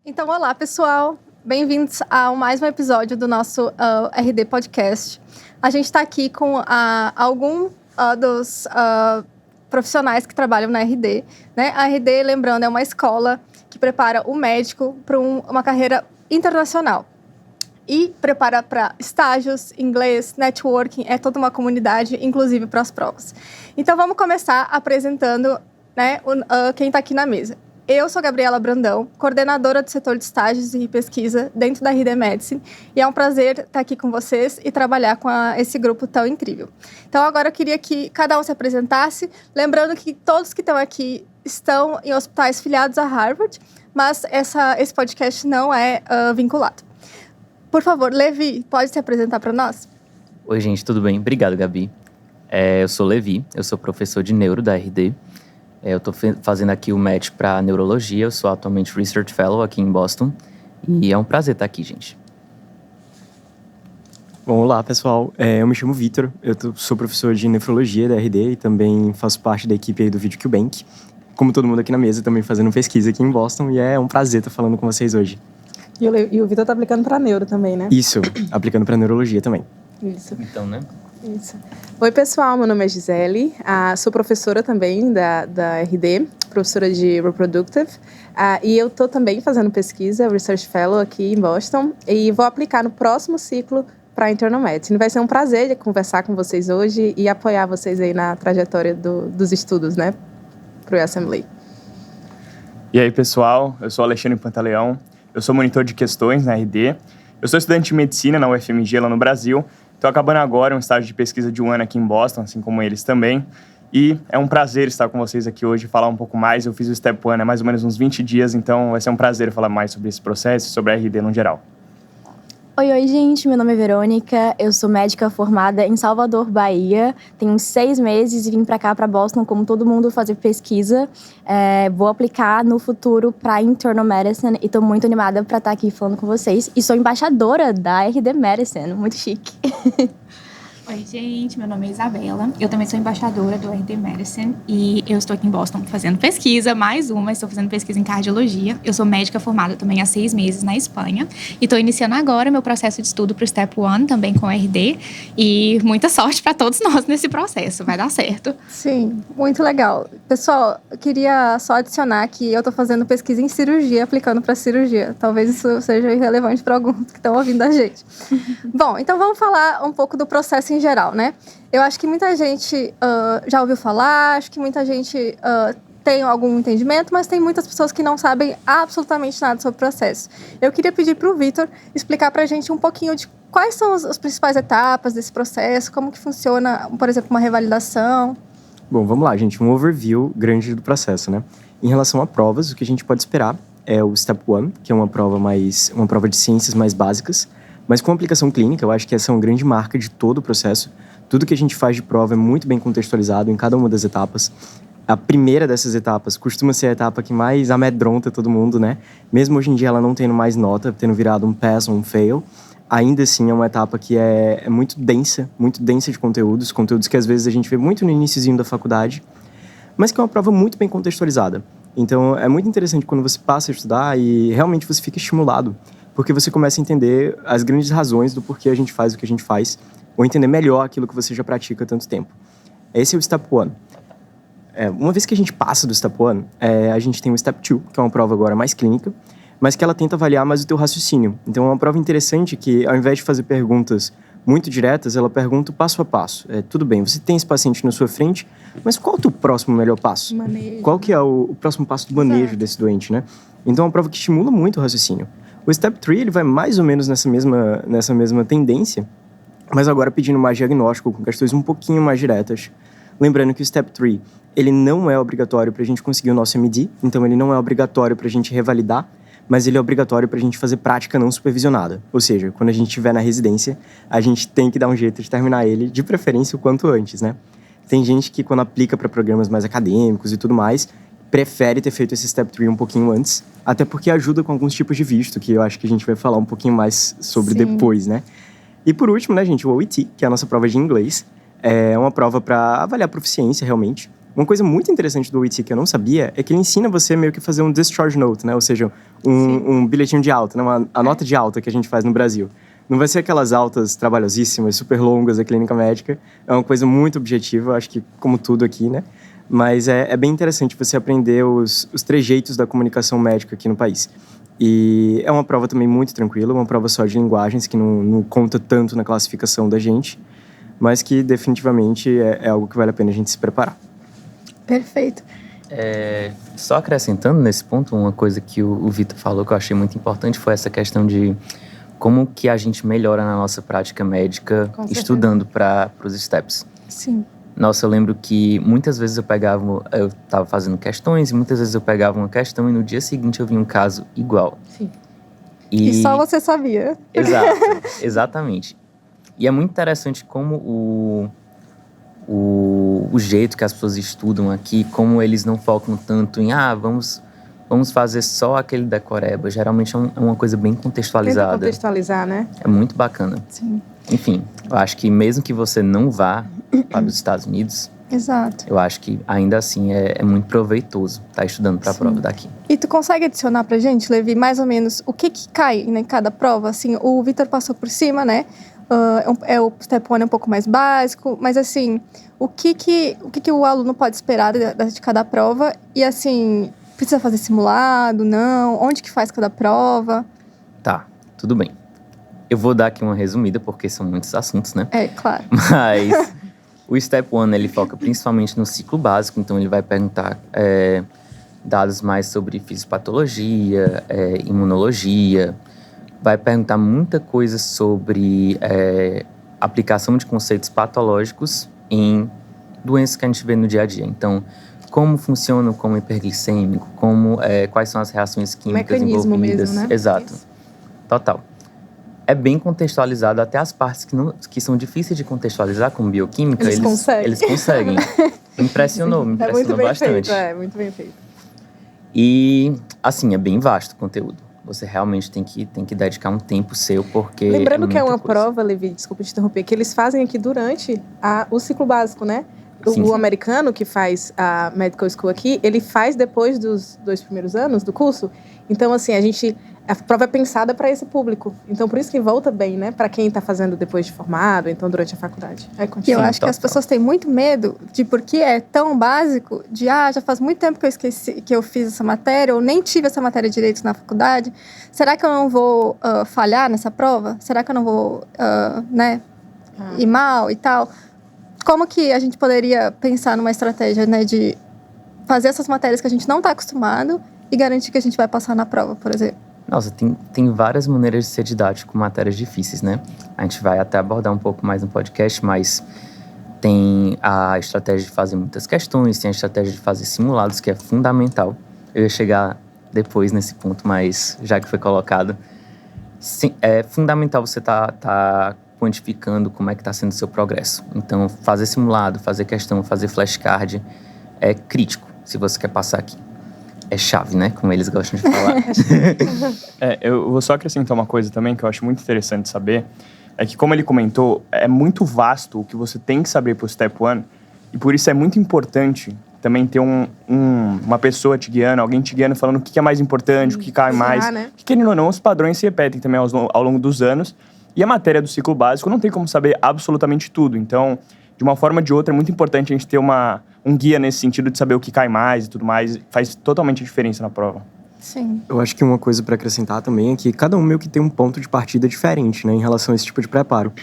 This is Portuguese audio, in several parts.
Então, olá, pessoal. Bem-vindos a mais um episódio do nosso RD Podcast. A gente está aqui com algum dos profissionais que trabalham na RD. Né? A RD, lembrando, é uma escola que prepara o médico para uma carreira internacional. E prepara para estágios, inglês, networking, é toda uma comunidade, inclusive para as provas. Então, vamos começar apresentando, né, quem está aqui na mesa. Eu sou Gabriela Brandão, coordenadora do setor de estágios e pesquisa dentro da RD Medicine, e é um prazer estar aqui com vocês e trabalhar com esse grupo tão incrível. Então, agora eu queria que cada um se apresentasse, lembrando que todos que estão aqui estão em hospitais filiados a Harvard, mas esse podcast não é vinculado. Por favor, Levi, pode se apresentar para nós? Oi, gente, tudo bem? Obrigado, Gabi. Eu sou Levi, eu sou professor de neuro da RD. Eu estou fazendo aqui o match para neurologia, eu sou atualmente Research Fellow aqui em Boston. E é um prazer estar aqui, gente. Bom, olá, pessoal. Eu me chamo Vitor, eu sou professor de nefrologia da RD e também faço parte da equipe aí do VideoQ Bank. Como todo mundo aqui na mesa, também fazendo pesquisa aqui em Boston, e é um prazer estar falando com vocês hoje. E o Vitor está aplicando para neuro também, né? Isso, aplicando para neurologia também. Isso. Então, né? Isso. Oi, pessoal, meu nome é Gisele, sou professora também da RD, professora de Reproductive, e eu estou também fazendo pesquisa, Research Fellow aqui em Boston, e vou aplicar no próximo ciclo para Internal Medicine. Vai ser um prazer conversar com vocês hoje e apoiar vocês aí na trajetória dos estudos, né, para o USMLE. E aí, pessoal, eu sou Alexandre Pantaleão, eu sou monitor de questões na RD, eu sou estudante de medicina na UFMG lá no Brasil. Estou acabando agora um estágio de pesquisa de um ano aqui em Boston, assim como eles também. E é um prazer estar com vocês aqui hoje e falar um pouco mais. Eu fiz o Step 1 há mais ou menos uns 20 dias, então vai ser um prazer falar mais sobre esse processo e sobre a RD no geral. Oi, gente, meu nome é Verônica, eu sou médica formada em Salvador, Bahia. Tenho 6 meses e vim para cá, para Boston, como todo mundo, fazer pesquisa. Vou aplicar no futuro para Internal Medicine e estou muito animada para estar aqui falando com vocês. E sou embaixadora da RD Medicine, muito chique. Oi, gente, meu nome é Isabela, eu também sou embaixadora do RD Medicine e eu estou aqui em Boston fazendo pesquisa, estou fazendo pesquisa em cardiologia. Eu sou médica formada também há 6 meses na Espanha e estou iniciando agora meu processo de estudo para o Step 1, também com o RD, e muita sorte para todos nós nesse processo, vai dar certo. Sim, muito legal. Pessoal, eu queria só adicionar que eu estou fazendo pesquisa em cirurgia, aplicando para cirurgia. Talvez isso seja irrelevante para alguns que estão ouvindo a gente. Bom, então vamos falar um pouco do processo em geral, né? Eu acho que muita gente já ouviu falar, acho que muita gente tem algum entendimento, mas tem muitas pessoas que não sabem absolutamente nada sobre o processo. Eu queria pedir para o Vitor explicar para a gente um pouquinho de quais são as principais etapas desse processo, como que funciona, por exemplo, uma revalidação. Bom, vamos lá, gente. Um overview grande do processo, né? Em relação a provas, o que a gente pode esperar é o Step 1, que é uma prova de ciências mais básicas, mas com aplicação clínica. Eu acho que essa é uma grande marca de todo o processo. Tudo que a gente faz de prova é muito bem contextualizado em cada uma das etapas. A primeira dessas etapas costuma ser a etapa que mais amedronta todo mundo, né? Mesmo hoje em dia ela não tendo mais nota, tendo virado um pass ou um fail, ainda assim é uma etapa que é muito densa de conteúdos que às vezes a gente vê muito no iniciozinho da faculdade, mas que é uma prova muito bem contextualizada. Então é muito interessante quando você passa a estudar e realmente você fica estimulado, porque você começa a entender as grandes razões do porquê a gente faz o que a gente faz, ou entender melhor aquilo que você já pratica há tanto tempo. Esse é o Step 1. Uma vez que a gente passa do Step 1, a gente tem o Step 2, que é uma prova agora mais clínica, mas que ela tenta avaliar mais o teu raciocínio. Então é uma prova interessante que, ao invés de fazer perguntas muito diretas, ela pergunta passo a passo. Tudo bem, você tem esse paciente na sua frente, mas qual é o teu próximo melhor passo? Manejo. Qual que é o próximo passo do manejo desse doente, né? Então é uma prova que estimula muito o raciocínio. O Step 3, ele vai mais ou menos nessa mesma tendência, mas agora pedindo mais diagnóstico, com questões um pouquinho mais diretas. Lembrando que o Step 3, ele não é obrigatório para a gente conseguir o nosso MD, então ele não é obrigatório para a gente revalidar, mas ele é obrigatório para a gente fazer prática não supervisionada. Ou seja, quando a gente estiver na residência, a gente tem que dar um jeito de terminar ele, de preferência o quanto antes, né? Tem gente que, quando aplica para programas mais acadêmicos e tudo mais, prefere ter feito esse Step 3 um pouquinho antes, até porque ajuda com alguns tipos de visto, que eu acho que a gente vai falar um pouquinho mais sobre depois, né? E por último, né, gente, o OET, que é a nossa prova de inglês, é uma prova para avaliar a proficiência, realmente. Uma coisa muito interessante do OIT que eu não sabia é que ele ensina você meio que fazer um discharge note, né? Ou seja, um bilhetinho de alta, né? A nota de alta que a gente faz no Brasil. Não vai ser aquelas altas trabalhosíssimas, super longas da clínica médica. É uma coisa muito objetiva, acho que como tudo aqui, né? Mas é bem interessante você aprender os trejeitos da comunicação médica aqui no país. E é uma prova também muito tranquila, uma prova só de linguagens, que não conta tanto na classificação da gente, mas que definitivamente é algo que vale a pena a gente se preparar. Perfeito. Só acrescentando nesse ponto, uma coisa que o Vitor falou que eu achei muito importante foi essa questão de como que a gente melhora na nossa prática médica estudando para os STEPs. Sim. Nossa, eu lembro que muitas vezes eu estava fazendo questões e muitas vezes eu pegava uma questão e no dia seguinte eu vinha um caso igual. Sim. E só você sabia. Exato, exatamente. E é muito interessante como o jeito que as pessoas estudam aqui, como eles não focam tanto em vamos fazer só aquele decoreba. Geralmente é uma coisa bem contextualizada. Tenta contextualizar, né? É muito bacana. Sim. Enfim, eu acho que mesmo que você não vá para os Estados Unidos, Exato. eu acho que ainda assim é muito proveitoso estar estudando para a prova daqui. E tu consegue adicionar pra gente, Levi, mais ou menos o que cai em cada prova? Assim, o Vitor passou por cima, né? O Step 1 é um pouco mais básico, mas assim, o que o aluno pode esperar de cada prova? E assim, precisa fazer simulado, não? Onde que faz cada prova? Tá, tudo bem. Eu vou dar aqui uma resumida, porque são muitos assuntos, né? É, claro. Mas o Step 1, ele foca principalmente no ciclo básico, então ele vai perguntar dados mais sobre fisiopatologia, imunologia, vai perguntar muita coisa sobre aplicação de conceitos patológicos em doenças que a gente vê no dia a dia. Então, como funciona o coma hiperglicêmico, quais são as reações químicas mecanismo envolvidas. mesmo, né? Exato. Isso. Total. É bem contextualizado, até as partes que são difíceis de contextualizar, como bioquímica, Eles conseguem. Me impressionou É muito bem bastante. feito, muito bem feito. E, assim, é bem vasto o conteúdo. Você realmente tem que dedicar um tempo seu, porque Lembrando que é uma muita coisa. prova, Levi, desculpa te interromper, que eles fazem aqui durante o ciclo básico, né? Sim, O sim. americano que faz a Medical School aqui, ele faz depois dos 2 primeiros anos do curso. Então, assim, a prova é pensada para esse público. Então, por isso que volta bem, né? Para quem está fazendo depois de formado, então durante a faculdade. E eu acho que as pessoas têm muito medo de, porque é tão básico, de já faz muito tempo que eu esqueci, que eu fiz essa matéria, ou nem tive essa matéria de direito na faculdade. Será que eu não vou falhar nessa prova? Será que eu não vou, ir mal e tal? Como que a gente poderia pensar numa estratégia, né, de fazer essas matérias que a gente não está acostumado e garantir que a gente vai passar na prova, por exemplo? Nossa, tem várias maneiras de ser didático com matérias difíceis, né? A gente vai até abordar um pouco mais no podcast, mas tem a estratégia de fazer muitas questões, tem a estratégia de fazer simulados, que é fundamental. Eu ia chegar depois nesse ponto, mas já que foi colocado, sim, é fundamental você tá quantificando como é que está sendo o seu progresso. Então, fazer simulado, fazer questão, fazer flashcard é crítico, se você quer passar aqui. É chave, né? Como eles gostam de falar. Eu vou só acrescentar uma coisa também que eu acho muito interessante saber. É que, como ele comentou, é muito vasto o que você tem que saber para o Step 1. E por isso é muito importante também ter uma pessoa te guiando, alguém te guiando, falando o que é mais importante, o que cai mais. Né? Que, querendo ou não, os padrões se repetem também ao longo dos anos. E a matéria do ciclo básico não tem como saber absolutamente tudo. Então, de uma forma ou de outra, é muito importante a gente ter um guia nesse sentido de saber o que cai mais e tudo mais. Faz totalmente a diferença na prova. Sim. Eu acho que uma coisa para acrescentar também é que cada um meio que tem um ponto de partida diferente, né, em relação a esse tipo de preparo.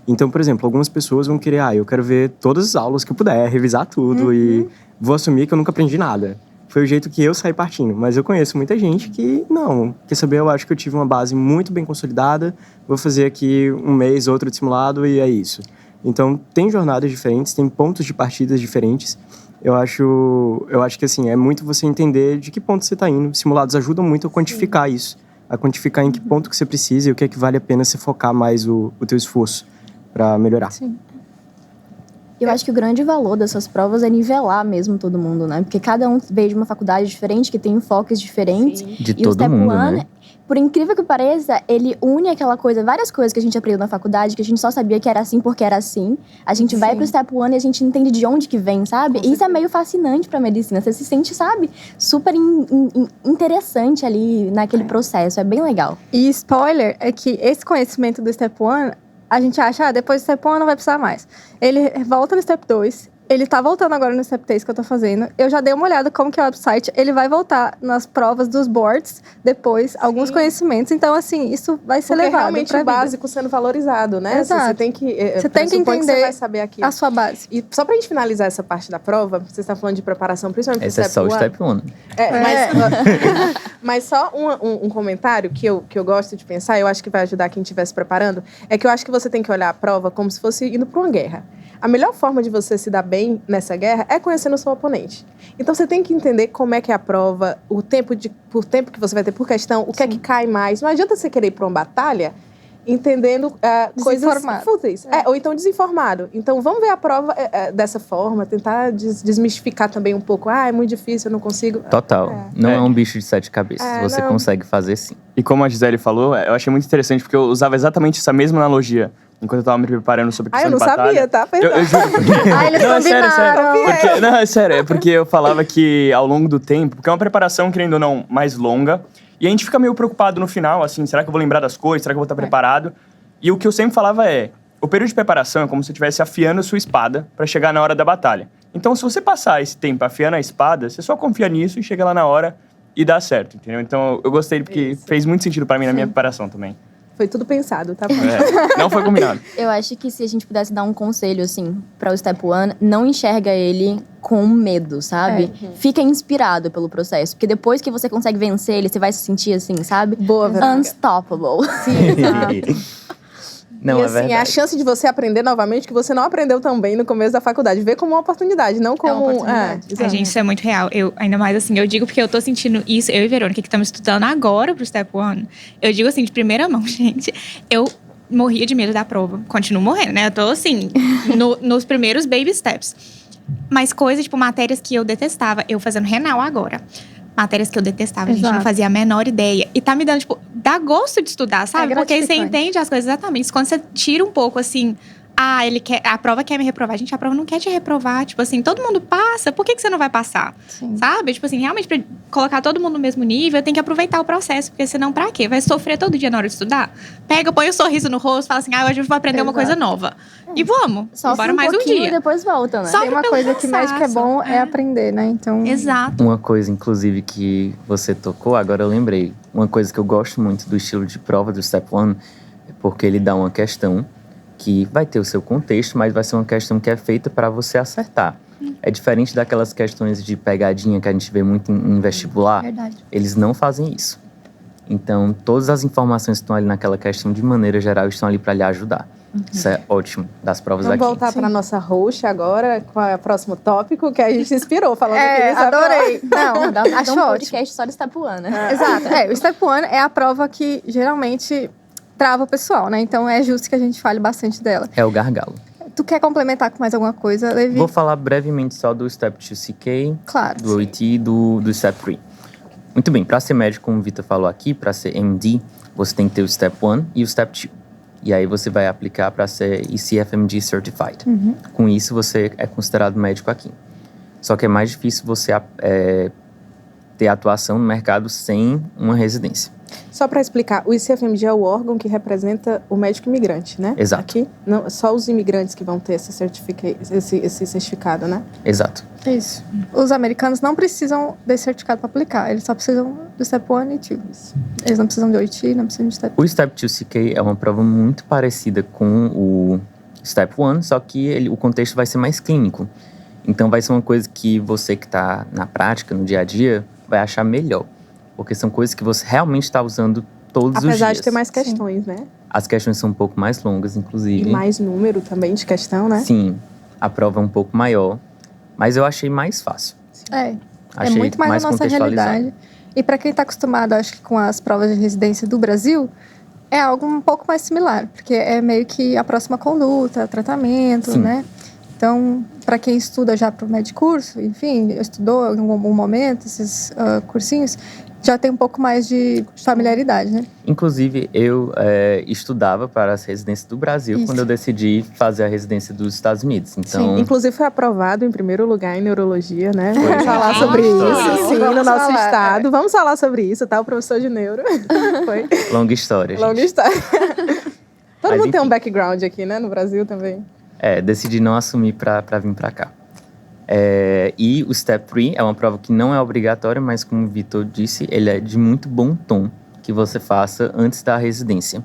Então, por exemplo, algumas pessoas vão querer, eu quero ver todas as aulas que eu puder, revisar tudo e vou assumir que eu nunca aprendi nada. Foi o jeito que eu saí partindo, mas eu conheço muita gente que não. Quer saber, eu acho que eu tive uma base muito bem consolidada, vou fazer aqui um mês, outro de simulado e é isso. Então, tem jornadas diferentes, tem pontos de partidas diferentes. Eu acho que, assim, é muito você entender de que ponto você está indo. Simulados ajudam muito a quantificar isso. A quantificar em que ponto que você precisa e o que é que vale a pena você focar mais o teu esforço para melhorar. Sim. Eu acho que o grande valor dessas provas é nivelar mesmo todo mundo, né? Porque cada um veio de uma faculdade diferente, que tem enfoques diferentes. Sim. De E o todo Step mundo, One, né? por incrível que pareça, ele une aquela coisa, várias coisas que a gente aprendeu na faculdade, que a gente só sabia que era assim porque era assim. A gente vai pro Step 1 e a gente entende de onde que vem, sabe? E isso é meio fascinante pra medicina. Você se sente, sabe, super interessante ali naquele processo. É bem legal. E spoiler é que esse conhecimento do Step 1, a gente acha, depois do Step 1 não vai precisar mais. Ele volta no Step 2. Ele tá voltando agora no Step 3 que eu tô fazendo. Eu já dei uma olhada como que é o website. Ele vai voltar nas provas dos boards depois, alguns conhecimentos. Então, assim, isso vai ser levado realmente pra o básico sendo valorizado, né? Exato. Você tem que entender que você vai saber aquilo. a sua base. E só pra gente finalizar essa parte da prova, você está falando de preparação, principalmente Esse é só o Step 1. Mas só um comentário que eu gosto de pensar, eu acho que vai ajudar quem estiver se preparando, é que eu acho que você tem que olhar a prova como se fosse indo para uma guerra. A melhor forma de você se dar bem nessa guerra é conhecendo o seu oponente. Então, você tem que entender como é que é a prova, por tempo que você vai ter por questão, o que é que cai mais. Não adianta você querer ir para uma batalha entendendo coisas fúteis. Ou então desinformado. Então, vamos ver a prova dessa forma, tentar desmistificar também um pouco. É muito difícil, eu não consigo. Total. Não é um bicho de 7 cabeças. Você consegue fazer sim. E como a Gisele falou, eu achei muito interessante, porque eu usava exatamente essa mesma analogia enquanto eu tava me preparando sobre questão de batalha. Eu não sabia, tá? Perdão. Eu juro. Porque... eles combinaram. Não, é sério. É porque eu falava que ao longo do tempo, porque é uma preparação, querendo ou não, mais longa, e a gente fica meio preocupado no final, assim, será que eu vou lembrar das coisas? Será que eu vou estar preparado? E o que eu sempre falava o período de preparação é como se você estivesse afiando a sua espada para chegar na hora da batalha. Então, se você passar esse tempo afiando a espada, você só confia nisso e chega lá na hora e dá certo, entendeu? Então, eu gostei porque fez muito sentido para mim na minha preparação também. Foi tudo pensado, tá bom? Não foi combinado. Eu acho que se a gente pudesse dar um conselho, assim, para o Step 1, não enxerga ele com medo, sabe? Fica inspirado pelo processo. Porque depois que você consegue vencer ele, você vai se sentir assim, sabe? Boa, Verônica. Unstoppable. Não, e é assim, verdade. é a chance de você aprender novamente que você não aprendeu tão bem no começo da faculdade. Vê como uma oportunidade, não como... uma oportunidade. Gente, isso é muito real. Ainda mais assim, eu digo porque eu tô sentindo isso, eu e Verônica, que estamos estudando agora pro Step 1. Eu digo assim, de primeira mão, gente, eu morria de medo da prova. Continuo morrendo, né? Eu tô assim, nos primeiros baby steps. Mas coisas, tipo, matérias que eu detestava, eu fazendo renal agora. Matérias que eu detestava, a gente não fazia a menor ideia. E tá me dando, tipo, dá gosto de estudar, sabe? Porque você entende as coisas exatamente. Quando você tira um pouco, assim, a prova quer me reprovar. Gente, a prova não quer te reprovar. Tipo assim, todo mundo passa, por que você não vai passar? Sim. Sabe? Tipo assim, realmente, pra colocar todo mundo no mesmo nível, tem que aproveitar o processo. Porque senão, pra quê? Vai sofrer todo dia na hora de estudar? Põe um sorriso no rosto, fala assim, hoje eu vou aprender uma coisa nova. E vamos. Bora mais um dia. E depois volta, né? Tem uma coisa que médico é bom é aprender, né? Então... Exato. Uma coisa, inclusive, que você tocou, agora eu lembrei. Uma coisa que eu gosto muito do estilo de prova do Step 1 é porque ele dá uma questão que vai ter o seu contexto, mas vai ser uma questão que é feita para você acertar. É diferente daquelas questões de pegadinha que a gente vê muito em vestibular. Verdade. Eles não fazem isso. Então, todas as informações que estão ali naquela questão, de maneira geral, estão ali para lhe ajudar. Isso é ótimo das provas Vamos aqui. voltar para nossa host agora, com o próximo tópico, que a gente se inspirou falando aqui. Adorei. Não, acho um ótimo. podcast só do Step 1, né? Exato. O Step 1 é a prova que geralmente trava o pessoal, né? Então é justo que a gente fale bastante dela. É o gargalo. Tu quer complementar com mais alguma coisa, Levi? Vou falar brevemente só do Step 2CK, Claro. do OIT e do Step 3. Muito bem, para ser médico, como o Vitor falou aqui, para ser MD, você tem que ter o Step 1 e o Step 2. E aí você vai aplicar para ser ECFMD Certified. Com isso, você é considerado médico aqui. Só que é mais difícil você ter atuação no mercado sem uma residência. Só para explicar, o ICFMG é o órgão que representa o médico imigrante, né? Exato. Aqui, não, só os imigrantes que vão ter esse certificado, né? Exato. Isso. Os americanos não precisam desse certificado para aplicar. Eles só precisam do Step 1 e 2. Eles não precisam de OIT, não precisam de Step 2. O Step 2CK é uma prova muito parecida com o Step 1, só que o contexto vai ser mais clínico. Então vai ser uma coisa que você que está na prática, no dia a dia, vai achar melhor. Porque são coisas que você realmente está usando todos os dias. Apesar de ter mais questões, né? As questões são um pouco mais longas, inclusive. E mais número também de questão, né? Sim, a prova é um pouco maior, mas eu achei mais fácil. É Achei muito mais a nossa realidade. E para quem está acostumado, acho que com as provas de residência do Brasil, é algo um pouco mais similar. Porque é meio que a próxima conduta, tratamento, Sim. né? Então, para quem estuda já para o medicurso, enfim, estudou em algum momento esses cursinhos, já tem um pouco mais de familiaridade, né? Inclusive, eu estudava para as residências do Brasil Isso. quando eu decidi fazer a residência dos Estados Unidos. Então, Inclusive foi aprovado em primeiro lugar em neurologia, né? Foi. Vamos falar sobre Nossa. isso, sim, Vamos no nosso falar, estado. Vamos falar sobre isso, tá? O professor de neuro. Foi longa história, gente. longa história. Todo Mas, mundo tem um enfim. background aqui, né? No Brasil também. Decidi não assumir para vir para cá. E o Step 3 é uma prova que não é obrigatória, mas como o Vitor disse, ele é de muito bom tom que você faça antes da residência.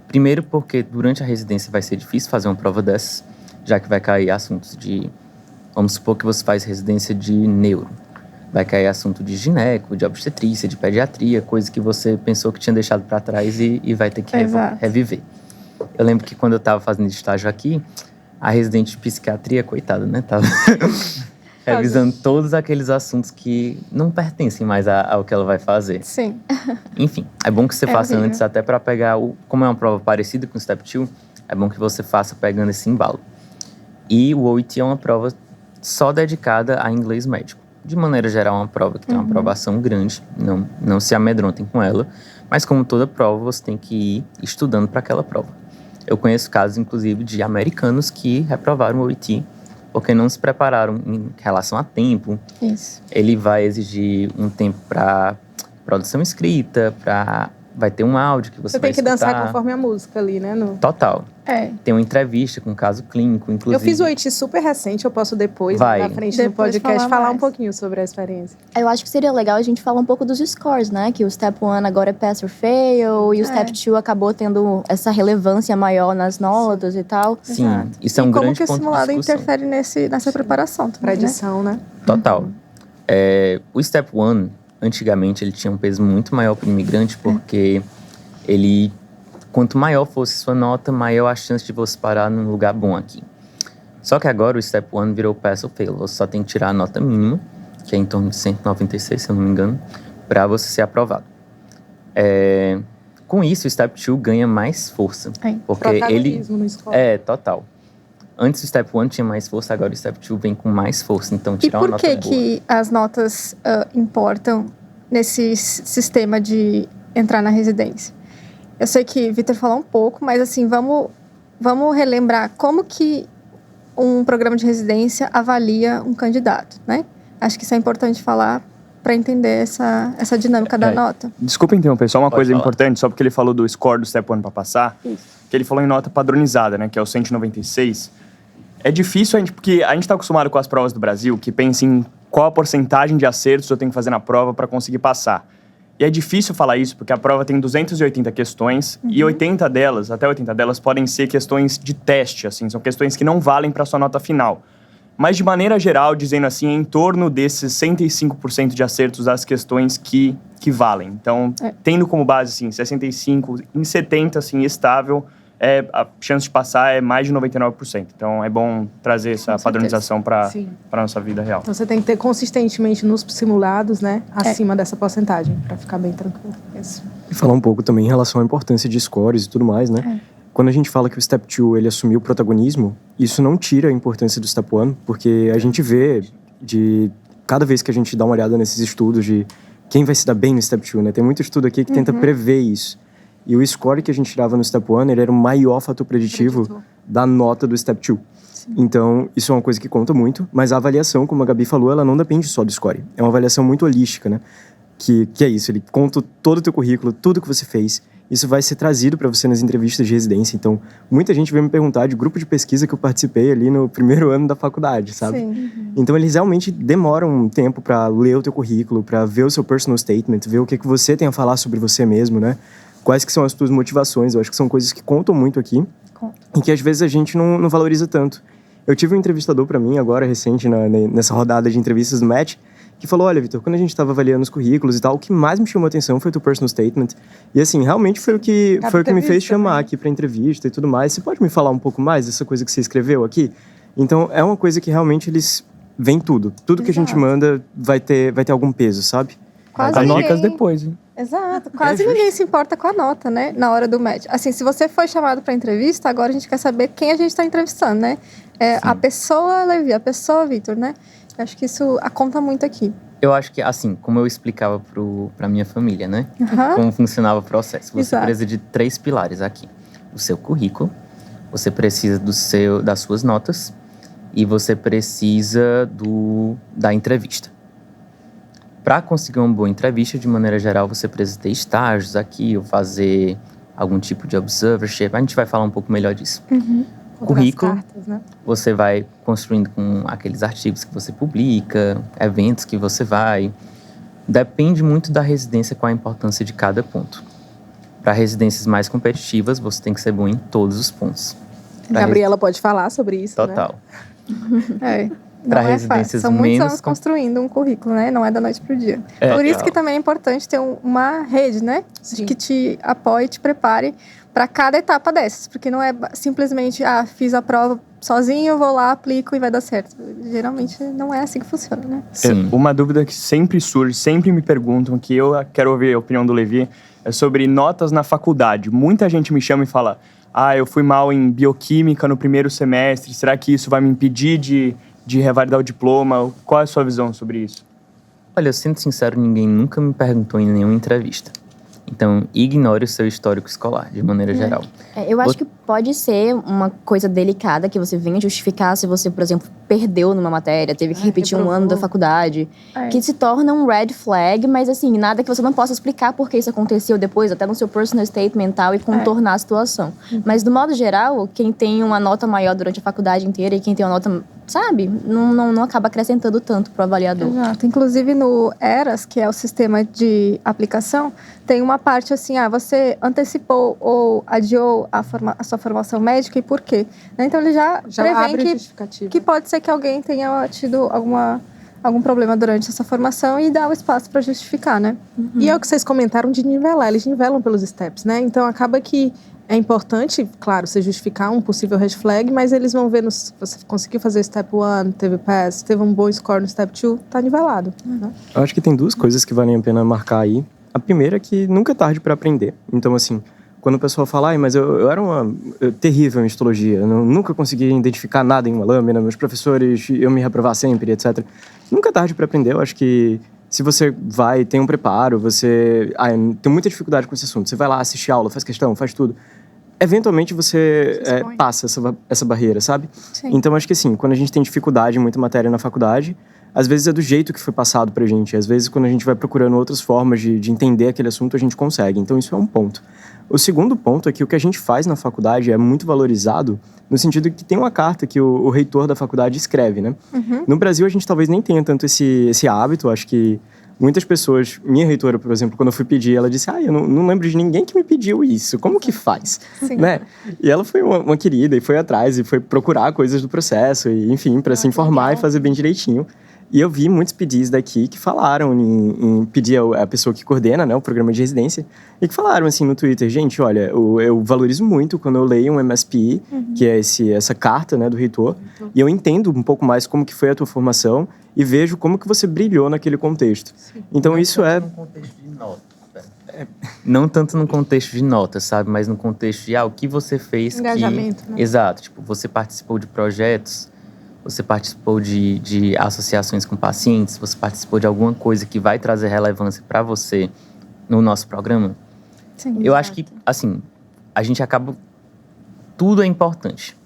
Primeiro porque durante a residência vai ser difícil fazer uma prova dessas, já que vai cair assuntos de... Vamos supor que você faz residência de neuro. Vai cair assunto de gineco, de obstetrícia, de pediatria, coisa que você pensou que tinha deixado para trás e vai ter que Exato. reviver. Eu lembro que quando eu estava fazendo estágio aqui, a residente de psiquiatria, coitada, né? Tava revisando todos aqueles assuntos que não pertencem mais ao que ela vai fazer. Sim. Enfim, é bom que você faça horrível. antes até para pegar como é uma prova parecida com o Step 2, é bom que você faça pegando esse embalo. E o OIT é uma prova só dedicada a inglês médico. De maneira geral, é uma prova que tem uma aprovação grande, não se amedrontem com ela, mas como toda prova, você tem que ir estudando para aquela prova. Eu conheço casos, inclusive, de americanos que reprovaram o OIT porque não se prepararam em relação a tempo. Isso. Ele vai exigir um tempo para produção escrita, vai ter um áudio que você vai Tem que escutar. dançar conforme a música ali, né? Total. Tem uma entrevista com um caso clínico, inclusive. Eu fiz o OIT super recente, eu posso depois, Vai. na frente Depois do podcast, falar falar um mais. pouquinho sobre a experiência. Eu acho que seria legal a gente falar um pouco dos scores, né? Que o Step 1 agora é Pass or Fail, e o Step 2 acabou tendo essa relevância maior nas notas e tal. Sim, Exato. isso é E um como grande que o ponto de simulado discussão. interfere nessa preparação Pra também, né? edição, né? Total. O Step 1, antigamente, ele tinha um peso muito maior para o imigrante, porque quanto maior fosse sua nota, maior a chance de você parar num lugar bom aqui. Só que agora o Step 1 virou Pass or Fail. Você só tem que tirar a nota mínima, que é em torno de 196, se eu não me engano, para você ser aprovado. Com isso, o Step 2 ganha mais força. Porque ele... Protagonismo no score. Total. Antes o Step 1 tinha mais força, agora o Step 2 vem com mais força. Então, E tirar uma por nota boa. que as notas importam nesse sistema de entrar na residência? Eu sei que o Vitor falou um pouco, mas assim, vamos relembrar como que um programa de residência avalia um candidato, né? Acho que isso é importante falar para entender essa dinâmica da nota. Desculpa interromper, só uma Pode coisa falar. importante, só porque ele falou do score do Step 1 para passar, que ele falou em nota padronizada, né, que é o 196. É difícil, porque a gente está acostumado com as provas do Brasil, que pensa em qual a porcentagem de acertos eu tenho que fazer na prova para conseguir passar. E é difícil falar isso, porque a prova tem 280 questões, e 80 delas, até 80 delas, podem ser questões de teste, assim, são questões que não valem para sua nota final. Mas, de maneira geral, dizendo assim, é em torno desses 65% de acertos das questões que valem. Então, tendo como base, assim, 65, em 70, assim, estável, a chance de passar é mais de 99%. Então, é bom trazer essa padronização para a nossa vida real. Então você tem que ter consistentemente nos simulados, né? Acima dessa porcentagem, para ficar bem tranquilo. Isso. E falar um pouco também em relação à importância de scores e tudo mais, né? Quando a gente fala que o Step 2 ele assumiu o protagonismo, isso não tira a importância do Step 1, porque a gente vê cada vez que a gente dá uma olhada nesses estudos de quem vai se dar bem no Step 2, né? Tem muito estudo aqui que tenta prever isso. E o score que a gente tirava no Step 1, ele era o maior fator preditivo da nota do Step 2. Então, isso é uma coisa que conta muito, mas a avaliação, como a Gabi falou, ela não depende só do score. É uma avaliação muito holística, né? Que é isso, ele conta todo o teu currículo, tudo que você fez. Isso vai ser trazido para você nas entrevistas de residência. Então, muita gente veio me perguntar de grupo de pesquisa que eu participei ali no primeiro ano da faculdade, sabe? Sim. Então, eles realmente demoram um tempo para ler o teu currículo, para ver o seu personal statement, ver o que você tem a falar sobre você mesmo, né? Quais que são as tuas motivações. Eu acho que são coisas que contam muito aqui e que às vezes a gente não valoriza tanto. Eu tive um entrevistador para mim agora, recente, nessa rodada de entrevistas do Match, que falou, olha, Vitor, quando a gente estava avaliando os currículos e tal, o que mais me chamou a atenção foi o teu personal statement. E assim, realmente foi o que me fez chamar aqui para entrevista e tudo mais. Você pode me falar um pouco mais dessa coisa que você escreveu aqui? Então, é uma coisa que realmente eles veem tudo. Tudo que a gente manda vai ter algum peso, sabe? Quase As ninguém... dicas depois, hein? Exato. Quase ninguém se importa com a nota, né? Na hora do match. Assim, se você foi chamado para entrevista, agora a gente quer saber quem a gente está entrevistando, né? A pessoa Levi, a pessoa Vitor, né? Eu acho que isso conta muito aqui. Eu acho que, assim, como eu explicava pra minha família, né? Aham. Como funcionava o processo. Você Exato. precisa de 3 pilares aqui. O seu currículo, você precisa das suas notas e você precisa da entrevista. Para conseguir uma boa entrevista, de maneira geral, você precisa ter estágios aqui ou fazer algum tipo de observership. A gente vai falar um pouco melhor disso. Currículo, Cartas, né? você vai construindo com aqueles artigos que você publica, eventos que você vai. Depende muito da residência, qual a importância de cada ponto. Para residências mais competitivas, você tem que ser bom em todos os pontos. Gabriela pode falar sobre isso, né? Total. É. Pra Não é residências fácil. São muitos menos anos construindo um currículo, né? Não é da noite pro dia. É, Por isso não. que também é importante ter uma rede, né? Sim. Que te apoie, te prepare para cada etapa dessas. Porque não é simplesmente, fiz a prova sozinho, vou lá, aplico e vai dar certo. Geralmente não é assim que funciona, né? Sim. Uma dúvida que sempre surge, sempre me perguntam, que eu quero ouvir a opinião do Levi, é sobre notas na faculdade. Muita gente me chama e fala, eu fui mal em bioquímica no primeiro semestre, será que isso vai me impedir de revalidar o diploma? Qual é a sua visão sobre isso? Olha, eu sendo sincero, ninguém nunca me perguntou em nenhuma entrevista. Então, ignore o seu histórico escolar, de maneira geral. Eu acho que pode ser uma coisa delicada que você venha justificar se você, por exemplo, perdeu numa matéria, teve que repetir um ano da faculdade, que se torna um red flag, mas assim, nada que você não possa explicar por que isso aconteceu depois, até no seu personal statement mental e contornar a situação. Mas, do modo geral, quem tem uma nota maior durante a faculdade inteira e quem tem uma nota, sabe, não acaba acrescentando tanto pro avaliador. Exato. Inclusive no ERAS, que é o sistema de aplicação, tem uma parte assim, você antecipou ou adiou a sua formação médica e por quê? Né? Então ele já abre prevê justificativa. que pode ser que alguém tenha tido algum problema durante essa formação e dá o espaço para justificar, né? E é o que vocês comentaram de nivelar, eles nivelam pelos steps, né? Então acaba que é importante, claro, você justificar um possível red flag, mas eles vão ver se você conseguiu fazer o step 1, teve pass, teve um bom score no step 2, tá nivelado. Né? Eu acho que tem 2 coisas que valem a pena marcar aí. A primeira é que nunca é tarde para aprender. Então, assim, quando o pessoal fala, mas eu era terrível em histologia, eu nunca conseguia identificar nada em uma lâmina, meus professores iam me reprovar sempre, etc. Nunca é tarde para aprender. Eu acho que se você tem um preparo, você tem muita dificuldade com esse assunto, você vai lá, assiste aula, faz questão, faz tudo. Eventualmente você passa essa barreira, sabe? Sim. Então, acho que assim, quando a gente tem dificuldade em muita matéria na faculdade, às vezes é do jeito que foi passado pra gente. Às vezes, quando a gente vai procurando outras formas de entender aquele assunto, a gente consegue. Então, isso é um ponto. O segundo ponto é que o que a gente faz na faculdade é muito valorizado, no sentido que tem uma carta que o reitor da faculdade escreve, né? No Brasil, a gente talvez nem tenha tanto esse hábito. Acho que muitas pessoas... Minha reitora, por exemplo, quando eu fui pedir, ela disse, eu não lembro de ninguém que me pediu isso. Como que faz? Sim. Né? E ela foi uma querida e foi atrás e foi procurar coisas do processo, e, enfim, para se informar e fazer bem direitinho. E eu vi muitos pedis daqui que falaram em pedir a pessoa que coordena, né, o programa de residência, e que falaram assim no Twitter, gente, olha, eu valorizo muito quando eu leio um MSPI, que é essa carta, né, do reitor, e eu entendo um pouco mais como que foi a tua formação e vejo como que você brilhou naquele contexto. Sim. Então isso é... No contexto de nota. Não tanto no contexto de nota, sabe? Mas no contexto de o que você fez Engajamento, né? Exato. Tipo, você participou de projetos, você participou de associações com pacientes, você participou de alguma coisa que vai trazer relevância para você no nosso programa. Sim. Eu acho que, assim, a gente acaba... Tudo é importante.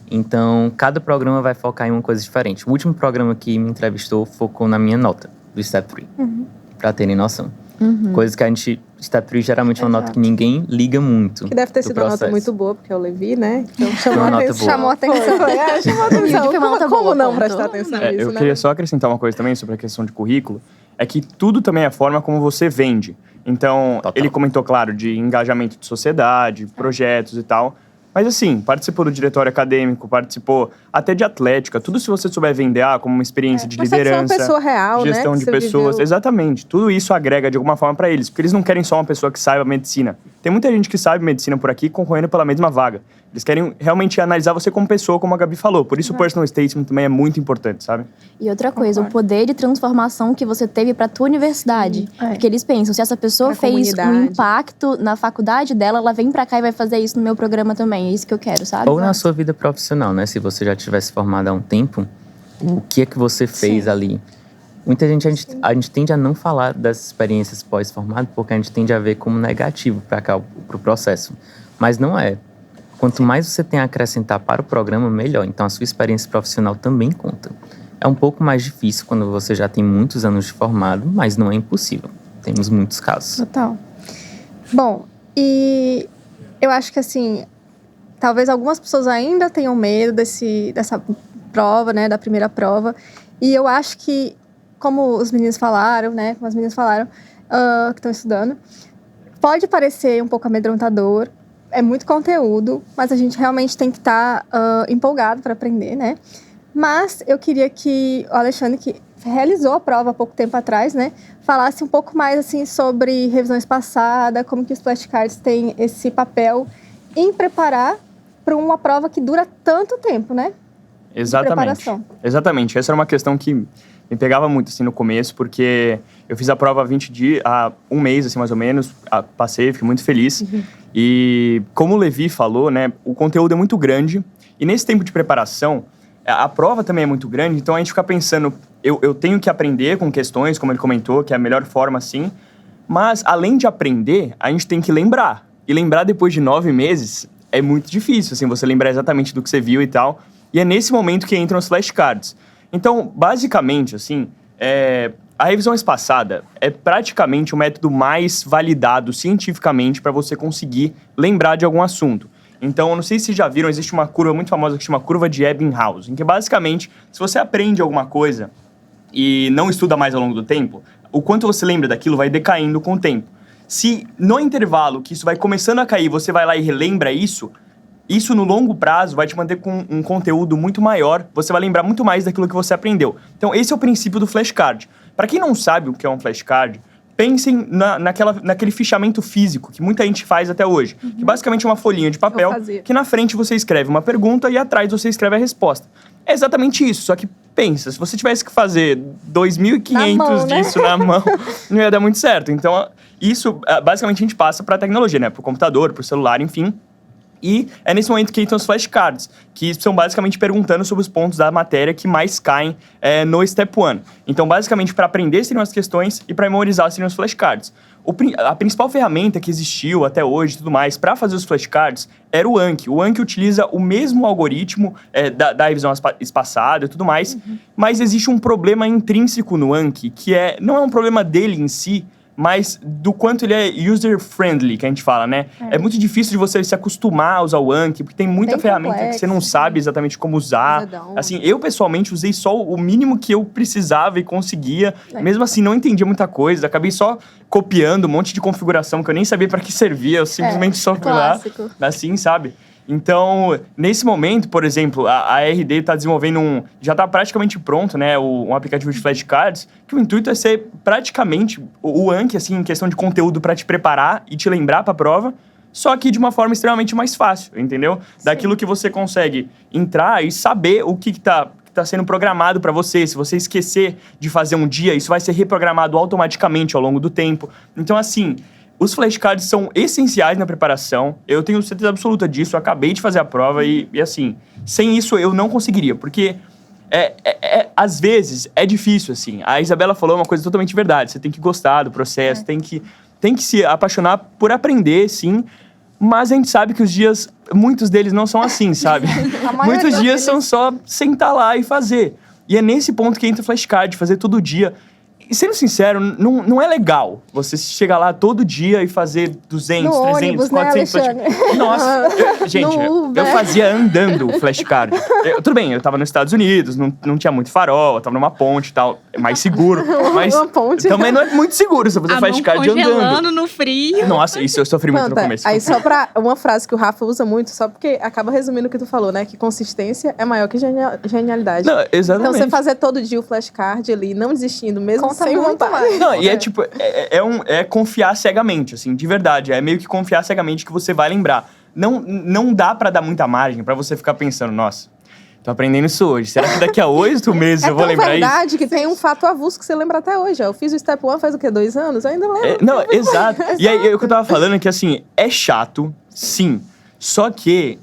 Então, cada programa vai focar em uma coisa diferente. O último programa que me entrevistou focou na minha nota do Step 3, para terem noção. Coisa que a gente... Step 3 geralmente é uma nota que ninguém liga muito. Que deve ter sido uma nota muito boa, porque eu Levi, né? Então chamou a atenção. Chamou a atenção. Chamou a atenção. Foi uma nota Como boa, não ponto. prestar atenção nisso, Eu né? queria só acrescentar uma coisa também sobre a questão de currículo, é que tudo também é a forma como você vende. Então, Total. ele comentou, claro, de engajamento de sociedade, projetos e tal. Mas assim, participou do diretório acadêmico, participou até de atlética. Tudo se você souber vender como uma experiência de Você é liderança, uma pessoa real, gestão né? de que você pessoas. viveu. Exatamente. Tudo isso agrega de alguma forma para eles. Porque eles não querem só uma pessoa que saiba medicina. Tem muita gente que sabe medicina por aqui concorrendo pela mesma vaga. Eles querem realmente analisar você como pessoa, como a Gabi falou. Por isso o personal statement também é muito importante, sabe? E outra coisa, o poder de transformação que você teve para a tua universidade. É. Porque eles pensam, se essa pessoa Pra fez comunidade. um impacto na faculdade dela, ela vem para cá e vai fazer isso no meu programa também. É isso que eu quero, sabe? Ou na sua vida profissional, né? Se você já tivesse formado há um tempo, o que é que você fez ali? Muita gente, a gente tende a não falar das experiências pós-formado porque a gente tende a ver como negativo para o processo. Mas não é. Quanto mais você tem a acrescentar para o programa, melhor. Então, a sua experiência profissional também conta. É um pouco mais difícil quando você já tem muitos anos de formado, mas não é impossível. Temos muitos casos. Total. Bom, e eu acho que, assim, talvez algumas pessoas ainda tenham medo dessa prova, né, da primeira prova. E eu acho que, como os meninos falaram, né, como as meninas falaram, que estão estudando, pode parecer um pouco amedrontador, é muito conteúdo, mas a gente realmente tem que estar empolgado para aprender, né? Mas eu queria que o Alexandre, que realizou a prova há pouco tempo atrás, né, falasse um pouco mais assim sobre revisões passadas, como que os flashcards têm esse papel em preparar para uma prova que dura tanto tempo, né? Exatamente. Essa era uma questão que me pegava muito assim no começo, porque eu fiz a prova há 20 dias, há um mês assim mais ou menos, passei, fiquei muito feliz. E como o Levi falou, né, o conteúdo é muito grande e nesse tempo de preparação a prova também é muito grande, então a gente fica pensando, eu tenho que aprender com questões, como ele comentou, que é a melhor forma assim, mas além de aprender, a gente tem que lembrar. E lembrar depois de 9 meses é muito difícil, assim, você lembrar exatamente do que você viu e tal. E é nesse momento que entram os flashcards. Então, basicamente, assim, a revisão espaçada é praticamente o método mais validado cientificamente para você conseguir lembrar de algum assunto. Então, eu não sei se vocês já viram, existe uma curva muito famosa que chama curva de Ebbinghaus, em que basicamente, se você aprende alguma coisa e não estuda mais ao longo do tempo, o quanto você lembra daquilo vai decaindo com o tempo. Se no intervalo que isso vai começando a cair, você vai lá e relembra isso no longo prazo vai te manter com um conteúdo muito maior, você vai lembrar muito mais daquilo que você aprendeu. Então, esse é o princípio do flashcard. Para quem não sabe o que é um flashcard, pensem naquele fichamento físico que muita gente faz até hoje. Que basicamente é uma folhinha de papel que na frente você escreve uma pergunta e atrás você escreve a resposta. É exatamente isso, só que pensa, se você tivesse que fazer 2.500 disso na mão, não ia dar muito certo. Então, isso basicamente a gente passa para a tecnologia, né? Para o computador, para o celular, enfim. E é nesse momento que entram os flashcards, que são basicamente perguntando sobre os pontos da matéria que mais caem no Step 1. Então, basicamente, para aprender seriam as questões e para memorizar seriam os flashcards. A principal ferramenta que existiu até hoje e tudo mais para fazer os flashcards era o Anki. O Anki utiliza o mesmo algoritmo da revisão espaçada e tudo mais, mas existe um problema intrínseco no Anki, que não é um problema dele em si, mas do quanto ele é user-friendly, que a gente fala, né? É muito difícil de você se acostumar a usar o Anki, porque tem muita ferramenta que você não sabe exatamente como usar. Assim, eu, pessoalmente, usei só o mínimo que eu precisava e conseguia. Mesmo assim, não entendia muita coisa. Acabei só copiando um monte de configuração que eu nem sabia para que servia. Eu simplesmente só fui lá, assim, sabe? Então, nesse momento, por exemplo, a RD está desenvolvendo já está praticamente pronto, né, um aplicativo de flashcards, que o intuito é ser praticamente o Anki, assim, em questão de conteúdo para te preparar e te lembrar para a prova, só que de uma forma extremamente mais fácil, entendeu? Sim. Daquilo que você consegue entrar e saber o que está sendo programado para você. Se você esquecer de fazer um dia, isso vai ser reprogramado automaticamente ao longo do tempo. Então, assim, os flashcards são essenciais na preparação. Eu tenho certeza absoluta disso. Eu acabei de fazer a prova e assim, sem isso eu não conseguiria. Porque, às vezes, é difícil, assim. A Isabela falou uma coisa totalmente verdade. Você tem que gostar do processo, tem que se apaixonar por aprender, sim. Mas a gente sabe que os dias, muitos deles não são assim, sabe? Muitos dias são só sentar lá e fazer. E é nesse ponto que entra o flashcard, fazer todo dia. E sendo sincero, não é legal você chegar lá todo dia e fazer 200, no 300, ônibus, 400 né, flashcards. Nossa, eu fazia andando o flashcard. Tudo bem, eu tava nos Estados Unidos, não tinha muito farol, eu tava numa ponte e tal, é mais seguro. Mas uma ponte. Também não é muito seguro você fazer flashcard andando. Congelando no frio. Nossa, isso eu sofri muito no começo. Aí só pra uma frase que o Rafa usa muito, só porque acaba resumindo o que tu falou, né? Que consistência é maior que genialidade. Não, exatamente. Então você fazer todo dia o flashcard ali, não desistindo, mesmo sem vontade. Não, e é tipo, é confiar cegamente, assim, de verdade. É meio que confiar cegamente que você vai lembrar. Não dá pra dar muita margem pra você ficar pensando, nossa, tô aprendendo isso hoje. Será que daqui a 8 meses eu vou lembrar isso? É verdade que tem um fato avulso que você lembra até hoje. Eu fiz o Step 1 faz o quê? 2 anos? Eu ainda lembro. Não, exato. E aí, o que eu tava falando é que, assim, é chato, sim. Só que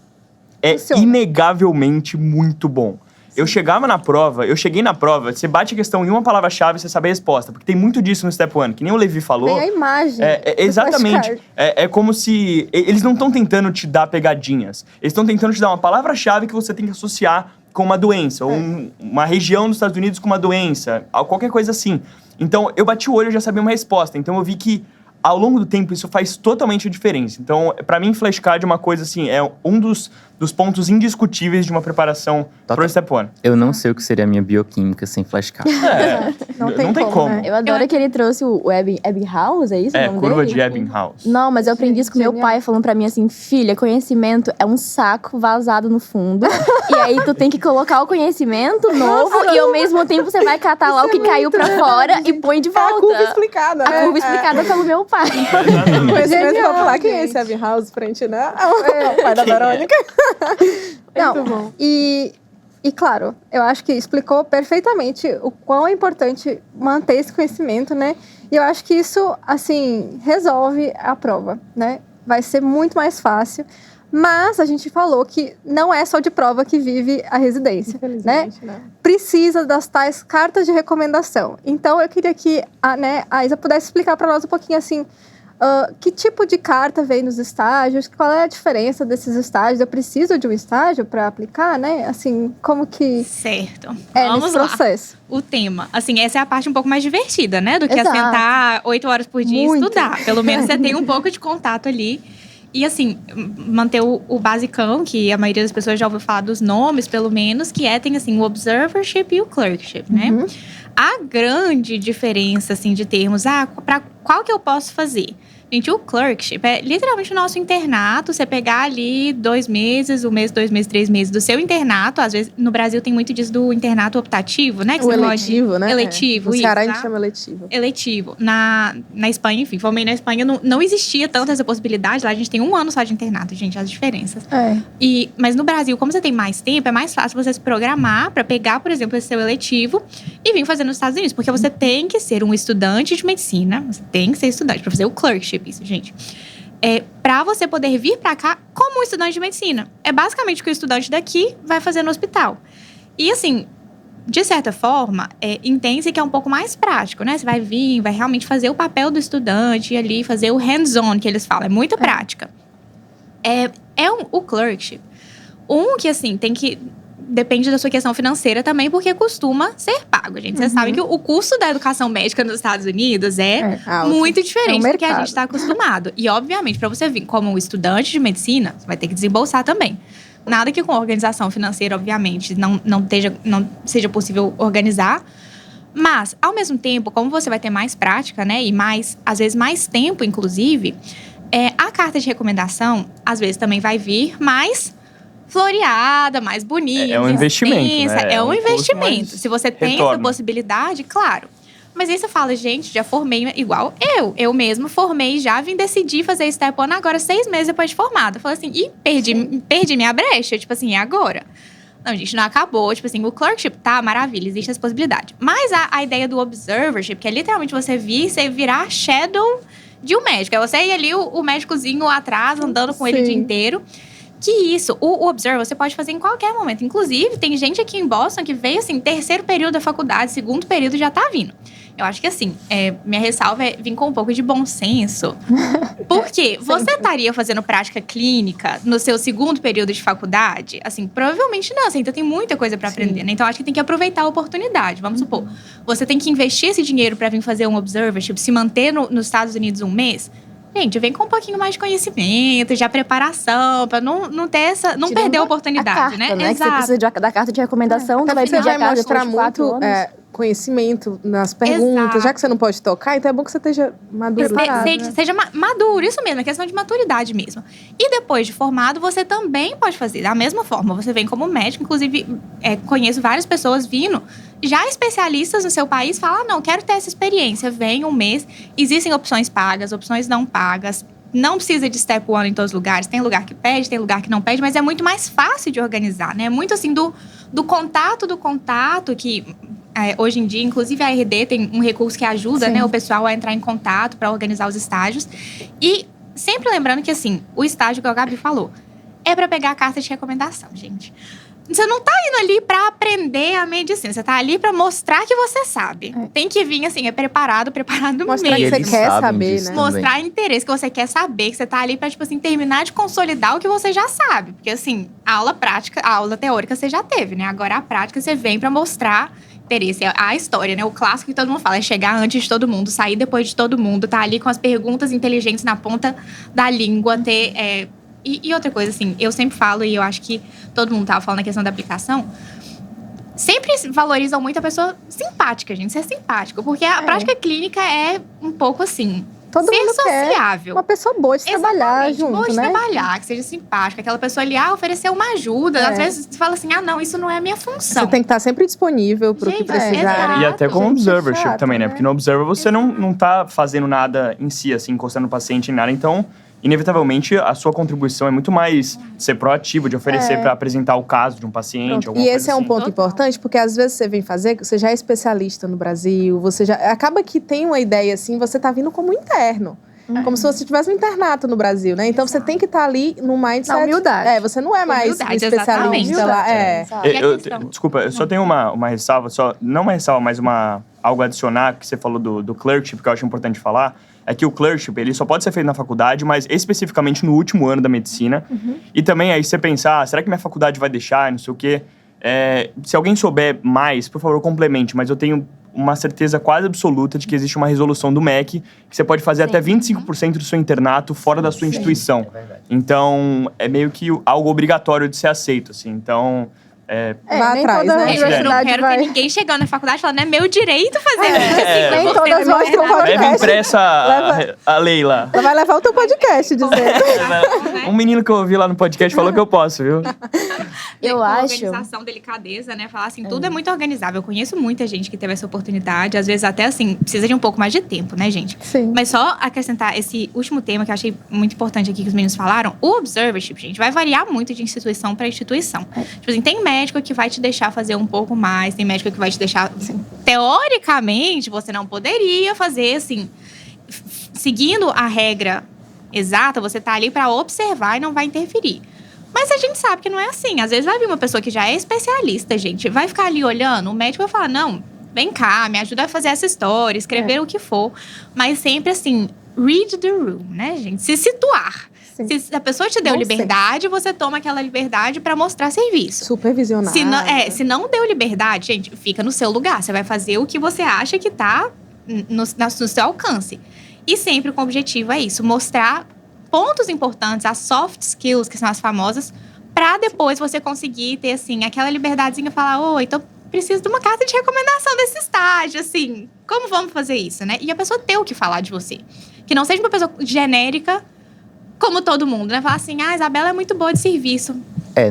é inegavelmente muito bom. eu cheguei na prova, você bate a questão em uma palavra-chave, você sabe a resposta. Porque tem muito disso no Step 1, que nem o Levi falou. Tem a imagem. Exatamente. É como se... Eles não estão tentando te dar pegadinhas. Eles estão tentando te dar uma palavra-chave que você tem que associar com uma doença. Ou uma região dos Estados Unidos com uma doença. Qualquer coisa assim. Então, eu bati o olho e já sabia uma resposta. Então, eu vi que, ao longo do tempo, isso faz totalmente a diferença. Então, pra mim, flashcard é uma coisa assim... É um dos pontos indiscutíveis de uma preparação pro Step 1. Eu não sei o que seria a minha bioquímica sem flashcard. Não tem como. Eu adoro que ele trouxe o Ebbinghaus, é isso? o nome curva dele? de Ebbinghaus. Não, mas eu aprendi isso com meu Genial. pai, falando pra mim assim, filha, conhecimento é um saco vazado no fundo. E aí tu tem que colocar o conhecimento novo e ao mesmo tempo você vai catar lá o que caiu pra fora e põe de É volta. a curva explicada, né? A curva explicada pelo meu pai. Conhecimento Genial, popular. Quem é gente. esse Ebbinghaus frente, né? É o pai da Verônica. Não, Muito bom. E claro, eu acho que explicou perfeitamente o quão é importante manter esse conhecimento, né? E eu acho que isso, assim, resolve a prova, né? Vai ser muito mais fácil. Mas a gente falou que não é só de prova que vive a residência, né? Infelizmente, né? Precisa das tais cartas de recomendação. Então, eu queria que a Isa pudesse explicar para nós um pouquinho, assim, que tipo de carta vem nos estágios, qual é a diferença desses estágios? Eu preciso de um estágio para aplicar, né? Assim, como que Certo. é Vamos nesse lá. processo? O tema. Assim, essa é a parte um pouco mais divertida, né? Do que Exato. sentar 8 horas por dia Muito. e estudar. Pelo menos você tem um pouco de contato ali. E assim, manter o basicão, que a maioria das pessoas já ouviu falar dos nomes, pelo menos, que tem assim, o observership e o clerkship, né? Uhum. A grande diferença, assim, de termos, para qual que eu posso fazer? Gente, o clerkship é literalmente o nosso internato. Você pegar ali 2 meses, 1 mês, 2 meses, 3 meses do seu internato. Às vezes, no Brasil tem muito disso do internato optativo, né? Que O você eletivo, pode... né? Eletivo, No Ceará a isso, gente tá? chama eletivo. Eletivo. Na Espanha, enfim, formei na Espanha, não existia tanto essa possibilidade. Lá a gente tem 1 ano só de internato, gente, as diferenças. Mas no Brasil, como você tem mais tempo, é mais fácil você se programar para pegar, por exemplo, esse seu eletivo e vir fazer nos Estados Unidos. Porque você tem que ser um estudante de medicina, você tem que ser estudante para fazer o clerkship, isso, gente. Para você poder vir para cá como um estudante de medicina. É basicamente o que o estudante daqui vai fazer no hospital. E assim, de certa forma, entende-se que é um pouco mais prático, né? Você vai vir, vai realmente fazer o papel do estudante e ali fazer o hands-on, que eles falam. É muito prática. O clerkship. Que, assim, tem que... Depende da sua questão financeira também, porque costuma ser pago, gente. Vocês sabem que o custo da educação médica nos Estados Unidos é muito diferente do que a gente está acostumado. E, obviamente, para você vir como um estudante de medicina, você vai ter que desembolsar também. Nada que com organização financeira, obviamente, não seja possível organizar. Mas, ao mesmo tempo, como você vai ter mais prática, né? E às vezes mais tempo, inclusive, a carta de recomendação, às vezes, também vai vir mais floreada, mais bonita. É um investimento, extensa. né? É um custo, investimento. mas Se você tem essa retorna. possibilidade, claro. Mas aí você fala, gente, já formei igual eu. Eu mesmo formei, já vim decidir fazer Step 1 agora 6 meses depois de formada. Eu falei assim, perdi minha brecha. Tipo assim, e agora? Não, gente, não acabou. Tipo assim, o clerkship tá maravilha, existe essa possibilidade. Mas a ideia do observership, que é literalmente você virar shadow de um médico. É você ir ali, o médicozinho atrás, andando com ele o dia inteiro. Que isso, o Observer você pode fazer em qualquer momento. Inclusive, tem gente aqui em Boston que veio, assim, 3º período da faculdade, 2º período já tá vindo. Eu acho que, assim, minha ressalva é vir com um pouco de bom senso. Porque você estaria fazendo prática clínica no seu 2º período de faculdade? Assim, provavelmente não. Você ainda tem muita coisa para aprender, né? Então, acho que tem que aproveitar a oportunidade. Vamos supor, você tem que investir esse dinheiro para vir fazer um observership, se manter nos Estados Unidos 1 mês. Gente, vem com um pouquinho mais de conhecimento, de preparação, para não perder a oportunidade, carta, né? Que você precisa da carta de recomendação, tu vai Você pedir vai a carta mostrar depois de 4 muito anos. conhecimento nas perguntas, Exato. já que você não pode tocar, então é bom que você esteja maduro. Seja maduro, isso mesmo, é questão de maturidade mesmo. E depois de formado, você também pode fazer da mesma forma. Você vem como médico, inclusive conheço várias pessoas vindo, já especialistas no seu país, falam, não, quero ter essa experiência, vem 1 mês. Existem opções pagas, opções não pagas. Não precisa de Step 1 em todos os lugares. Tem lugar que pede, tem lugar que não pede, mas é muito mais fácil de organizar, né? Muito assim do contato, que hoje em dia, inclusive a RD tem um recurso que ajuda, né, o pessoal a entrar em contato para organizar os estágios. E sempre lembrando que, assim, o estágio que a Gabi falou é para pegar a carta de recomendação, gente. Você não tá indo ali pra aprender a medicina. Você tá ali pra mostrar que você sabe. Tem que vir, assim, preparado Mostrar mesmo. que você eles quer sabem saber, disso né? também. Mostrar interesse, que você quer saber. Que você tá ali pra, tipo assim, terminar de consolidar o que você já sabe. Porque, assim, a aula prática, a aula teórica você já teve, né? Agora a prática você vem pra mostrar interesse. A história, né? O clássico que todo mundo fala é chegar antes de todo mundo, sair depois de todo mundo, tá ali com as perguntas inteligentes na ponta da língua, ter... E outra coisa, assim, eu sempre falo, e eu acho que todo mundo tava falando na questão da aplicação, sempre valorizam muito a pessoa simpática, gente. Ser simpático. Porque a prática clínica é um pouco assim... Todo ser mundo quer sociável. uma pessoa boa de trabalhar Exatamente, junto, boa de né? trabalhar, que seja simpática. Aquela pessoa ali, oferecer uma ajuda. Às vezes você fala assim, não, isso não é a minha função. Você tem que estar sempre disponível pro que Gente, precisar. exato. E até como gente, observership chato, também, né? né? Porque no observer você não tá fazendo nada em si, assim, encostando no paciente em nada. Então, inevitavelmente, a sua contribuição é muito mais ser proativo, de oferecer para apresentar o caso de um paciente, alguma E coisa esse é um assim. ponto Total. importante, porque às vezes você vem fazer, você já é especialista no Brasil, você já acaba que tem uma ideia assim, você tá vindo como interno. Como se você tivesse um internato no Brasil, né? Então você tem que estar ali no mindset. Na humildade. Você não é mais Humildade, especialista exatamente. lá. Exato. E a questão? Desculpa, eu só tenho uma ressalva, não uma ressalva, mas algo a adicionar que você falou do clerkship, que eu acho importante falar. É que o clerkship, ele só pode ser feito na faculdade, mas especificamente no último ano da medicina. E também aí você pensar, será que minha faculdade vai deixar, não sei o quê? Se alguém souber mais, por favor, complemente. Mas eu tenho uma certeza quase absoluta de que existe uma resolução do MEC que você pode fazer até 25% do seu internato fora da sua instituição. É verdade. Então, é meio que algo obrigatório de ser aceito, assim. Então... Vá nem atrás, toda né? Eu não universidade quero vai... ter ninguém chegando na faculdade falando, é meu direito fazer nem 25%. todas vão pro podcast. Leve impressa a lei lá. Ela vai levar o teu podcast, dizer. Um menino que eu ouvi lá no podcast falou que eu posso, viu? Eu Com acho. organização, delicadeza, né? Falar assim, tudo é muito organizável. Eu conheço muita gente que teve essa oportunidade. Às vezes até assim, precisa de um pouco mais de tempo, né, gente? Sim. Mas só acrescentar esse último tema que eu achei muito importante aqui que os meninos falaram. O observership, gente, vai variar muito de instituição para instituição. Tipo assim, tem médico que vai te deixar fazer um pouco mais. Tem médico que vai te deixar... Teoricamente, você não poderia fazer, assim... Seguindo a regra exata, você tá ali para observar e não vai interferir. Mas a gente sabe que não é assim. Às vezes vai vir uma pessoa que já é especialista, gente. Vai ficar ali olhando, o médico vai falar, não, vem cá, me ajuda a fazer essa história, escrever o que for. Mas sempre assim, read the room, né, gente? Se situar. Sim. Se a pessoa te deu Bom liberdade, você toma aquela liberdade para mostrar serviço. Supervisionar. Se não deu liberdade, gente, fica no seu lugar. Você vai fazer o que você acha que tá no seu alcance. E sempre com o objetivo é isso, mostrar pontos importantes, as soft skills, que são as famosas, para depois você conseguir ter, assim, aquela liberdadezinha e falar, oi, então preciso de uma carta de recomendação desse estágio, assim, como vamos fazer isso, né? E a pessoa ter o que falar de você. Que não seja uma pessoa genérica, como todo mundo, né? Falar assim, a Isabela é muito boa de serviço.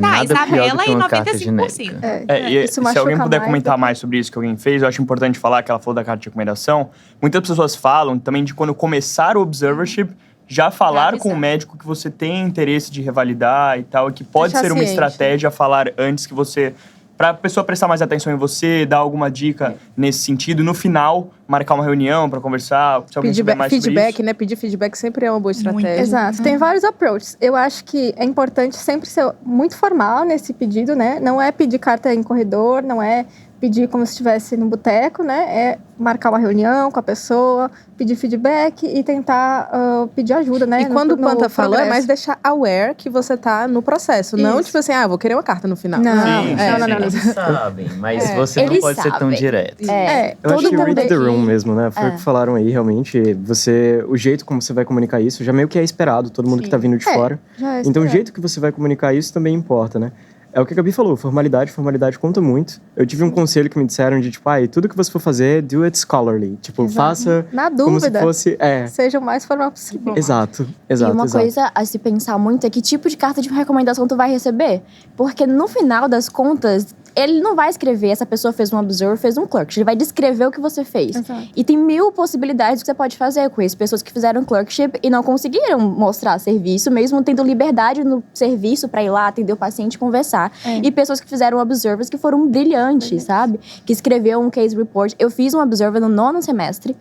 Nada pior do Isabela que e uma carta 95%. genérica. E isso se machuca alguém puder mais comentar do que- mais sobre isso que alguém fez, eu acho importante falar que ela falou da carta de recomendação. Muitas pessoas falam também de quando começar o observership, já falar com o avisar. médico que você tem interesse de revalidar e tal, e que pode Deixar ser uma ciente. estratégia falar antes que você... Pra pessoa prestar mais atenção em você, dar alguma dica nesse sentido. No final, marcar uma reunião pra conversar, se alguém souber mais sobre Feedback, isso. né? Pedir feedback sempre é uma boa estratégia. Exato. Tem vários approaches. Eu acho que é importante sempre ser muito formal nesse pedido, né? Não é pedir carta em corredor, não é pedir como se estivesse no boteco, né? É marcar uma reunião com a pessoa, pedir feedback e tentar pedir ajuda, né? E quando o Panta falou, é progresso. mais deixar aware que você tá no processo. Não, Isso. tipo assim, vou querer uma carta no final. Não, Sim, não. Eles sabem, mas você não Eles pode ser tão sabem. direto. Eu acho que read the também- room mesmo, né? Foi o que falaram aí, realmente. O jeito como você vai comunicar isso já meio que é esperado, todo mundo que tá vindo de fora. Já é Então, o esperado. jeito que você vai comunicar isso também importa, né? É o que a Gabi falou, formalidade conta muito. Eu tive um conselho que me disseram de, tipo, tudo que você for fazer, do it scholarly. Tipo, Exato. faça Na como se dúvida, fosse... seja o mais formal possível. Exato. E uma exato. coisa a se pensar muito é que tipo de carta de recomendação tu vai receber. Porque no final das contas, ele não vai escrever, essa pessoa fez um observer, fez um clerkship. Ele vai descrever o que você fez. Exato. E tem 1000 possibilidades que você pode fazer com isso. Pessoas que fizeram clerkship e não conseguiram mostrar serviço, mesmo tendo liberdade no serviço pra ir lá, atender o paciente e conversar. E pessoas que fizeram observers que foram brilhantes, sabe? Que escreveu um case report. Eu fiz um observer no 9º semestre,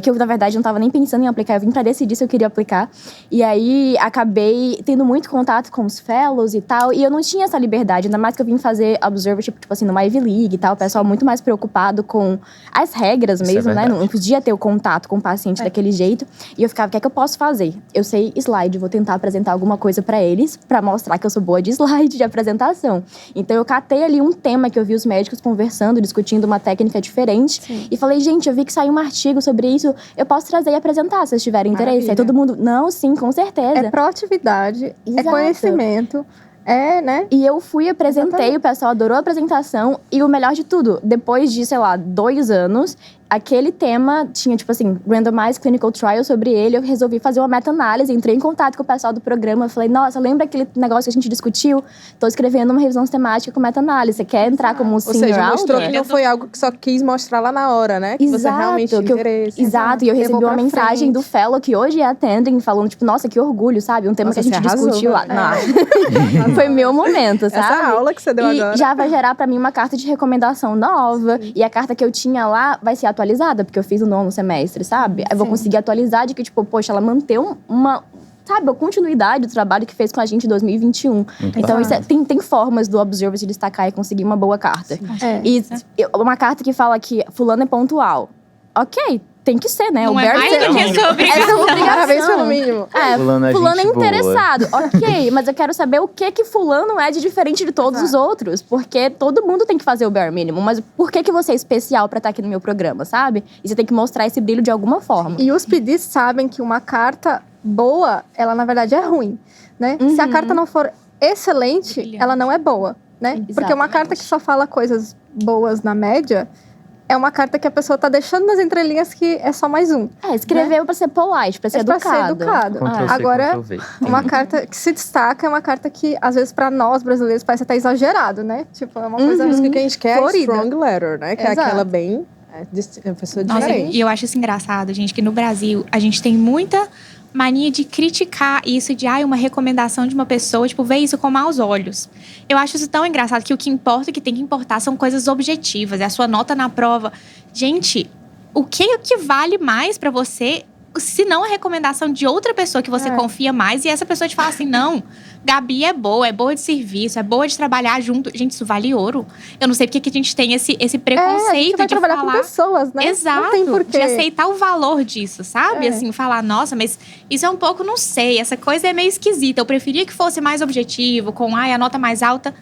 que eu, na verdade, não tava nem pensando em aplicar. Eu vim pra decidir se eu queria aplicar. E aí, acabei tendo muito contato com os fellows e tal. E eu não tinha essa liberdade. Ainda mais que eu vim fazer observer, tipo assim, numa Ivy League e tal. O pessoal muito mais preocupado com as regras mesmo, né? Não podia ter o contato com o paciente daquele jeito. E eu ficava, o que é que eu posso fazer? Eu sei slide, vou tentar apresentar alguma coisa pra eles, pra mostrar que eu sou boa de slide, de apresentação. Então, eu catei ali um tema que eu vi os médicos conversando, discutindo uma técnica diferente. E falei, gente, eu vi que saiu um artigo sobre isso, eu posso trazer e apresentar, se vocês tiverem interesse. Aí todo mundo, não, sim, com certeza. É proatividade, é conhecimento. Né? E eu fui, apresentei, o pessoal adorou a apresentação. E o melhor de tudo, depois de, sei lá, 2 anos, aquele tema tinha, tipo assim, randomized clinical trial sobre ele. Eu resolvi fazer uma meta-análise, entrei em contato com o pessoal do programa. Falei, nossa, lembra aquele negócio que a gente discutiu? Tô escrevendo uma revisão sistemática com meta-análise. Você quer entrar como senior Ou seja, mostrou author? que não foi algo que só quis mostrar lá na hora, né? Que você realmente tinha interesse. Exato, e eu recebi uma mensagem do fellow que hoje é attending, falando, tipo, nossa, que orgulho, sabe? Um tema que a gente discutiu lá. Foi meu momento, sabe? Essa aula que você deu agora. E já vai gerar pra mim uma carta de recomendação nova. E a carta que eu tinha lá vai ser atualizada, porque eu fiz o 9º semestre, sabe? Eu vou conseguir atualizar de que, tipo, poxa, ela manteve uma continuidade do trabalho que fez com a gente em 2021. Então, isso tem formas do Observer se destacar e conseguir uma boa carta. E uma carta que fala que fulano é pontual. Ok, tem que ser, né? Não é mais do que sua obrigação. Parabéns pelo mínimo. Fulano é gente boa. interessado. Ok, mas eu quero saber o que fulano é de diferente de todos os outros. Porque todo mundo tem que fazer o bare minimum. Mas por que você é especial pra estar aqui no meu programa, sabe? E você tem que mostrar esse brilho de alguma forma. E os PDs sabem que uma carta boa, ela na verdade é ruim, né? Se a carta não for excelente, ela não é boa, né? Porque uma carta que só fala coisas boas na média é uma carta que a pessoa tá deixando nas entrelinhas que é só mais um. Escreveu pra ser polite, pra ser educado. Pra ser educado. Ctrl+C, Agora, Ctrl+V. uma carta que se destaca é uma carta que, às vezes, pra nós brasileiros, parece até exagerado, né? Tipo, é uma coisa Isso que a gente quer é florida. strong letter, né? Que é aquela bem... É pessoa Nossa, diferente. e eu acho isso engraçado, gente, que no Brasil a gente tem muita mania de criticar isso de uma recomendação de uma pessoa, tipo, ver isso com maus olhos. Eu acho isso tão engraçado que o que importa, o que tem que importar são coisas objetivas, é a sua nota na prova. Gente, o que vale mais pra você, se não a recomendação de outra pessoa que você confia mais e essa pessoa te fala assim, não, Gabi é boa de serviço, é boa de trabalhar junto. Gente, isso vale ouro. Eu não sei porque que a gente tem esse preconceito a gente vai de trabalhar falar... com pessoas, né? Exato, não tem porquê. de aceitar o valor disso, sabe? Assim, falar, nossa, mas isso é um pouco, não sei, essa coisa é meio esquisita. Eu preferia que fosse mais objetivo, com a nota mais alta.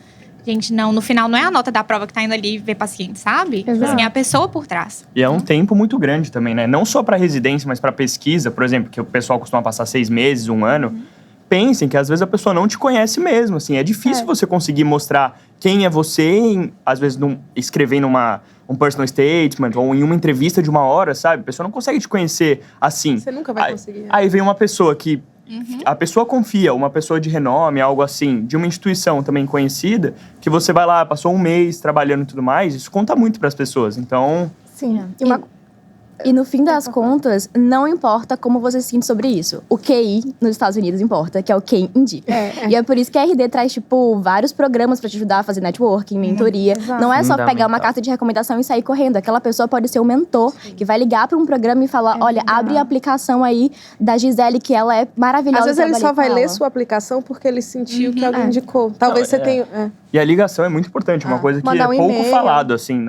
Gente, não, no final não é a nota da prova que tá indo ali ver paciente, sabe? Assim, é a pessoa por trás. E é um tempo muito grande também, né? Não só para residência, mas para pesquisa, por exemplo, que o pessoal costuma passar 6 meses, 1 ano. Pensem que às vezes a pessoa não te conhece mesmo, assim. É difícil você conseguir mostrar quem é você, às vezes escrevendo um personal statement ou em uma entrevista de 1 hora, sabe? A pessoa não consegue te conhecer assim. Você nunca vai conseguir. Aí vem uma pessoa que a pessoa confia, uma pessoa de renome, algo assim, de uma instituição também conhecida, que você vai lá, passou 1 mês trabalhando e tudo mais, isso conta muito para as pessoas. Então, Sim. E no fim das contas, não importa como você se sente sobre isso. O QI nos Estados Unidos importa, que é o quem indica. E é por isso que a RD traz, tipo, vários programas pra te ajudar a fazer networking, mentoria. Não é só pegar uma carta de recomendação e sair correndo. Aquela pessoa pode ser o mentor, que vai ligar pra um programa e falar, olha, abre a aplicação aí da Gisele, que ela é maravilhosa. Às vezes ele só vai ler sua aplicação porque ele sentiu que alguém indicou. Talvez você tenha... E a ligação é muito importante, uma coisa que é pouco e-mail. falado, assim,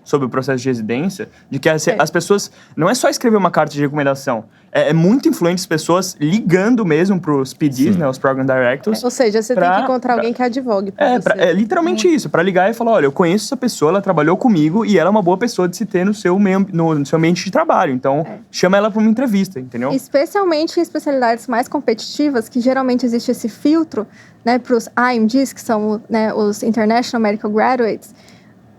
sobre o processo de residência, de que as pessoas... Não é só escrever uma carta de recomendação. É muito influente as pessoas ligando mesmo pros PDs, né? Os Program Directors. Ou seja, você tem que encontrar alguém que advogue pra você. É literalmente isso. Pra ligar e falar, olha, eu conheço essa pessoa, ela trabalhou comigo e ela é uma boa pessoa de se ter no seu ambiente de trabalho. Então, chama ela pra uma entrevista, entendeu? Especialmente em especialidades mais competitivas, que geralmente existe esse filtro, né, pros IMGs, que são, né, os International Medical Graduates.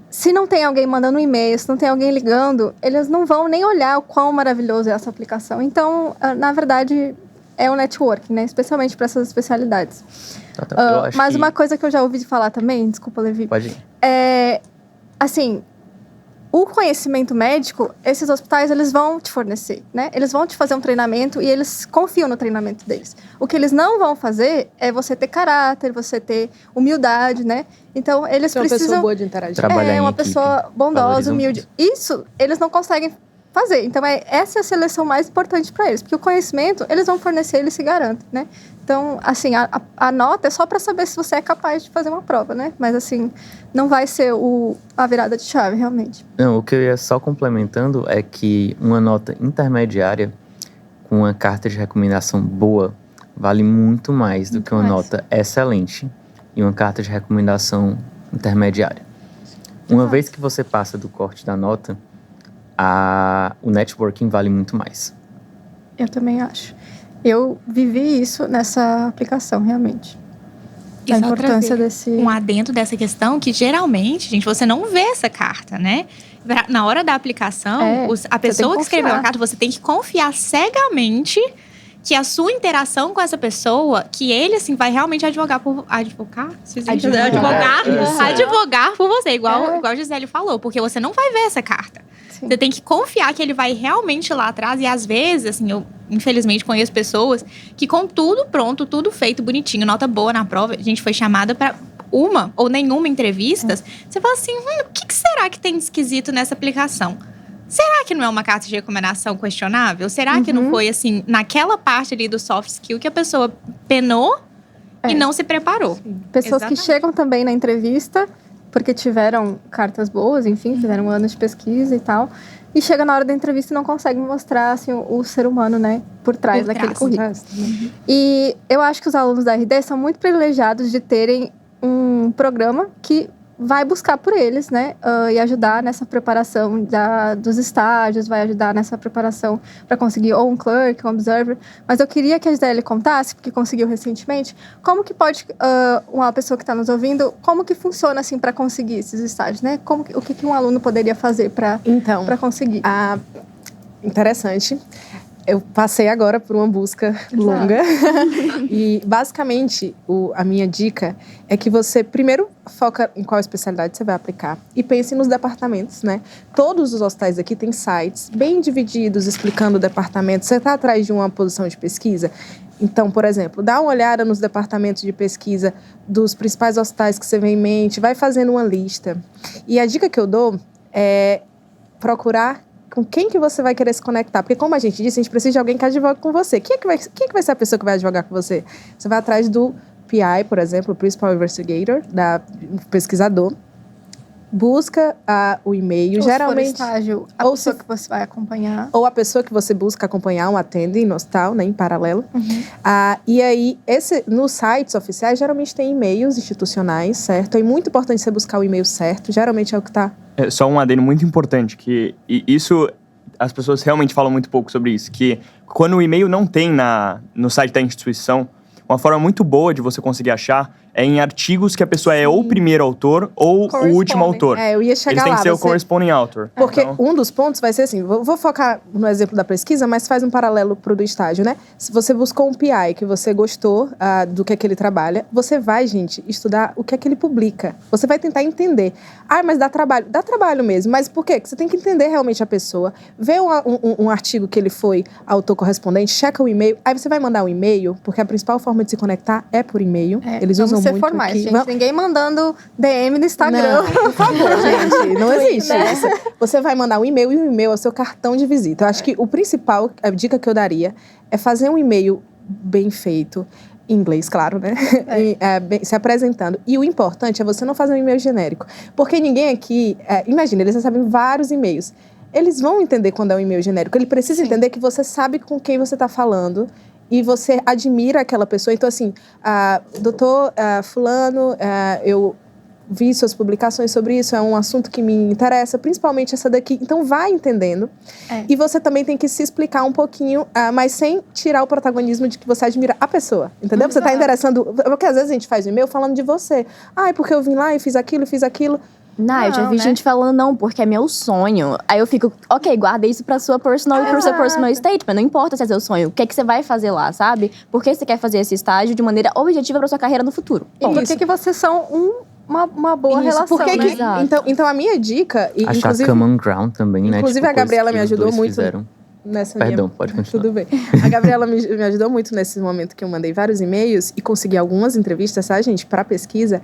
Se não tem alguém mandando um e-mail, se não tem alguém ligando, eles não vão nem olhar o quão maravilhoso é essa aplicação. Então, na verdade, é o networking, né? Especialmente para essas especialidades. Eu acho Mas que... uma coisa que eu já ouvi falar também, desculpa, Levi. Pode ir. Assim, o conhecimento médico, esses hospitais, eles vão te fornecer, né? Eles vão te fazer um treinamento e eles confiam no treinamento deles. O que eles não vão fazer é você ter caráter, você ter humildade, né? Então, eles precisam... uma pessoa boa de interagir. Trabalhar em uma equipe. pessoa bondosa, Valorizam humilde. Isso, eles não conseguem fazer. Então, essa é a seleção mais importante para eles. Porque o conhecimento, eles vão fornecer, eles se garantem, né? Então, assim, a nota é só para saber se você é capaz de fazer uma prova, né? Mas, assim, não vai ser a virada de chave, realmente. Não, o que eu ia só complementando é que uma nota intermediária com uma carta de recomendação boa vale muito mais do que uma nota excelente e uma carta de recomendação intermediária. Uma vez que você passa do corte da nota, o networking vale muito mais. Eu também acho. Eu vivi isso nessa aplicação, realmente. E A só importância trazer desse... um adendo dessa questão, que geralmente, gente, você não vê essa carta, né? Na hora da aplicação, a pessoa que escreveu a carta, você tem que confiar cegamente que a sua interação com essa pessoa, que ele, assim, vai realmente advogar por você, igual a Gisele falou, porque você não vai ver essa carta. Sim. Você tem que confiar que ele vai realmente lá atrás, e às vezes, assim, eu infelizmente conheço pessoas que com tudo pronto, tudo feito, bonitinho, nota boa na prova, a gente foi chamada para uma ou nenhuma entrevistas, você fala assim, o que será que tem de esquisito nessa aplicação? Será que não é uma carta de recomendação questionável? Será que não foi, assim, naquela parte ali do soft skill que a pessoa penou e não se preparou? Pessoas que chegam também na entrevista, porque tiveram cartas boas, enfim, fizeram anos de pesquisa e tal, e chega na hora da entrevista e não conseguem mostrar, assim, o ser humano, né, por trás daquele currículo. E eu acho que os alunos da RD são muito privilegiados de terem um programa que vai buscar por eles, né, e ajudar nessa preparação dos estágios, vai ajudar nessa preparação para conseguir ou um clerk, um observer. Mas eu queria que a Gisele contasse, porque conseguiu recentemente, como que pode, uma pessoa que está nos ouvindo, como que funciona, assim, para conseguir esses estágios, né? O que um aluno poderia fazer para conseguir? Interessante. Eu passei agora por uma busca longa e, basicamente, a minha dica é que você, primeiro, foca em qual especialidade você vai aplicar e pense nos departamentos, né? Todos os hospitais aqui têm sites bem divididos, explicando o departamento. Você está atrás de uma posição de pesquisa? Então, por exemplo, dá uma olhada nos departamentos de pesquisa dos principais hospitais que você vê em mente, vai fazendo uma lista. E a dica que eu dou é procurar com quem que você vai querer se conectar. Porque, como a gente disse, a gente precisa de alguém que advogue com você. Quem é que vai ser a pessoa que vai advogar com você? Você vai atrás do PI, por exemplo, o Principal Investigator, do pesquisador. Busca o e-mail. Ou geralmente, se for estágio, a pessoa que você vai acompanhar. Ou a pessoa que você busca acompanhar, um attending no hospital, né, em paralelo. E aí, nos sites oficiais, geralmente tem e-mails institucionais, certo? É muito importante você buscar o e-mail certo. Geralmente é o que está... Só um adendo muito importante, que isso, as pessoas realmente falam muito pouco sobre isso, que quando o e-mail não tem no site da instituição, uma forma muito boa de você conseguir achar é em artigos que a pessoa é ou o primeiro autor ou o último autor. Eu ia chegar lá. Eles têm que ser o corresponding author. Porque um dos pontos vai ser assim, vou focar no exemplo da pesquisa, mas faz um paralelo pro do estágio, né? Se você buscou um PI que você gostou do que ele trabalha, você vai, gente, estudar o que é que ele publica. Você vai tentar entender. Mas dá trabalho. Dá trabalho mesmo. Mas por quê? Porque você tem que entender realmente a pessoa, ver um artigo que ele foi autor correspondente, checa o e-mail, aí você vai mandar um e-mail, porque a principal forma de se conectar é por e-mail. Eles usam muito formais, aqui. gente. Ninguém mandando DM no Instagram. Não, por favor, gente. Não existe isso. Você vai mandar um e-mail e o e-mail é o seu cartão de visita. Eu acho que a dica que eu daria é fazer um e-mail bem feito, em inglês, claro, né? Se apresentando. E o importante é você não fazer um e-mail genérico. Porque ninguém aqui... imagina, eles recebem vários e-mails. Eles vão entender quando é um e-mail genérico. Ele precisa entender que você sabe com quem você está falando e você admira aquela pessoa. Então, assim, doutor fulano, eu vi suas publicações sobre isso, é um assunto que me interessa, principalmente essa daqui. Então, vai entendendo. E você também tem que se explicar um pouquinho, mas sem tirar o protagonismo de que você admira a pessoa, entendeu? Você está interessando... Porque às vezes a gente faz um e-mail falando de você. Porque eu vim lá e fiz aquilo. Eu já vi né? gente falando, não, porque é meu sonho. Aí eu fico, ok, guarda isso pra sua personal, pro seu personal statement. Não importa se é seu sonho. O que é que você vai fazer lá, sabe? Por que você quer fazer esse estágio de maneira objetiva pra sua carreira no futuro? E por que vocês são uma boa Isso, relação, por que né? Exato. então a minha dica, e Achar inclusive, common ground também, né? inclusive Tipo, a Gabriela me coisas que os ajudou dois muito fizeram. nessa Perdão, minha... pode continuar. Tudo bem. A Gabriela me ajudou muito nesse momento que eu mandei vários e-mails e consegui algumas entrevistas, tá, gente, para pesquisa.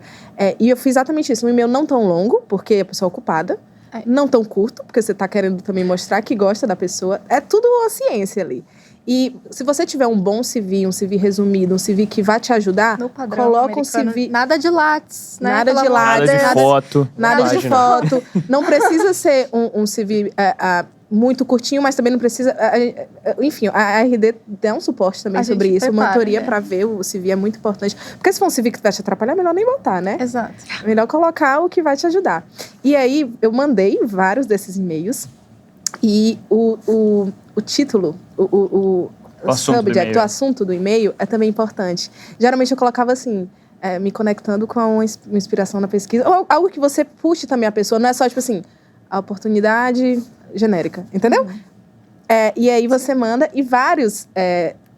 E eu fiz exatamente isso. Um e-mail não tão longo, porque a pessoa é ocupada. Não tão curto, porque você tá querendo também mostrar que gosta da pessoa. É tudo a ciência ali. E se você tiver um bom CV, um CV resumido, um CV que vai te ajudar, No padrão coloca um americano, CV... nada de lattes, né? Nada de Pelo amor lattes, Nada de Deus. foto. Nada de Página. foto. Não precisa ser um CV muito curtinho, mas também não precisa... enfim, a RD dá um suporte também A sobre gente isso. prepara, Mentoria né? para ver o CV é muito importante. Porque se for um CV que vai te atrapalhar, é melhor nem botar, né? Exato. É melhor colocar o que vai te ajudar. E aí, eu mandei vários desses e-mails. E o título, o assunto do subject, e-mail. o assunto do e-mail é também importante. Geralmente eu colocava assim, me conectando com uma inspiração na pesquisa. Ou algo que você puxe também a pessoa. Não é só, tipo assim, a oportunidade genérica. Entendeu? E aí você manda, e vários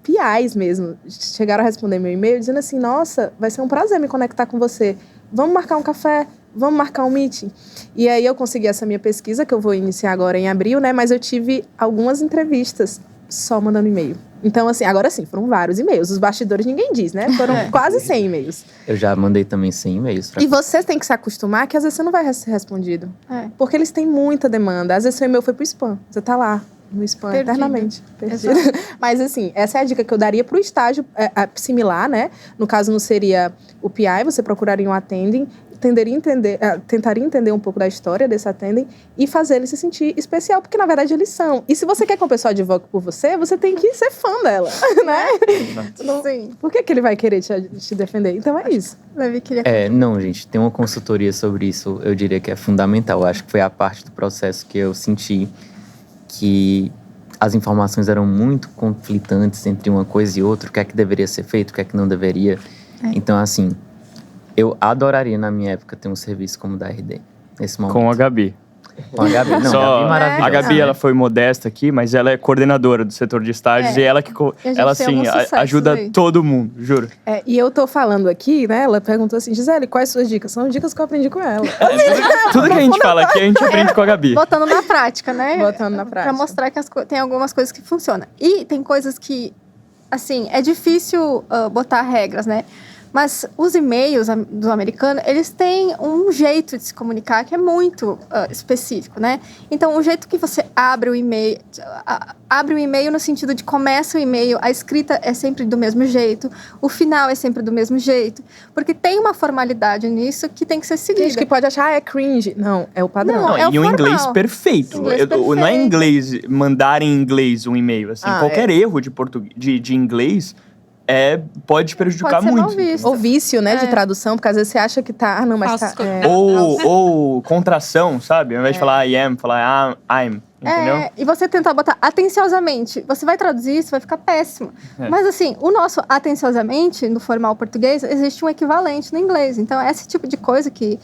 PIs mesmo chegaram a responder meu e-mail dizendo assim, nossa, vai ser um prazer me conectar com você. Vamos marcar um café, vamos marcar um meeting. E aí eu consegui essa minha pesquisa, que eu vou iniciar agora em abril, né? Mas eu tive algumas entrevistas só mandando e-mail. Então, assim, agora sim, foram vários e-mails. Os bastidores ninguém diz, né? Foram quase 100 e-mails. Eu já mandei também 100 e-mails pra E vocês têm que se acostumar que às vezes você não vai ser respondido. Porque eles têm muita demanda. Às vezes seu e-mail foi pro spam. Você tá lá no spam Perdido. eternamente. Perdido. Mas assim, essa é a dica que eu daria pro estágio similar, né? No caso, não seria o PI, você procuraria um attending, tentaria entender um pouco da história desse attending e fazer ele se sentir especial, porque na verdade eles são. E se você quer que uma pessoa advogue por você, você tem que ser fã dela, né? Sim. Por que ele vai querer te defender? Então é isso. Levi queria... Não, gente, tem uma consultoria sobre isso, eu diria que é fundamental. Eu acho que foi a parte do processo que eu senti que as informações eram muito conflitantes entre uma coisa e outra, o que é que deveria ser feito, o que é que não deveria. Então, assim, eu adoraria, na minha época, ter um serviço como o da RD, nesse momento. Com a Gabi. Com a Gabi. Não, Só, Gabi maravilhosa. a Gabi, ela foi modesta aqui, mas ela é coordenadora do setor de estágios e ela que E a gente ela tem assim alguns sucessos ajuda aí. todo mundo, juro. E eu tô falando aqui, né? Ela perguntou assim, Gisele, quais suas dicas? São dicas que eu aprendi com ela. Tudo que a gente fala aqui, a gente aprende com a Gabi. Botando na prática, né? Botando na prática. Pra mostrar que tem algumas coisas que funcionam. E tem coisas que, assim, é difícil botar regras, né? Mas os e-mails do americano, eles têm um jeito de se comunicar que é muito específico, né? Então, o jeito que você abre o e-mail... abre o e-mail no sentido de começa o e-mail, a escrita é sempre do mesmo jeito, o final é sempre do mesmo jeito. Porque tem uma formalidade nisso que tem que ser seguida. Gente que pode achar, é cringe. Não, é o padrão. Não, é o e um formal. inglês perfeito. Inglês Não é perfeito. inglês, mandar em inglês um e-mail. Assim, qualquer erro de português, de inglês pode te prejudicar Pode ser mal muito. visto. Ou vício, né, de tradução, porque às vezes você acha que tá... não, mas Falsas tá... Ou contração, sabe? Ao invés de falar I am, falar I'm. Entendeu? E você tentar botar atenciosamente, você vai traduzir, isso vai ficar péssimo. Mas assim, o nosso atenciosamente, no formal português, existe um equivalente no inglês. Então, é esse tipo de coisa que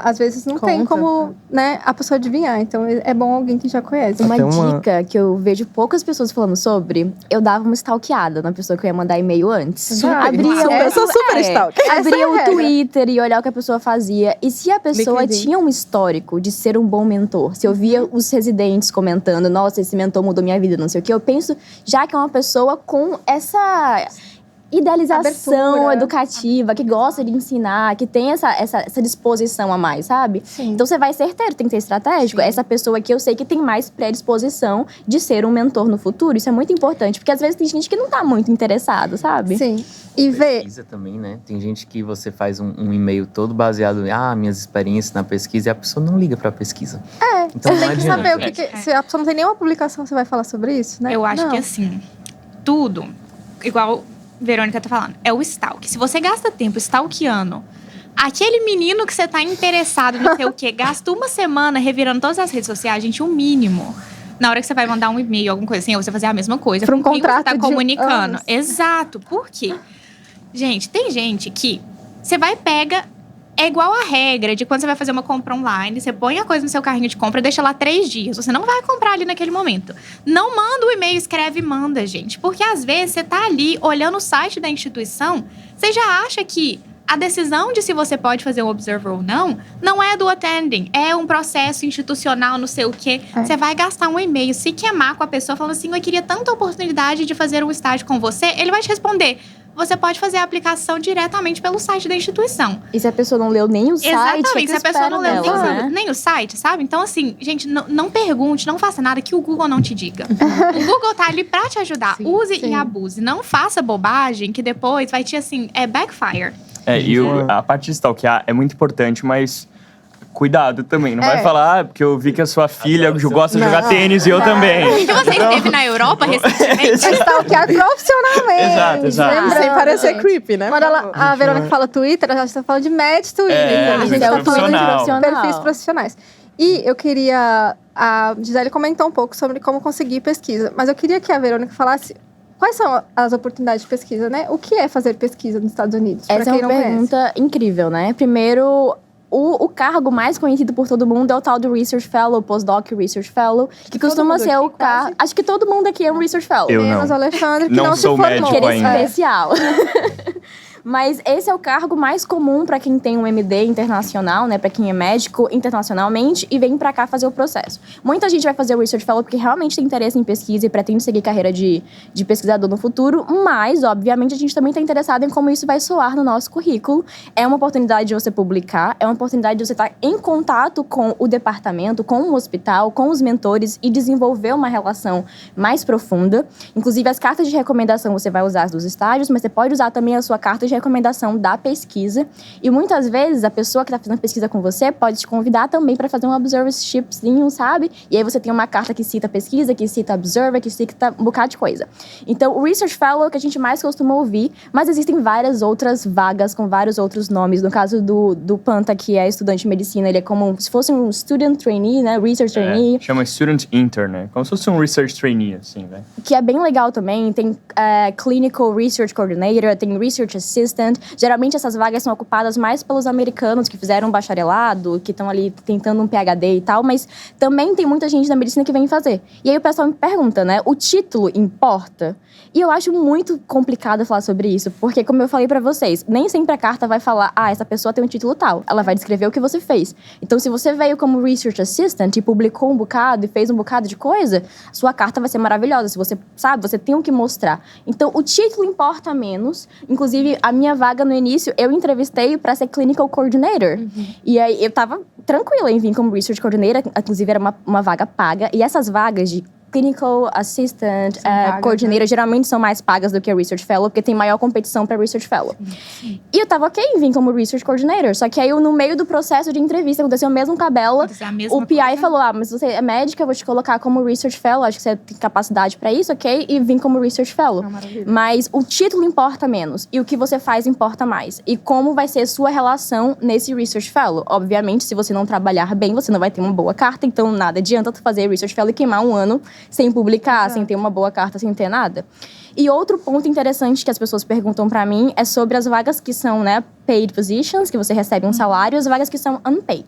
às vezes não tem como, né, a pessoa adivinhar. Então, é bom alguém que já conhece. Uma Até uma- dica que eu vejo poucas pessoas falando sobre, eu dava uma stalkeada na pessoa que eu ia mandar e-mail antes. Eu sou super stalker. Abria Essa é a o regra. Twitter e olhar o que a pessoa fazia. E se a pessoa LinkedIn. tinha um histórico de ser um bom mentor, se eu via os residentes comentando, nossa, esse mentor mudou minha vida, não sei o quê, eu penso já que é uma pessoa com essa idealização Abertura. educativa, que gosta de ensinar, que tem essa disposição a mais, sabe? Sim. Então você vai certeiro, tem que ser estratégico. Essa pessoa que eu sei que tem mais predisposição de ser um mentor no futuro, isso é muito importante, porque às vezes tem gente que não tá muito interessado, sabe? Sim. E ver... Pesquisa também, né? Tem gente que você faz um e-mail todo baseado em minhas experiências na pesquisa e a pessoa não liga pra pesquisa. Então Você não tem que adianta. saber o que... Se a pessoa não tem nenhuma publicação, você vai falar sobre isso, né? Eu acho Não. que assim, tudo, igual Verônica tá falando, é o stalk. Se você gasta tempo stalkeando aquele menino que você tá interessado, não sei o quê, gasta uma semana revirando todas as redes sociais, gente, o mínimo. Na hora que você vai mandar um e-mail, alguma coisa assim, ou você fazer a mesma coisa. Pra um com quem contrato você tá de comunicando. anos. Exato. Por quê? Gente, tem gente que você vai pega É igual a regra de quando você vai fazer uma compra online, você põe a coisa no seu carrinho de compra e deixa lá 3 dias. Você não vai comprar ali naquele momento. Não manda o e-mail, escreve e manda, gente. Porque às vezes você tá ali olhando o site da instituição, você já acha que a decisão de se você pode fazer um observer ou não é do attending. É um processo institucional, não sei o quê. Você vai gastar um e-mail, se queimar com a pessoa, falando assim, eu queria tanta oportunidade de fazer um estágio com você. Ele vai te responder, você pode fazer a aplicação diretamente pelo site da instituição. E se a pessoa não leu nem o site, exatamente, se a pessoa não leu dela, nem o site, sabe? Então, assim, gente, não pergunte, não faça nada que o Google não te diga. O Google tá ali pra te ajudar. Use e abuse. Não faça bobagem que depois vai te, assim, backfire. A parte de stalkear é muito importante, mas cuidado também. Não vai falar, porque eu vi que a sua filha gosta de jogar tênis e eu também. O que você esteve na Europa recentemente? Stalkear profissionalmente. Exato. Sem parecer creepy, né? Quando a Verônica fala Twitter, a gente tá falando de match Twitter. A gente tá falando de perfis profissionais. E eu queria... A Gisele comentou um pouco sobre como conseguir pesquisa. Mas eu queria que a Verônica falasse... Quais são as oportunidades de pesquisa, né? O que é fazer pesquisa nos Estados Unidos? Essa é uma pergunta incrível, né? Primeiro, o cargo mais conhecido por todo mundo é o tal do Research Fellow, Postdoc Research Fellow, que costuma ser o cargo... Acho que todo mundo aqui é um Research Fellow. Menos o Alexandre, que não não sou se formou. médico ainda. Especial. Mas esse é o cargo mais comum para quem tem um MD internacional, né? Para quem é médico internacionalmente e vem para cá fazer o processo. Muita gente vai fazer o Research Fellow porque realmente tem interesse em pesquisa e pretende seguir carreira de pesquisador no futuro, mas, obviamente, a gente também está interessado em como isso vai soar no nosso currículo. É uma oportunidade de você publicar, é uma oportunidade de você estar em contato com o departamento, com o hospital, com os mentores e desenvolver uma relação mais profunda. Inclusive, as cartas de recomendação você vai usar as dos estágios, mas você pode usar também a sua carta de recomendação da pesquisa. E muitas vezes a pessoa que está fazendo pesquisa com você pode te convidar também para fazer um observershipzinho, sabe? E aí você tem uma carta que cita pesquisa, que cita observer, que cita um bocado de coisa. Então, o Research Fellow é o que a gente mais costuma ouvir, mas existem várias outras vagas com vários outros nomes. No caso do Panta, que é estudante de medicina, ele é como se fosse um student trainee, né? Research trainee. Chama student intern, né? Como se fosse um research trainee, assim, né? Que é bem legal também. Tem clinical research coordinator, tem research assistant. Geralmente essas vagas são ocupadas mais pelos americanos que fizeram um bacharelado, que estão ali tentando um PhD e tal, mas também tem muita gente da medicina que vem fazer. E aí o pessoal me pergunta, né? O título importa? E eu acho muito complicado falar sobre isso, porque como eu falei pra vocês, nem sempre a carta vai falar, essa pessoa tem um título tal. Ela vai descrever o que você fez. Então, se você veio como Research Assistant e publicou um bocado e fez um bocado de coisa, sua carta vai ser maravilhosa. Se você sabe, você tem o que mostrar. Então, o título importa menos. Inclusive, a minha vaga no início, eu entrevistei pra ser Clinical Coordinator. E aí, eu tava tranquila em vir como Research Coordinator. Inclusive, era uma vaga paga. E essas vagas de Clinical Assistant, Coordinator, geralmente são mais pagas do que a Research Fellow, porque tem maior competição para Research Fellow. E eu tava ok em vir como Research Coordinator, só que aí no meio do processo de entrevista, aconteceu o mesmo com a Bella, o PI falou, mas você é médica, eu vou te colocar como Research Fellow, acho que você tem capacidade para isso, ok? E vim como Research Fellow. Mas o título importa menos, e o que você faz importa mais. E como vai ser a sua relação nesse Research Fellow. Obviamente, se você não trabalhar bem, você não vai ter uma boa carta, então nada adianta tu fazer Research Fellow e queimar um ano sem publicar, sem ter uma boa carta, sem ter nada. E outro ponto interessante que as pessoas perguntam pra mim é sobre as vagas que são, né, paid positions, que você recebe um salário, e as vagas que são unpaid.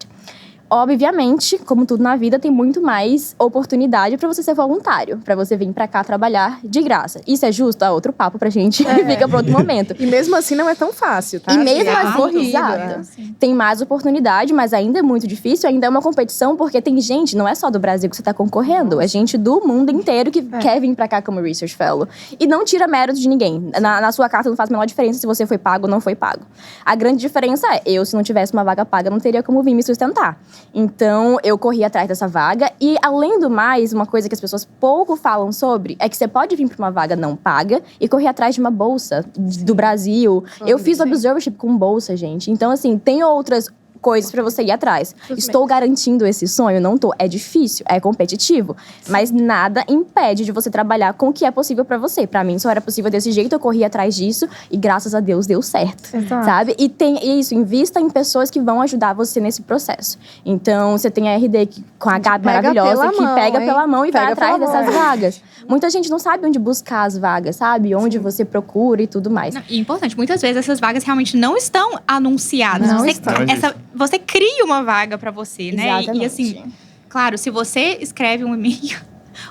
Obviamente, como tudo na vida, tem muito mais oportunidade pra você ser voluntário, pra você vir pra cá trabalhar de graça. Isso é justo? Outro papo pra gente, fica pra outro momento. E mesmo assim não é tão fácil, tá? E mesmo assim, corrido, exato. Tem mais oportunidade, mas ainda é muito difícil, ainda é uma competição, porque tem gente, não é só do Brasil que você tá concorrendo, é gente do mundo inteiro que quer vir pra cá como Research Fellow. E não tira mérito de ninguém. Na sua carta não faz a menor diferença se você foi pago ou não foi pago. A grande diferença é, se não tivesse uma vaga paga, não teria como vir me sustentar. Então, eu corri atrás dessa vaga. E, além do mais, uma coisa que as pessoas pouco falam sobre é que você pode vir para uma vaga não paga e correr atrás de uma bolsa do Brasil. Eu fiz observership com bolsa, gente. Então, assim, tem outras coisas pra você ir atrás. Estou garantindo esse sonho? Não tô. É difícil, é competitivo. Mas nada impede de você trabalhar com o que é possível pra você. Pra mim, só era possível desse jeito, eu corri atrás disso e graças a Deus deu certo. Exato. Sabe? E tem isso, invista em pessoas que vão ajudar você nesse processo. Então, você tem a RD com a Gabi pega maravilhosa, pela que mão, pega hein? pela mão e vai Pega atrás pela dessas mão. vagas. Muita gente não sabe onde buscar as vagas, sabe? Onde você procura e tudo mais. Não, e importante, muitas vezes essas vagas realmente não estão anunciadas. Não Você, estão. você cria uma vaga pra você, né? Exatamente. E assim, claro, se você escreve um e-mail,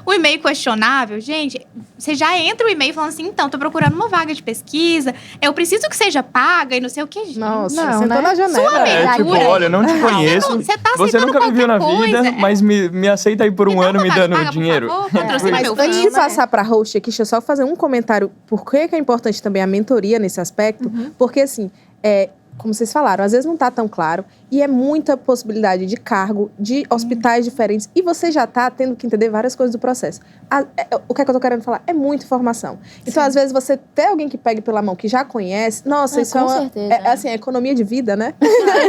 um e-mail questionável, gente, você já entra o e-mail falando assim, então, tô procurando uma vaga de pesquisa, eu preciso que seja paga e não sei o que, gente. Nossa, Não, sentou né? na janela. Sua tipo, abertura. olha, eu não te conheço. Você tá Você aceitando nunca me viu na qualquer vida, coisa. mas me aceita aí por um ano me dando paga, por dinheiro. favor, patrocina Mas meu antes filho. de passar para a host aqui, deixa eu só fazer um comentário. Por que é importante também a mentoria nesse aspecto? Porque, assim, como vocês falaram, às vezes não está tão claro. E é muita possibilidade de cargo, de hospitais diferentes. E você já está tendo que entender várias coisas do processo. O que é que eu estou querendo falar? É muita informação. Então, às vezes, você ter alguém que pegue pela mão, que já conhece... Nossa, isso com é certeza, assim, economia de vida, né?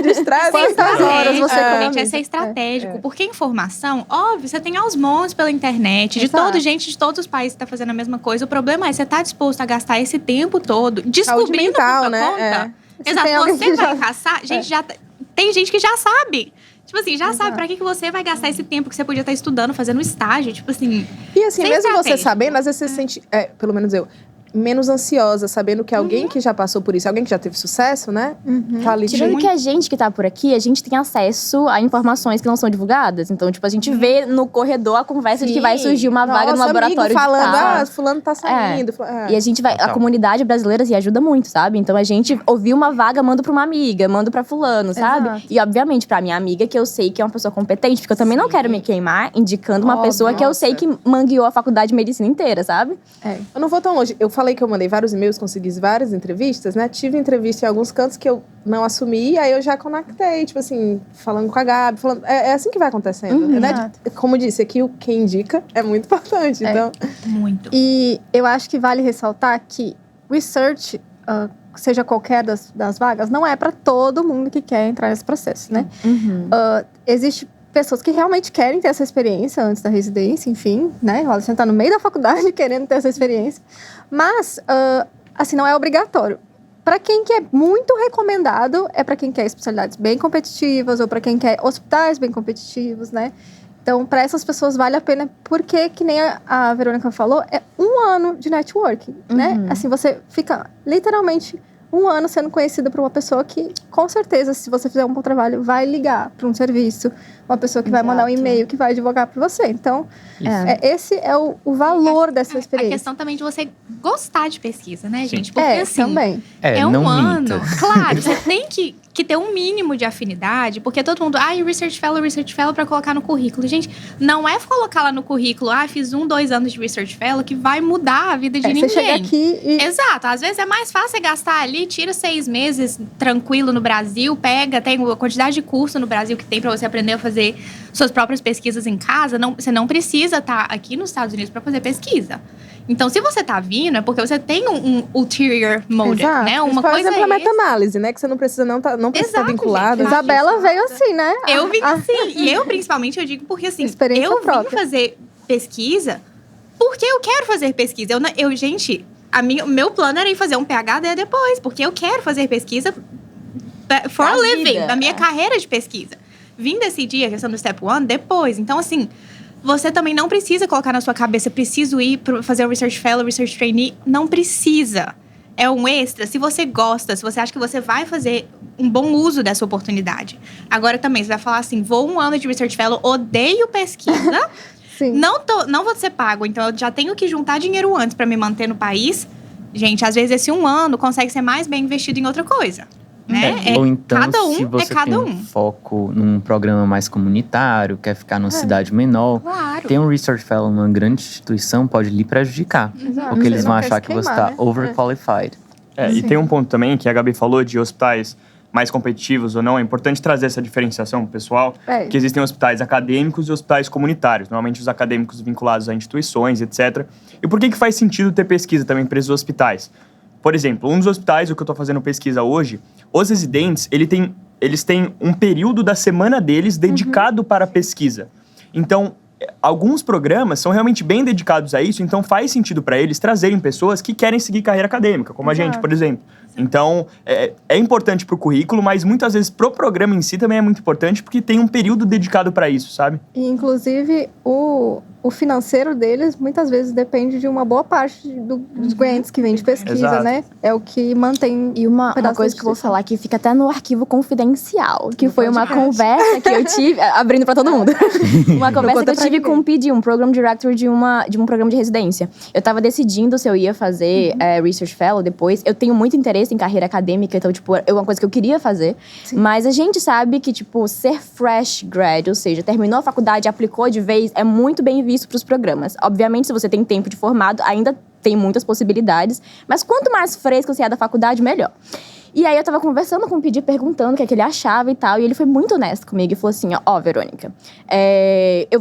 Distrai. Quantas horas você Gente, economiza? é ser estratégico. Porque informação, óbvio, você tem aos montes pela internet. Exato. Gente de todos os países está fazendo a mesma coisa. O problema é você tá disposto a gastar esse tempo todo descobrindo mental, por sua né? conta. Se Exato, tem alguém você que vai já- caçar. Gente, tem gente que já sabe. Tipo assim, já sabe pra que você vai gastar esse tempo que você podia estar estudando, fazendo estágio. Tipo assim, E assim, Sem mesmo você estratégia. sabendo, às vezes você se sente, pelo menos eu, menos ansiosa, sabendo que alguém que já passou por isso, alguém que já teve sucesso, né? Tá ali Tirando junto. que a gente que tá por aqui, a gente tem acesso a informações que não são divulgadas. Então, tipo, a gente vê no corredor a conversa de que vai surgir uma vaga no Nossa, laboratório amigo falando, de tal. fulano tá saindo. E a gente vai, a Total. comunidade brasileira se ajuda muito, sabe? Então a gente ouviu uma vaga, manda pra uma amiga, manda pra fulano, sabe? Exato. E obviamente pra minha amiga, que eu sei que é uma pessoa competente, porque eu também não quero me queimar indicando uma Óbvio, pessoa que eu sei que mangueou a faculdade de medicina inteira, sabe? Eu não vou tão longe. Eu falei que eu mandei vários e-mails, consegui várias entrevistas, né? Tive entrevista em alguns cantos que eu não assumi, aí eu já conectei, tipo assim, falando com a Gabi, falando. É assim que vai acontecendo, né? Exato. Como eu disse, aqui o quem indica é muito importante. Então, muito. E eu acho que vale ressaltar que research, seja qualquer das vagas, não é para todo mundo que quer entrar nesse processo, né? Existe pessoas que realmente querem ter essa experiência antes da residência, enfim, né? Você tá no meio da faculdade querendo ter essa experiência. Mas, assim, não é obrigatório. Para quem quer muito recomendado, é para quem quer especialidades bem competitivas ou para quem quer hospitais bem competitivos, né? Então, para essas pessoas vale a pena, porque, que nem a Verônica falou, é 1 ano de networking, né? Assim, você fica literalmente 1 ano sendo conhecida por uma pessoa que, com certeza, se você fizer um bom trabalho, vai ligar para um serviço, uma pessoa que vai mandar um Exato. e-mail, que vai advogar por você. Então, Isso. esse é o valor dessa A experiência. questão também de você gostar de pesquisa, né, gente? Porque assim, também. é um não ano. minta. Claro, você tem que ter um mínimo de afinidade, porque todo mundo, Research Fellow pra colocar no currículo. Gente, não é colocar lá no currículo, fiz 1, 2 anos de Research Fellow que vai mudar a vida de ninguém. Você chega aqui e... Exato, às vezes é mais fácil você gastar ali, tira 6 meses tranquilo no Brasil, tem a quantidade de curso no Brasil que tem pra você aprender a fazer suas próprias pesquisas em casa. Você não precisa estar aqui nos Estados Unidos pra fazer pesquisa. Então, se você tá vindo, é porque você tem um ulterior motive, Exato. né? Uma por coisa exemplo, a é meta-análise, né? Que você não precisa não precisa estar Exato, vinculada. gente. Isabela veio assim, né? Eu vim sim. E eu, principalmente, eu digo porque, assim, Experiência eu vim própria. fazer pesquisa porque eu quero fazer pesquisa. Gente, meu plano era ir fazer um PhD depois, porque eu quero fazer pesquisa for a Da living, vida, da minha carreira de pesquisa. Vim decidir a questão do Step 1 depois. Então, assim, você também não precisa colocar na sua cabeça, preciso ir fazer o Research Fellow, Research Trainee. Não precisa. É um extra. Se você gosta, se você acha que você vai fazer um bom uso dessa oportunidade. Agora também, você vai falar assim, vou 1 ano de Research Fellow, odeio pesquisa, Sim. não vou ser pago, então eu já tenho que juntar dinheiro antes para me manter no país. Gente, às vezes esse 1 ano consegue ser mais bem investido em outra coisa. Né? Ou então, cada um se você é cada tem um. foco num programa mais comunitário, quer ficar numa cidade menor, Claro. ter um Research Fellow numa grande instituição pode lhe prejudicar. Exato. Porque eles Você vão não quer achar se que você queimar, está né? overqualified. E tem um ponto também que a Gabi falou de hospitais mais competitivos ou não. É importante trazer essa diferenciação pro pessoal, que existem hospitais acadêmicos e hospitais comunitários. Normalmente os acadêmicos vinculados a instituições, etc. E por que faz sentido ter pesquisa também para esses hospitais? Por exemplo, um dos hospitais, o que eu estou fazendo pesquisa hoje, os residentes, ele tem eles têm um período da semana deles dedicado para a pesquisa. Então, alguns programas são realmente bem dedicados a isso, então faz sentido para eles trazerem pessoas que querem seguir carreira acadêmica, como a gente, por exemplo. Então, é importante para o currículo, mas muitas vezes pro programa em si também é muito importante, porque tem um período dedicado para isso, sabe? E, inclusive, o financeiro deles, muitas vezes, depende de uma boa parte dos grants que vem de pesquisa, Exato. né? É o que mantém... E uma coisa que eu vou falar que fica até no arquivo confidencial, que foi uma conversa que eu tive, abrindo pra todo mundo, uma conversa que eu tive com o PD, um Program Director de um programa de residência. Eu tava decidindo se eu ia fazer Research Fellow depois. Eu tenho muito interesse em carreira acadêmica, então, tipo, é uma coisa que eu queria fazer. Sim. Mas a gente sabe que, tipo, ser fresh grad, ou seja, terminou a faculdade, aplicou de vez, é muito bem visto para os programas. Obviamente, se você tem tempo de formado, ainda tem muitas possibilidades, mas quanto mais fresco você é da faculdade, melhor. E aí eu tava conversando com o PD, perguntando o que é que ele achava e tal, e ele foi muito honesto comigo e falou assim, ó, Verônica, eu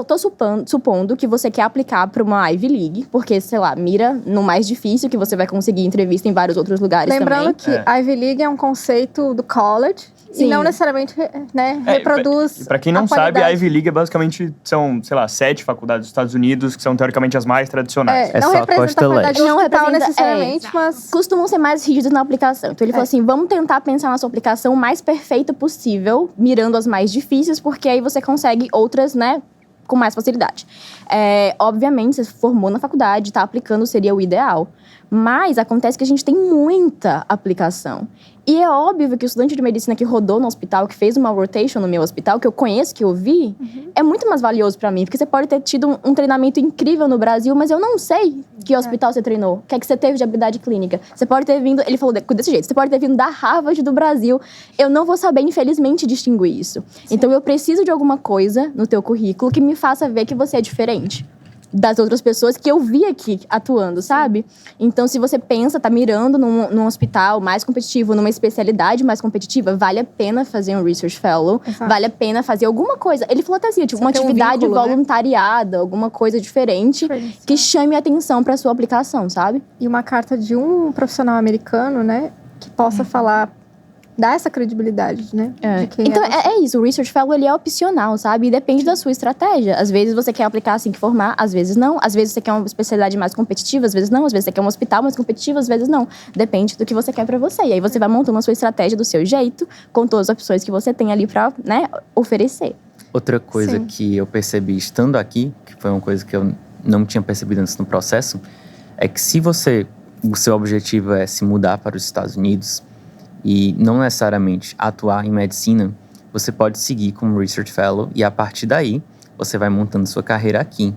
tô supondo que você quer aplicar para uma Ivy League, porque, sei lá, mira no mais difícil, que você vai conseguir entrevista em vários outros lugares Lembrando também. que Ivy League é um conceito do college, Sim. E não necessariamente, né, reproduz. Para quem não sabe, a Ivy League basicamente são, sei lá, 7 faculdades dos Estados Unidos, que são teoricamente as mais tradicionais. Não só representa Costa a qualidade Leste. Não hospital representa, necessariamente, mas... Costumam ser mais rígidos na aplicação. Então, ele falou assim, vamos tentar pensar na sua aplicação o mais perfeita possível, mirando as mais difíceis, porque aí você consegue outras, né, com mais facilidade. Obviamente, você formou na faculdade, tá aplicando seria o ideal. Mas acontece que a gente tem muita aplicação. E é óbvio que o estudante de medicina que rodou no hospital, que fez uma rotation no meu hospital, que eu conheço, que eu vi, é muito mais valioso pra mim. Porque você pode ter tido um treinamento incrível no Brasil, mas eu não sei que hospital você treinou. O que é que você teve de habilidade clínica. Você pode ter vindo, ele falou desse jeito, você pode ter vindo da Harvard do Brasil. Eu não vou saber, infelizmente, distinguir isso. Sim. Então, eu preciso de alguma coisa no teu currículo que me faça ver que você é diferente das outras pessoas que eu vi aqui atuando, sabe? Então, se você pensa, tá mirando num hospital mais competitivo, numa especialidade mais competitiva, vale a pena fazer um Research Fellow, vale a pena fazer alguma coisa. Ele falou até assim, tipo, uma atividade voluntariada, alguma coisa diferente que chame a atenção pra sua aplicação, sabe? E uma carta de um profissional americano, né, que possa falar... Dá essa credibilidade, né? De quem então, é isso. O Research Fellow, ele é opcional, sabe? E depende da sua estratégia. Às vezes você quer aplicar assim que formar, às vezes não. Às vezes você quer uma especialidade mais competitiva, às vezes não. Às vezes você quer um hospital mais competitivo, às vezes não. Depende do que você quer pra você. E aí você vai montando a sua estratégia do seu jeito, com todas as opções que você tem ali pra, né, oferecer. Outra coisa que eu percebi estando aqui, que foi uma coisa que eu não tinha percebido antes no processo, é que se o seu objetivo é se mudar para os Estados Unidos, e não necessariamente atuar em medicina, você pode seguir como Research Fellow e a partir daí você vai montando sua carreira aqui.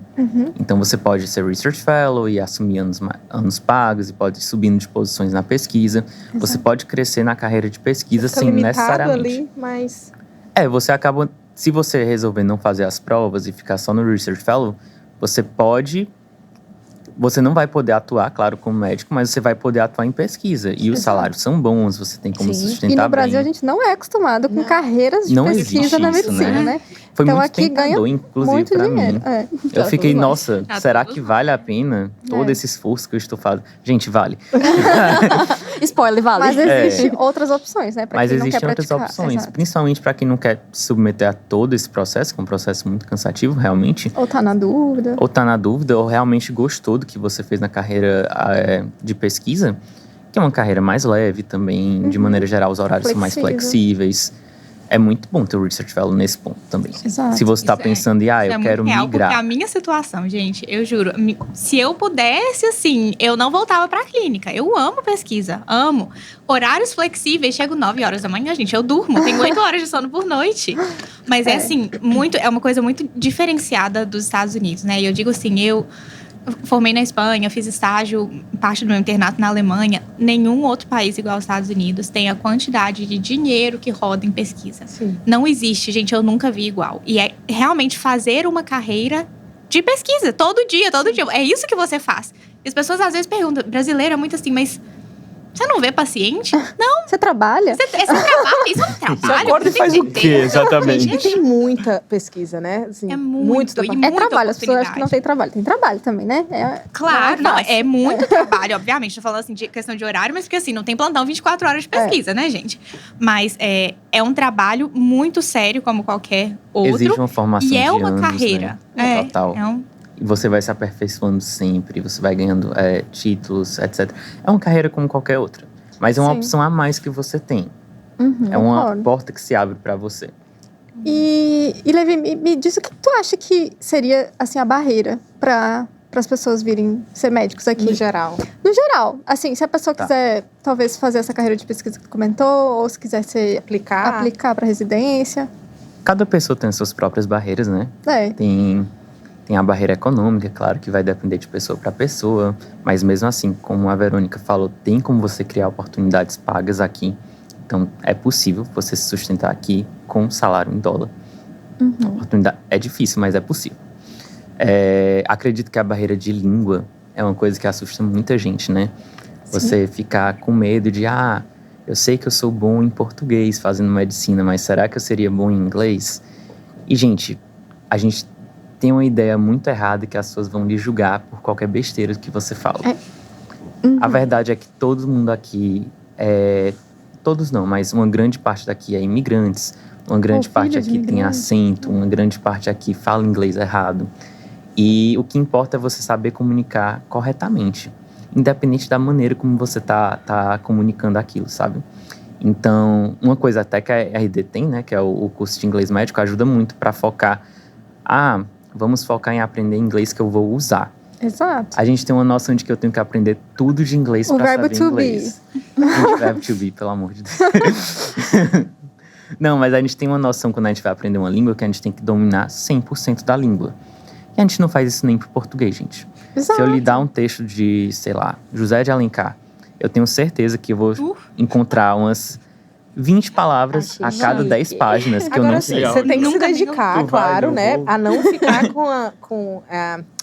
Então você pode ser Research Fellow e assumir anos pagos e pode ir subindo de posições na pesquisa. Você pode crescer na carreira de pesquisa sem necessariamente. Ali, mas... Você acaba... Se você resolver não fazer as provas e ficar só no Research Fellow, você pode... Você não vai poder atuar, claro, como médico, mas você vai poder atuar em pesquisa. E os salários são bons, você tem como sustentar bem. E no Brasil a gente não é acostumado com carreiras de pesquisa na medicina, né? Foi então muito aqui ganha inclusive, muito pra dinheiro. mim. Eu fiquei, nossa, será que vale a pena todo esse esforço que eu estou fazendo? Gente, vale. Spoiler, vale. Mas existem outras opções, né? Mas existem outras opções, principalmente para quem não quer se submeter a todo esse processo, que é um processo muito cansativo, realmente. Ou tá na dúvida. Ou realmente gostou do que você fez na carreira de pesquisa, que é uma carreira mais leve também, de maneira geral, os horários são mais flexíveis. É muito bom ter o Research Fellow nesse ponto também. Exato. Se você está pensando em, eu quero migrar. Porque a minha situação, gente, eu juro, se eu pudesse, assim, eu não voltava pra clínica. Eu amo pesquisa, amo. Horários flexíveis, chego 9 horas da manhã, gente, eu durmo. Tenho 8 horas de sono por noite. Mas é assim, é uma coisa muito diferenciada dos Estados Unidos, né? E eu digo assim, eu formei na Espanha, fiz estágio, parte do meu internato na Alemanha. Nenhum outro país igual aos Estados Unidos tem a quantidade de dinheiro que roda em pesquisa. Sim. Não existe, gente, eu nunca vi igual. E é realmente fazer uma carreira de pesquisa, todo dia. É isso que você faz. E as pessoas às vezes perguntam, brasileiro é muito assim, mas Você não vê paciente? Não. Você trabalha? Você trabalha, isso é um trabalho. acorda e você faz tem o que quê, ter. exatamente? E tem muita pesquisa, né? Assim, É muito, da e parte- É muita trabalho, as pessoas acham que não oportunidade. tem trabalho. Tem trabalho também, né? Claro, não não, é fácil. é muito trabalho, obviamente. Tô falando assim de questão de horário, mas porque assim, não tem plantão 24 horas de pesquisa, né, gente? Mas é um trabalho muito sério, como qualquer outro. Exige uma formação e é de uma anos, carreira. né? Total. É E você vai se aperfeiçoando sempre, você vai ganhando títulos, etc. É uma carreira como qualquer outra. Mas é uma Sim. opção a mais que você tem. Uhum, É uma concordo. porta que se abre pra você. E Levi, me diz o que tu acha que seria, assim, a barreira para as pessoas virem ser médicos aqui? No geral. No geral, assim, se a pessoa Tá. quiser, talvez, fazer essa carreira de pesquisa que tu comentou, ou se quiser aplicar para residência. Cada pessoa tem as suas próprias barreiras, né? É, Tem a barreira econômica, claro que vai depender de pessoa para pessoa. Mas mesmo assim, como a Verônica falou, tem como você criar oportunidades pagas aqui. Então, é possível você se sustentar aqui com salário em dólar. A oportunidade é difícil, mas é possível. Acredito que a barreira de língua é uma coisa que assusta muita gente, né? Você ficar com medo de, eu sei que eu sou bom em português fazendo medicina, mas será que eu seria bom em inglês? E, gente, a gente tem uma ideia muito errada que as pessoas vão lhe julgar por qualquer besteira que você fala. A verdade é que todo mundo aqui todos não, mas uma grande parte daqui é imigrantes, uma grande parte filho de aqui tem imigrantes. acento, uma grande parte aqui fala inglês errado. E o que importa é você saber comunicar corretamente, independente da maneira como você tá comunicando aquilo, sabe? Então, uma coisa até que a RD tem, né, que é o curso de inglês médico, ajuda muito para focar. Vamos focar em aprender inglês que eu vou usar. exato. A gente tem uma noção de que eu tenho que aprender tudo de inglês O para verbo saber to inglês. O verbo to be, pelo amor de Deus. Não, mas a gente tem uma noção quando a gente vai aprender uma língua que a gente tem que dominar 100% da língua. E a gente não faz isso nem pro português, gente. Exato. Se eu lhe dar um texto de, sei lá, José de Alencar, eu tenho certeza que eu vou encontrar umas 20 palavras a cada 10 páginas que eu Agora, não assim, sei. você tem que se Nunca vi dedicar, Tu vai, claro, eu né? vou. A não ficar com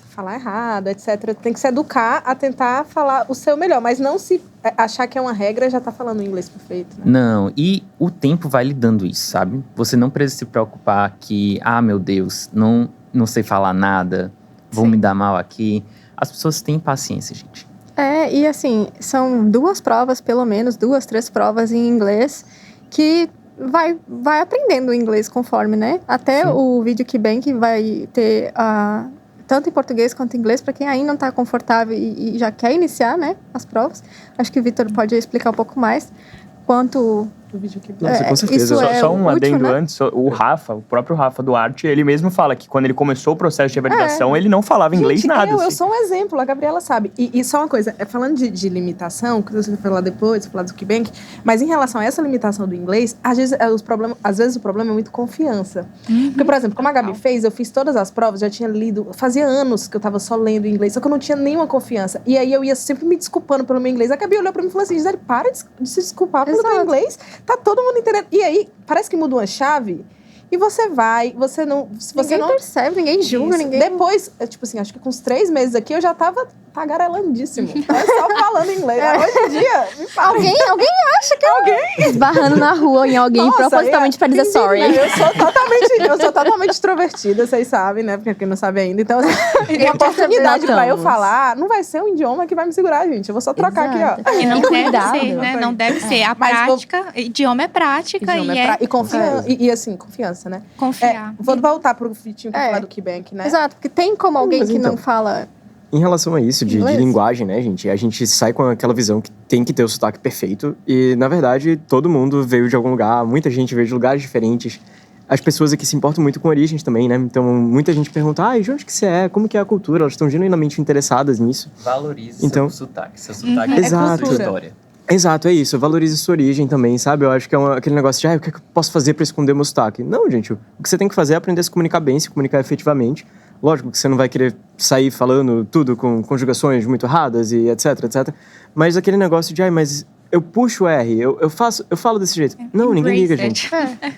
falar errado, etc. Tem que se educar a tentar falar o seu melhor, mas não se achar que é uma regra e já tá falando inglês perfeito, né? Não, e o tempo vai lhe dando isso, sabe? Você não precisa se preocupar que, meu Deus, não sei falar nada, vou me dar mal aqui. As pessoas têm paciência, gente. E assim, são 2 provas, pelo menos, 2, 3 provas em inglês, que vai aprendendo o inglês conforme, né? Até o vídeo KeyBank vai ter tanto em português quanto em inglês, para quem ainda não está confortável e já quer iniciar, né, as provas. Acho que o Vitor pode explicar um pouco mais quanto Do vídeo que Nossa, com certeza. isso é Só um útil, adendo né? antes, o próprio Rafa Duarte, ele mesmo fala que quando ele começou o processo de revalidação, ele não falava inglês Gente, nada. eu assim. sou um exemplo, a Gabriela sabe. E só uma coisa, falando de limitação, que você vai falar depois, falar do KeyBank, mas em relação a essa limitação do inglês, às vezes o problema é muito confiança. Porque, por exemplo, como a Gabi fez, eu fiz todas as provas, já tinha lido, fazia anos que eu tava só lendo inglês, só que eu não tinha nenhuma confiança. E aí eu ia sempre me desculpando pelo meu inglês. A Gabi olhou pra mim e falou assim, Gisele, para de se desculpar pelo teu inglês, tá todo mundo entendendo. E aí, parece que muda uma chave e você vai, você não... Se você ninguém não percebe, ninguém julga, Isso. ninguém... Depois, tipo assim, acho que com uns 3 meses aqui, eu já tava tagarelandíssimo. Só falando inglês. Hoje em dia, me fala. Alguém acha que alguém... Esbarrando na rua em alguém Nossa, propositalmente pra dizer sorry. Eu sou totalmente extrovertida, vocês sabem, né? Porque quem não sabe ainda. Então, assim, tem oportunidade pra eu Notamos. falar. Não vai ser um idioma que vai me segurar, gente. Eu vou só trocar Exato. aqui, ó. E não E deve cuidado. ser, né? Não deve ser. A Mas prática, idioma é prática Idioma e e confiança. E assim, confiança, né? confiar. Vou voltar pro Vitinho pra É. falar do KeyBank, né? Exato, porque tem como alguém Mas que então, não fala... Em relação a isso, de Inglês? linguagem, né, gente? A gente sai com aquela visão que tem que ter o sotaque perfeito. E, na verdade, todo mundo veio de algum lugar. Muita gente veio de lugares diferentes. As pessoas aqui se importam muito com origens também, né? Então, muita gente pergunta, de onde que você é? Como que é a cultura? Elas estão genuinamente interessadas nisso. Valorize Então- seu sotaque. Seu sotaque Exato. sua história. Exato, é isso. Valorize sua origem também, sabe? Eu acho que é aquele negócio de, o que é que eu posso fazer pra esconder meu sotaque? Não, gente. O que você tem que fazer é aprender a se comunicar bem, se comunicar efetivamente. Lógico que você não vai querer sair falando tudo com conjugações muito erradas e etc, etc. Mas aquele negócio de, mas eu puxo o R, eu falo desse jeito. Não, ninguém liga, gente.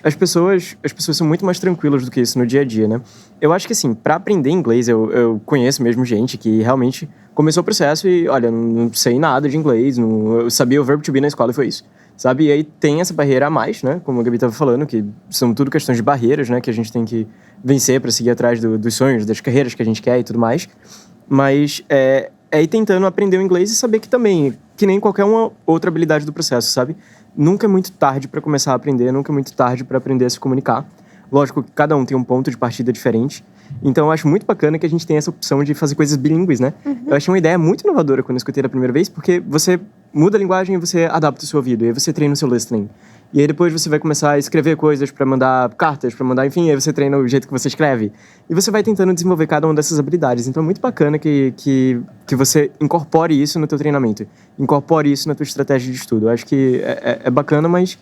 As pessoas são muito mais tranquilas do que isso no dia a dia, né? Eu acho que, assim, pra aprender inglês, eu conheço mesmo gente que realmente começou o processo e, olha, não sei nada de inglês, eu sabia o verbo to be na escola e foi isso. Sabe? E aí tem essa barreira a mais, né? Como a Gabi estava falando, que são tudo questões de barreiras, né? Que a gente tem que vencer para seguir atrás dos sonhos, das carreiras que a gente quer e tudo mais. Mas é ir tentando aprender o inglês e saber que também, que nem qualquer uma outra habilidade do processo, sabe? Nunca é muito tarde para começar a aprender, nunca é muito tarde para aprender a se comunicar. Lógico que cada um tem um ponto de partida diferente. Então, eu acho muito bacana que a gente tem essa opção de fazer coisas bilíngues, né? Eu achei uma ideia muito inovadora quando eu escutei da primeira vez, porque você muda a linguagem e você adapta o seu ouvido, e aí você treina o seu listening. E aí depois você vai começar a escrever coisas para mandar cartas, para mandar, enfim, aí você treina o jeito que você escreve. E você vai tentando desenvolver cada uma dessas habilidades. Então, é muito bacana que você incorpore isso no teu treinamento. Incorpore isso na tua estratégia de estudo. Eu acho que é bacana, mas...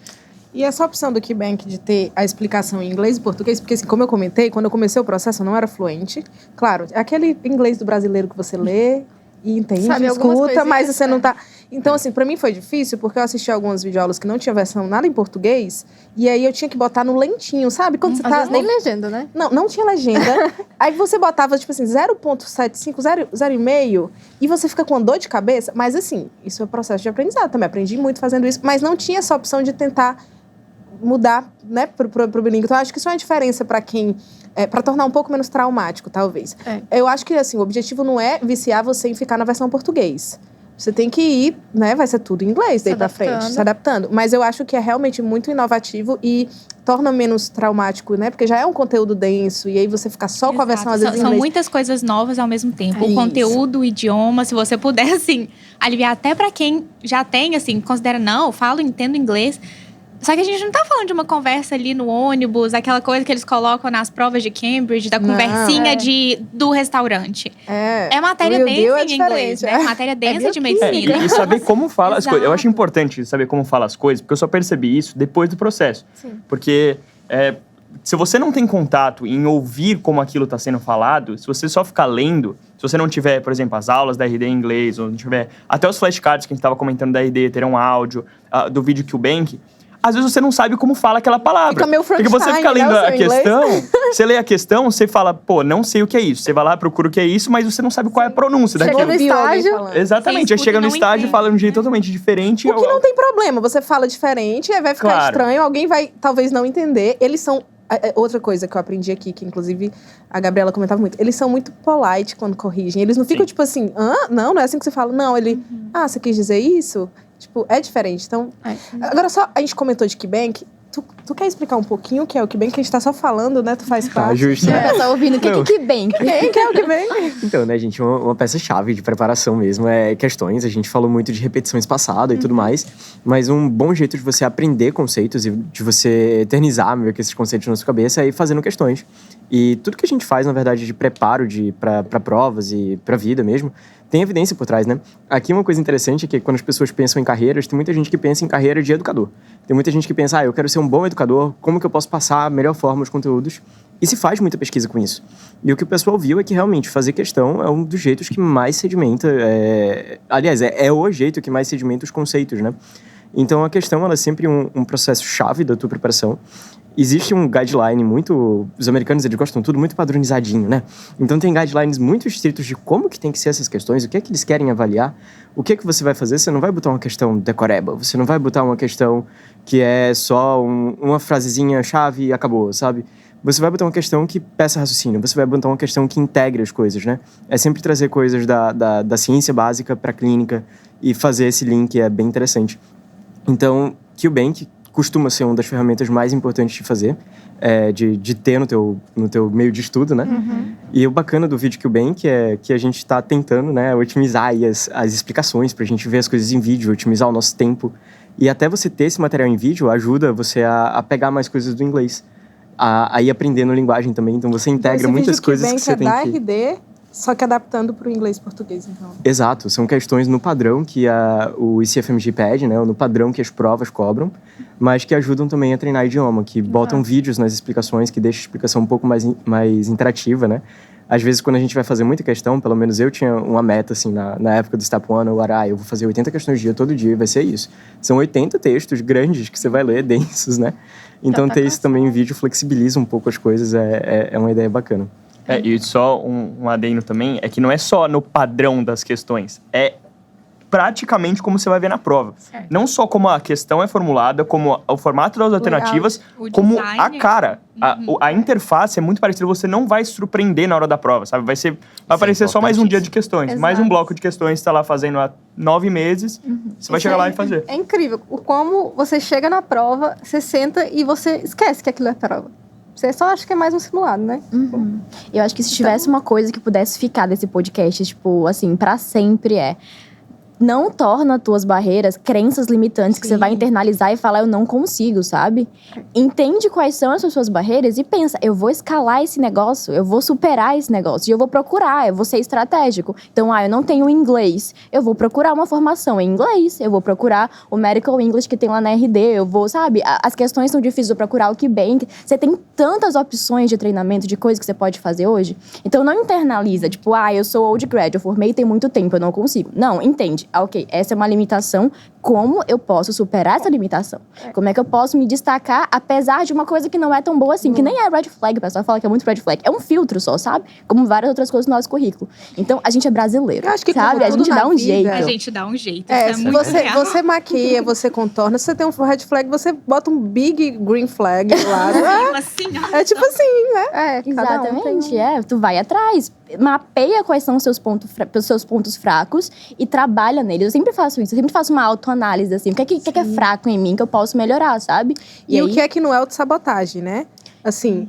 E essa opção do KeyBank de ter a explicação em inglês e português, porque assim, como eu comentei, quando eu comecei o processo eu não era fluente. Claro, é aquele inglês do brasileiro que você lê e entende, escuta, mas você não tá... Então, assim, pra mim foi difícil, porque eu assisti algumas videoaulas que não tinha versão nada em português, e aí eu tinha que botar no lentinho, sabe? Quando você tá... Nem legenda, né? Não tinha legenda. Aí você botava, tipo assim, 0.75, 0,5, e você fica com dor de cabeça. Mas, assim, isso é um processo de aprendizado. Também aprendi muito fazendo isso, mas não tinha essa opção de tentar mudar, né, pro bilíngue. Então, eu acho que isso é uma diferença para quem... para tornar um pouco menos traumático, talvez. Eu acho que, assim, o objetivo não é viciar você em ficar na versão português. Você tem que ir, né, vai ser tudo em inglês daí pra frente, se adaptando. Mas eu acho que é realmente muito inovativo e torna menos traumático, né? Porque já é um conteúdo denso e aí você fica só com a versão, às vezes, em inglês. São muitas coisas novas ao mesmo tempo. O conteúdo, o idioma, se você puder, assim, aliviar até pra quem já tem, assim, considera, não, eu falo, entendo inglês. Só que a gente não tá falando de uma conversa ali no ônibus, aquela coisa que eles colocam nas provas de Cambridge, da conversinha do restaurante. É matéria densa em inglês, né? Matéria densa de medicina. E saber como fala as coisas. Eu acho importante saber como fala as coisas, porque eu só percebi isso depois do processo. Sim. Porque se você não tem contato em ouvir como aquilo está sendo falado, se você só ficar lendo, se você não tiver, por exemplo, as aulas da RD em inglês, ou não tiver até os flashcards que a gente estava comentando da RD, ter um áudio do vídeo KeyBank, às vezes você não sabe como fala aquela palavra. Fica meio porque você fica lendo a questão, você lê a questão, você fala, pô, não sei o que é isso. Você vai lá, procura o que é isso, mas você não sabe qual é a pronúncia daquilo. Chegou no estágio. Exatamente, aí chega no estágio e fala de um jeito totalmente diferente. O que não tem problema, você fala diferente, aí vai ficar estranho, alguém vai talvez não entender. Eles são... Outra coisa que eu aprendi aqui, que inclusive a Gabriela comentava muito, eles são muito polite quando corrigem. Eles não ficam tipo assim, não é assim que você fala. Não, ele, você quis dizer isso? Tipo, é diferente. Então, agora só, a gente comentou de KeyBank. Tu quer explicar um pouquinho o que é o KeyBank? Que a gente tá só falando, né? Tu faz parte. Justo, né? Tá ouvindo o que é o KeyBank? Quem é o KeyBank? Então, né, gente, uma peça-chave de preparação mesmo é questões. A gente falou muito de repetição espaçada e tudo mais, mas um bom jeito de você aprender conceitos e de você eternizar meio que esses conceitos na sua cabeça é ir fazendo questões. E tudo que a gente faz, na verdade, de preparo para provas e para vida mesmo, tem evidência por trás, né? Aqui uma coisa interessante é que quando as pessoas pensam em carreiras, tem muita gente que pensa em carreira de educador. Tem muita gente que pensa, eu quero ser um bom educador, como que eu posso passar a melhor forma os conteúdos? E se faz muita pesquisa com isso. E o que o pessoal viu é que realmente fazer questão é um dos jeitos que mais sedimenta, aliás, é o jeito que mais sedimenta os conceitos, né? Então a questão ela é sempre um processo chave da tua preparação. Existe um guideline muito... Os americanos, eles gostam tudo muito padronizadinho, né? Então tem guidelines muito estritos de como que tem que ser essas questões, o que é que eles querem avaliar, o que é que você vai fazer. Você não vai botar uma questão decoreba, você não vai botar uma questão que é só uma frasezinha chave e acabou, sabe? Você vai botar uma questão que peça raciocínio, você vai botar uma questão que integre as coisas, né? É sempre trazer coisas da ciência básica para a clínica e fazer esse link é bem interessante. Então, KeyBank costuma ser uma das ferramentas mais importantes de fazer, de ter no teu meio de estudo, né? E o bacana do vídeo KeyBank é que a gente está tentando, né, otimizar aí as explicações para a gente ver as coisas em vídeo, otimizar o nosso tempo. E até você ter esse material em vídeo ajuda você a pegar mais coisas do inglês, a ir aprendendo linguagem também. Então você integra muitas coisas que você tem que... RD, só que adaptando para o inglês e português, então. Exato, são questões no padrão que o ICFMG pede, né, ou no padrão que as provas cobram, mas que ajudam também a treinar idioma, que botam vídeos nas explicações, que deixam a explicação um pouco mais interativa, né? Às vezes, quando a gente vai fazer muita questão, pelo menos eu tinha uma meta, assim, na época do Step 1, eu vou fazer 80 questões dia, todo dia, vai ser isso. São 80 textos grandes que você vai ler, densos, né? Então, ter isso também em vídeo flexibiliza um pouco as coisas, é uma ideia bacana. E só um adendo também, é que não é só no padrão das questões, é praticamente como você vai ver na prova. Certo. Não só como a questão é formulada, como o formato das alternativas, o como design. a cara. A interface é muito parecida, você não vai se surpreender na hora da prova, sabe? Vai aparecer só mais um dia de questões, Exato. mais um bloco de questões, você tá lá fazendo há 9 meses, você vai chegar lá e fazer. É incrível. Como você chega na prova, você senta e você esquece que aquilo é prova. Você só acha que é mais um simulado, né? Eu acho que se tivesse uma coisa que pudesse ficar desse podcast, tipo, assim, pra sempre não torna tuas barreiras crenças limitantes que você vai internalizar e falar, eu não consigo, sabe? Entende quais são as suas barreiras e pensa, eu vou escalar esse negócio, eu vou superar esse negócio, e eu vou procurar, eu vou ser estratégico. Então, eu não tenho inglês, eu vou procurar uma formação em inglês, eu vou procurar o Medical English que tem lá na RD, eu vou, sabe? As questões são difíceis, eu vou procurar o KeyBank. Você tem tantas opções de treinamento, de coisas que você pode fazer hoje. Então, não internaliza, tipo, eu sou old grad, eu formei tem muito tempo, eu não consigo. Não, entende. Ok, essa é uma limitação. Como eu posso superar essa limitação? Como é que eu posso me destacar, apesar de uma coisa que não é tão boa assim? Que nem é red flag, o pessoal fala que é muito red flag. É um filtro só, sabe? Como várias outras coisas no nosso currículo. Então, a gente é brasileiro, Eu acho que sabe? como A gente tudo dá na um vida, jeito. A gente dá um jeito. É, isso é se muito real. você maquia, você contorna. Se você tem um red flag, você bota um big green flag lá. Assim, É tipo assim, né? Cada um tem Exatamente, tu vai atrás, mapeia quais são os seus pontos fracos e trabalha neles. Eu sempre faço isso, eu sempre faço uma autoanálise, assim, o que é fraco em mim que eu posso melhorar, sabe? E o aí, que é que não é autossabotagem, né? Assim,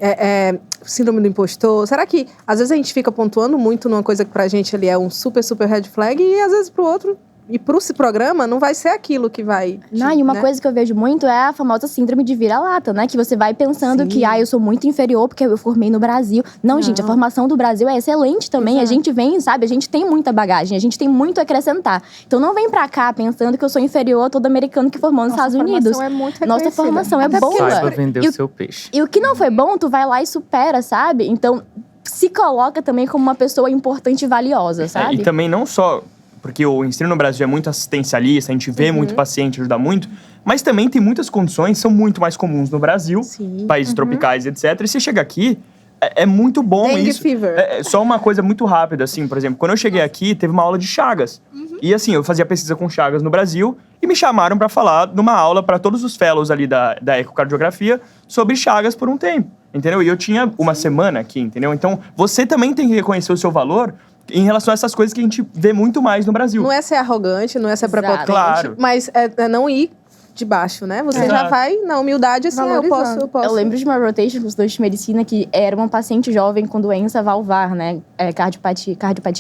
síndrome do impostor. Será que, às vezes, a gente fica pontuando muito numa coisa que pra gente ali é um super, super red flag e, às vezes, pro outro... E pro programa não vai ser aquilo que vai... e uma né? coisa que eu vejo muito é a famosa síndrome de vira-lata, né? Que você vai pensando Sim. que, eu sou muito inferior porque eu formei no Brasil. Não, gente, a formação do Brasil é excelente também. Exato. A gente vem, sabe? A gente tem muita bagagem, a gente tem muito a acrescentar. Então não vem pra cá pensando que eu sou inferior a todo americano que formou nos Estados Unidos. Nossa formação é muito Nossa reconhecida. formação é Até porque boa. Saiba vender E o seu peixe. E o que não foi bom, tu vai lá e supera, sabe? Então, se coloca também como uma pessoa importante e valiosa, sabe? E também não só... Porque o ensino no Brasil é muito assistencialista, a gente vê muito paciente, ajuda muito. Mas também tem muitas condições que são muito mais comuns no Brasil, Sim. países tropicais, etc. E você chega aqui, é muito bom Dengue isso. fever. Só uma coisa muito rápida, assim, por exemplo. Quando eu cheguei aqui, teve uma aula de Chagas. E assim, eu fazia pesquisa com Chagas no Brasil e me chamaram para falar numa aula para todos os fellows ali da ecocardiografia sobre Chagas por um tempo, entendeu? E eu tinha uma semana aqui, entendeu? Então, você também tem que reconhecer o seu valor em relação a essas coisas que a gente vê muito mais no Brasil. Não é ser arrogante, não é ser Exato. prepotente, Claro. mas é não ir de baixo, né? Você já Exato. vai na humildade, assim, eu posso. Eu lembro de uma rotation com os dois de medicina que era uma paciente jovem com doença valvar, né? Cardiopatia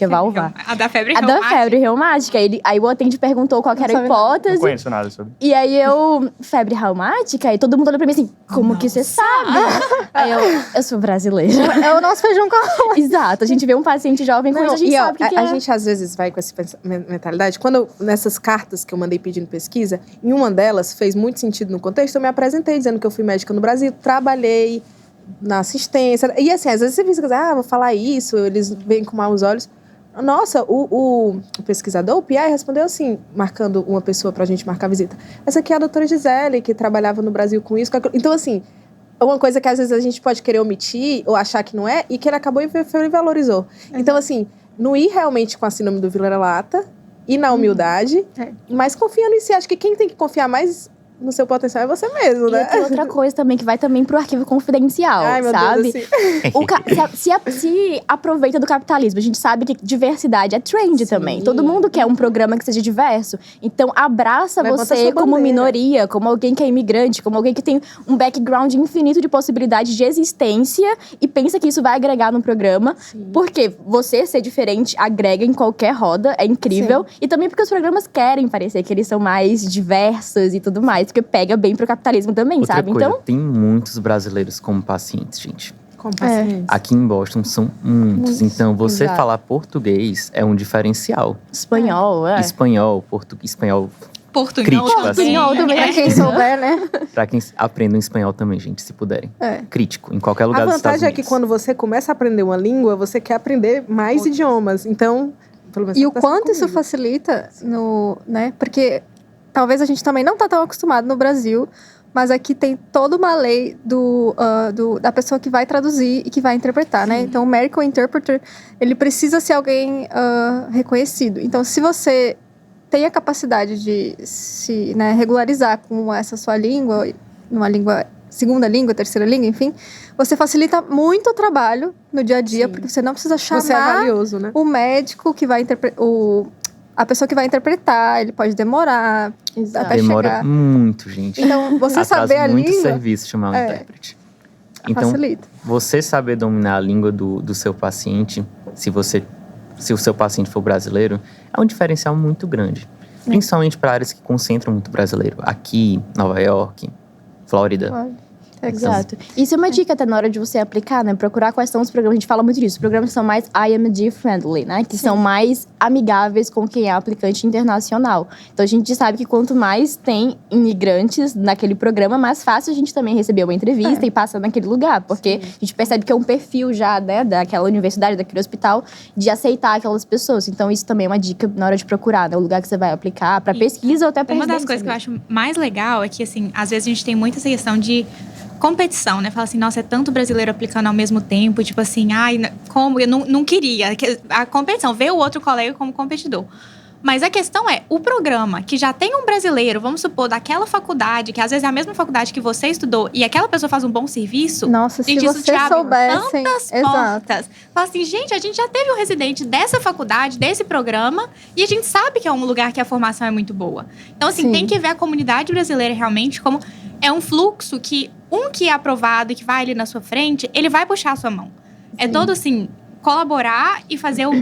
valvar. A da febre A da reumática. febre reumática. Aí o atendente perguntou qual que era a Não hipótese. conheço nada sobre. E aí febre reumática, e todo mundo olhou pra mim assim, como que você sabe? Aí eu sou brasileira. É o nosso feijão com arroz. Exato, a gente vê um paciente jovem com isso, a gente e, ó, sabe o que a é. gente às vezes vai com essa mentalidade. Nessas cartas que eu mandei pedindo pesquisa, em uma delas fez muito sentido no contexto, eu me apresentei dizendo que eu fui médica no Brasil, trabalhei na assistência. E assim, às vezes você fica, vou falar isso, eles veem com maus olhos. Nossa, o pesquisador, o PI, respondeu assim, marcando uma pessoa pra gente marcar visita. Essa aqui é a doutora Gisele, que trabalhava no Brasil com isso, com aquilo. Então, assim, é uma coisa que às vezes a gente pode querer omitir ou achar que não é, e que ele acabou e valorizou. Então, assim, não ir realmente com a síndrome do vira-lata, ir na humildade, mas confiando em si. Acho que quem tem que confiar mais no seu potencial é você mesmo, E né? tem outra coisa também que vai também pro arquivo confidencial, Ai, meu sabe? Deus, assim. Se aproveita do capitalismo. A gente sabe que diversidade é trend também. Todo mundo quer um programa que seja diverso. Então, abraça Levanta você sua como bandeira. minoria, como alguém que é imigrante, como alguém que tem um background infinito de possibilidades de existência e pensa que isso vai agregar no programa. Porque você ser diferente agrega em qualquer roda, é incrível. E também porque os programas querem parecer que eles são mais diversos e tudo mais. Porque pega bem pro capitalismo também, Outra sabe? coisa, Então, tem muitos brasileiros como pacientes, gente. Com paciência. Aqui em Boston são muitos. Então, você exato. falar português é um diferencial. espanhol, Espanhol, português, espanhol Portunhol Crítico, também. Portunhol também. Pra quem souber, né? Pra quem aprenda espanhol também, gente, se puderem. É. Crítico, em qualquer lugar A dos Estados vantagem é que Unidos. quando você começa a aprender uma língua, você quer aprender mais Outros. idiomas. Então, pelo menos E o tá sendo quanto isso comigo. facilita no, né? Porque talvez a gente também não tá tão acostumado no Brasil, mas aqui tem toda uma lei da pessoa que vai traduzir e que vai interpretar, né? Então, o medical interpreter, ele precisa ser alguém reconhecido. Então, se você tem a capacidade de se, né, regularizar com essa sua língua, numa língua, segunda língua, terceira língua, enfim, você facilita muito o trabalho no dia a dia, Sim. porque você não precisa chamar Você é valioso, né? o médico que vai interpretar, a pessoa que vai interpretar, ele pode demorar. Exato. Até Demora chegar. muito, gente. Então, você Atrasa saber a muito língua serviço chamar um É. intérprete. Então, facilita. você saber dominar a língua do seu paciente, se o seu paciente for brasileiro, é um diferencial muito grande. Principalmente para áreas que concentram muito brasileiro. Aqui, Nova York, Flórida. Pode. Exato. Isso é uma dica até na hora de você aplicar, né? Procurar quais são os programas. A gente fala muito disso. Os programas são mais IMD friendly, né? Que são mais amigáveis com quem é aplicante internacional. Então, a gente sabe que quanto mais tem imigrantes naquele programa, mais fácil a gente também receber uma entrevista e passar naquele lugar. Porque a gente percebe que é um perfil já, né? Daquela universidade, daquele hospital, de aceitar aquelas pessoas. Então, isso também é uma dica na hora de procurar, né? O lugar que você vai aplicar para pesquisa ou até para Uma das coisas que eu acho mais legal é que, assim, às vezes a gente tem muito essa questão de competição, né? Fala assim, nossa, é tanto brasileiro aplicando ao mesmo tempo, tipo assim, ai, como? Eu não queria. A competição, ver o outro colega como competidor. Mas a questão é, o programa que já tem um brasileiro, vamos supor, daquela faculdade, que às vezes é a mesma faculdade que você estudou, e aquela pessoa faz um bom serviço, Nossa, se gente, isso te vocês abre soubessem. tantas Exato. portas. Fala assim, gente, a gente já teve um residente dessa faculdade, desse programa, e a gente sabe que é um lugar que a formação é muito boa. Então, assim, Sim. tem que ver a comunidade brasileira realmente como é um fluxo que que é aprovado e que vai ali na sua frente, ele vai puxar a sua mão. É todo, assim, colaborar e fazer o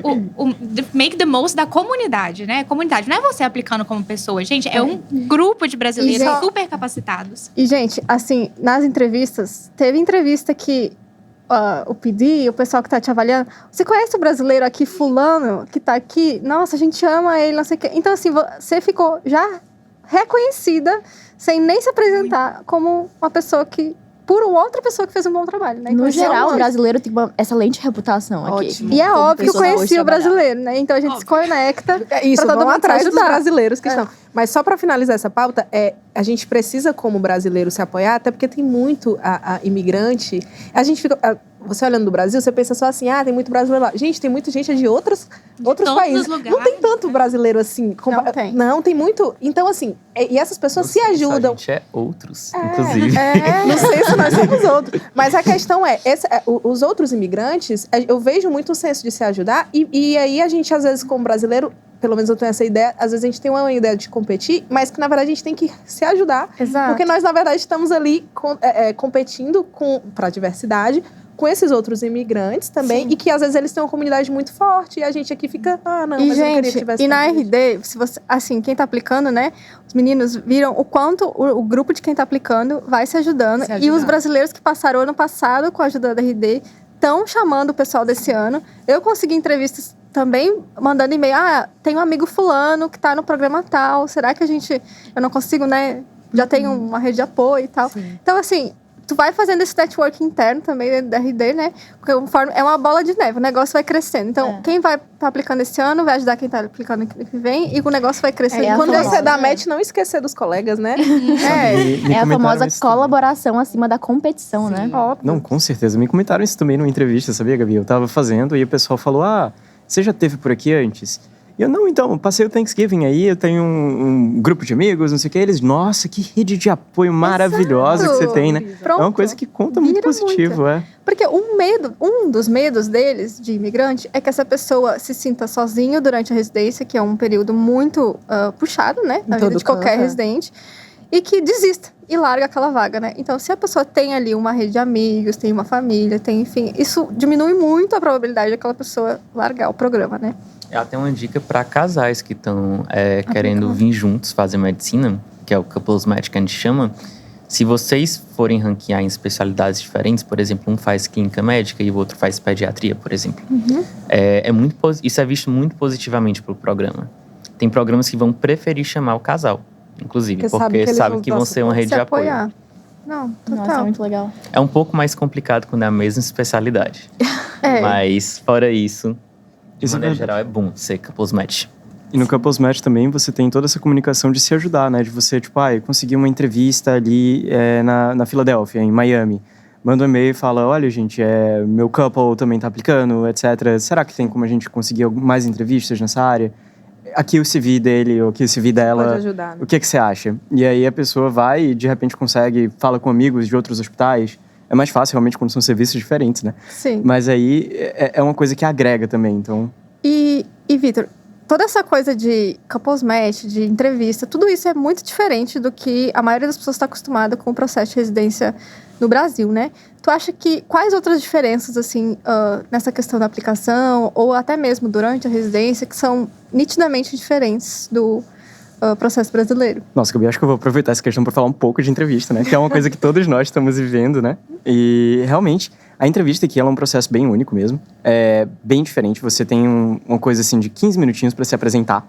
make the most da comunidade, né? Comunidade. Não é você aplicando como pessoa, gente. É um grupo de brasileiros E, gente, super capacitados. E, gente, assim, nas entrevistas, teve entrevista que o PD, o pessoal que tá te avaliando, você conhece o brasileiro aqui, fulano, que tá aqui? Nossa, a gente ama ele, não sei o quê. Então, assim, você ficou já reconhecida, sem nem se apresentar como uma pessoa que... Por uma outra pessoa que fez um bom trabalho, né? No Então, geral, o assim, brasileiro tem uma excelente reputação aqui. Ótimo. E é Como óbvio que eu pessoa na hora de conheci o trabalhar. brasileiro, né? Então a gente se conecta. Isso, pra todo vamos mundo atrás te dos ajudar. brasileiros que estão. Mas só para finalizar essa pauta, a gente precisa, como brasileiro, se apoiar, até porque tem muito a imigrante. A gente fica... Você olhando do Brasil, você pensa só assim, tem muito brasileiro lá. Gente, tem muita gente de outros todos países. os lugares, Não tem tanto brasileiro assim. Não, tem muito. Então, assim, e essas pessoas se ajudam. A gente é outros, inclusive. Não sei se nós somos outros. Mas a questão os outros imigrantes, eu vejo muito o senso de se ajudar. E aí a gente, às vezes, como brasileiro, pelo menos eu tenho essa ideia, às vezes a gente tem uma ideia de competir, mas que, na verdade, a gente tem que se ajudar. Exato. Porque nós, na verdade, estamos ali competindo para a diversidade, com esses outros imigrantes também, e que às vezes eles têm uma comunidade muito forte, e a gente aqui fica, não, E, mas eu não queria que gente, tivesse e na tanto. RD, se você, assim, quem tá aplicando, né? Os meninos viram o quanto o grupo de quem tá aplicando vai se ajudando. E os brasileiros que passaram ano passado com a ajuda da RD estão chamando o pessoal desse ano. Eu consegui entrevistas também mandando e-mail. Tem um amigo fulano que tá no programa tal. Será que eu não consigo, né? Já tenho uma rede de apoio e tal. Sim. Então, assim, tu vai fazendo esse network interno também dentro da RD, né? Porque é uma bola de neve, o negócio vai crescendo. Então, quem vai estar aplicando esse ano vai ajudar quem tá aplicando ano que vem e o negócio vai crescendo. É, Quando a você dá famosa- match, não esquecer dos colegas, né? Me É a comentaram famosa isso também. colaboração acima da competição, né? Óbvio. Não, com certeza. Me comentaram isso também numa entrevista, sabia, Gabi? Eu tava fazendo e o pessoal falou, você já teve por aqui antes? E eu, não, então, passei o Thanksgiving aí, eu tenho um grupo de amigos, não sei o que. Eles, nossa, que rede de apoio maravilhosa que você tem, né? Pronto. É uma coisa que conta muito Vira positivo, Porque um dos medos deles, de imigrante, é que essa pessoa se sinta sozinho durante a residência, que é um período muito puxado, né? Na vida todo de qualquer canto, é. residente. E que desista e larga aquela vaga, né? Então, se a pessoa tem ali uma rede de amigos, tem uma família, enfim, isso diminui muito a probabilidade daquela pessoa largar o programa, né? É até uma dica para casais que estão querendo vir juntos fazer medicina, que é o couples match que a gente chama. Se vocês forem ranquear em especialidades diferentes, por exemplo, um faz clínica médica e o outro faz pediatria, por exemplo, isso é visto muito positivamente pelo programa. Tem programas que vão preferir chamar o casal. inclusive, Porque sabe porque que eles sabe vão que dar vão ser uma rede Se de apoio. apoiar. Não, Nossa, é total. muito legal. É um pouco mais complicado quando é a mesma especialidade. É. Mas, fora isso, de Isso é maneira verdade. geral, é bom ser couples match. E no Couples Match também você tem toda essa comunicação de se ajudar, né? De você, tipo, conseguir uma entrevista ali na Filadélfia, em Miami. Manda um e-mail e fala, olha, gente, meu couple também tá aplicando, etc. Será que tem como a gente conseguir mais entrevistas nessa área? Aqui o CV dele, ou aqui o CV dela. Pode ajudar, né? O que você acha? E aí a pessoa vai e de repente consegue, fala com amigos de outros hospitais. É mais fácil realmente quando são serviços diferentes, né? Sim. Mas aí é uma coisa que agrega também, então... E Vitor, toda essa coisa de couples match, de entrevista, tudo isso é muito diferente do que a maioria das pessoas está acostumada com o processo de residência no Brasil, né? Tu acha que quais outras diferenças, assim, nessa questão da aplicação, ou até mesmo durante a residência, que são nitidamente diferentes do processo brasileiro? Nossa, Gabi, acho que eu vou aproveitar essa questão para falar um pouco de entrevista, né? Que é uma coisa que todos nós estamos vivendo, né? E realmente, a entrevista aqui ela é um processo bem único mesmo. É bem diferente. Você tem uma coisa assim de 15 minutinhos para se apresentar.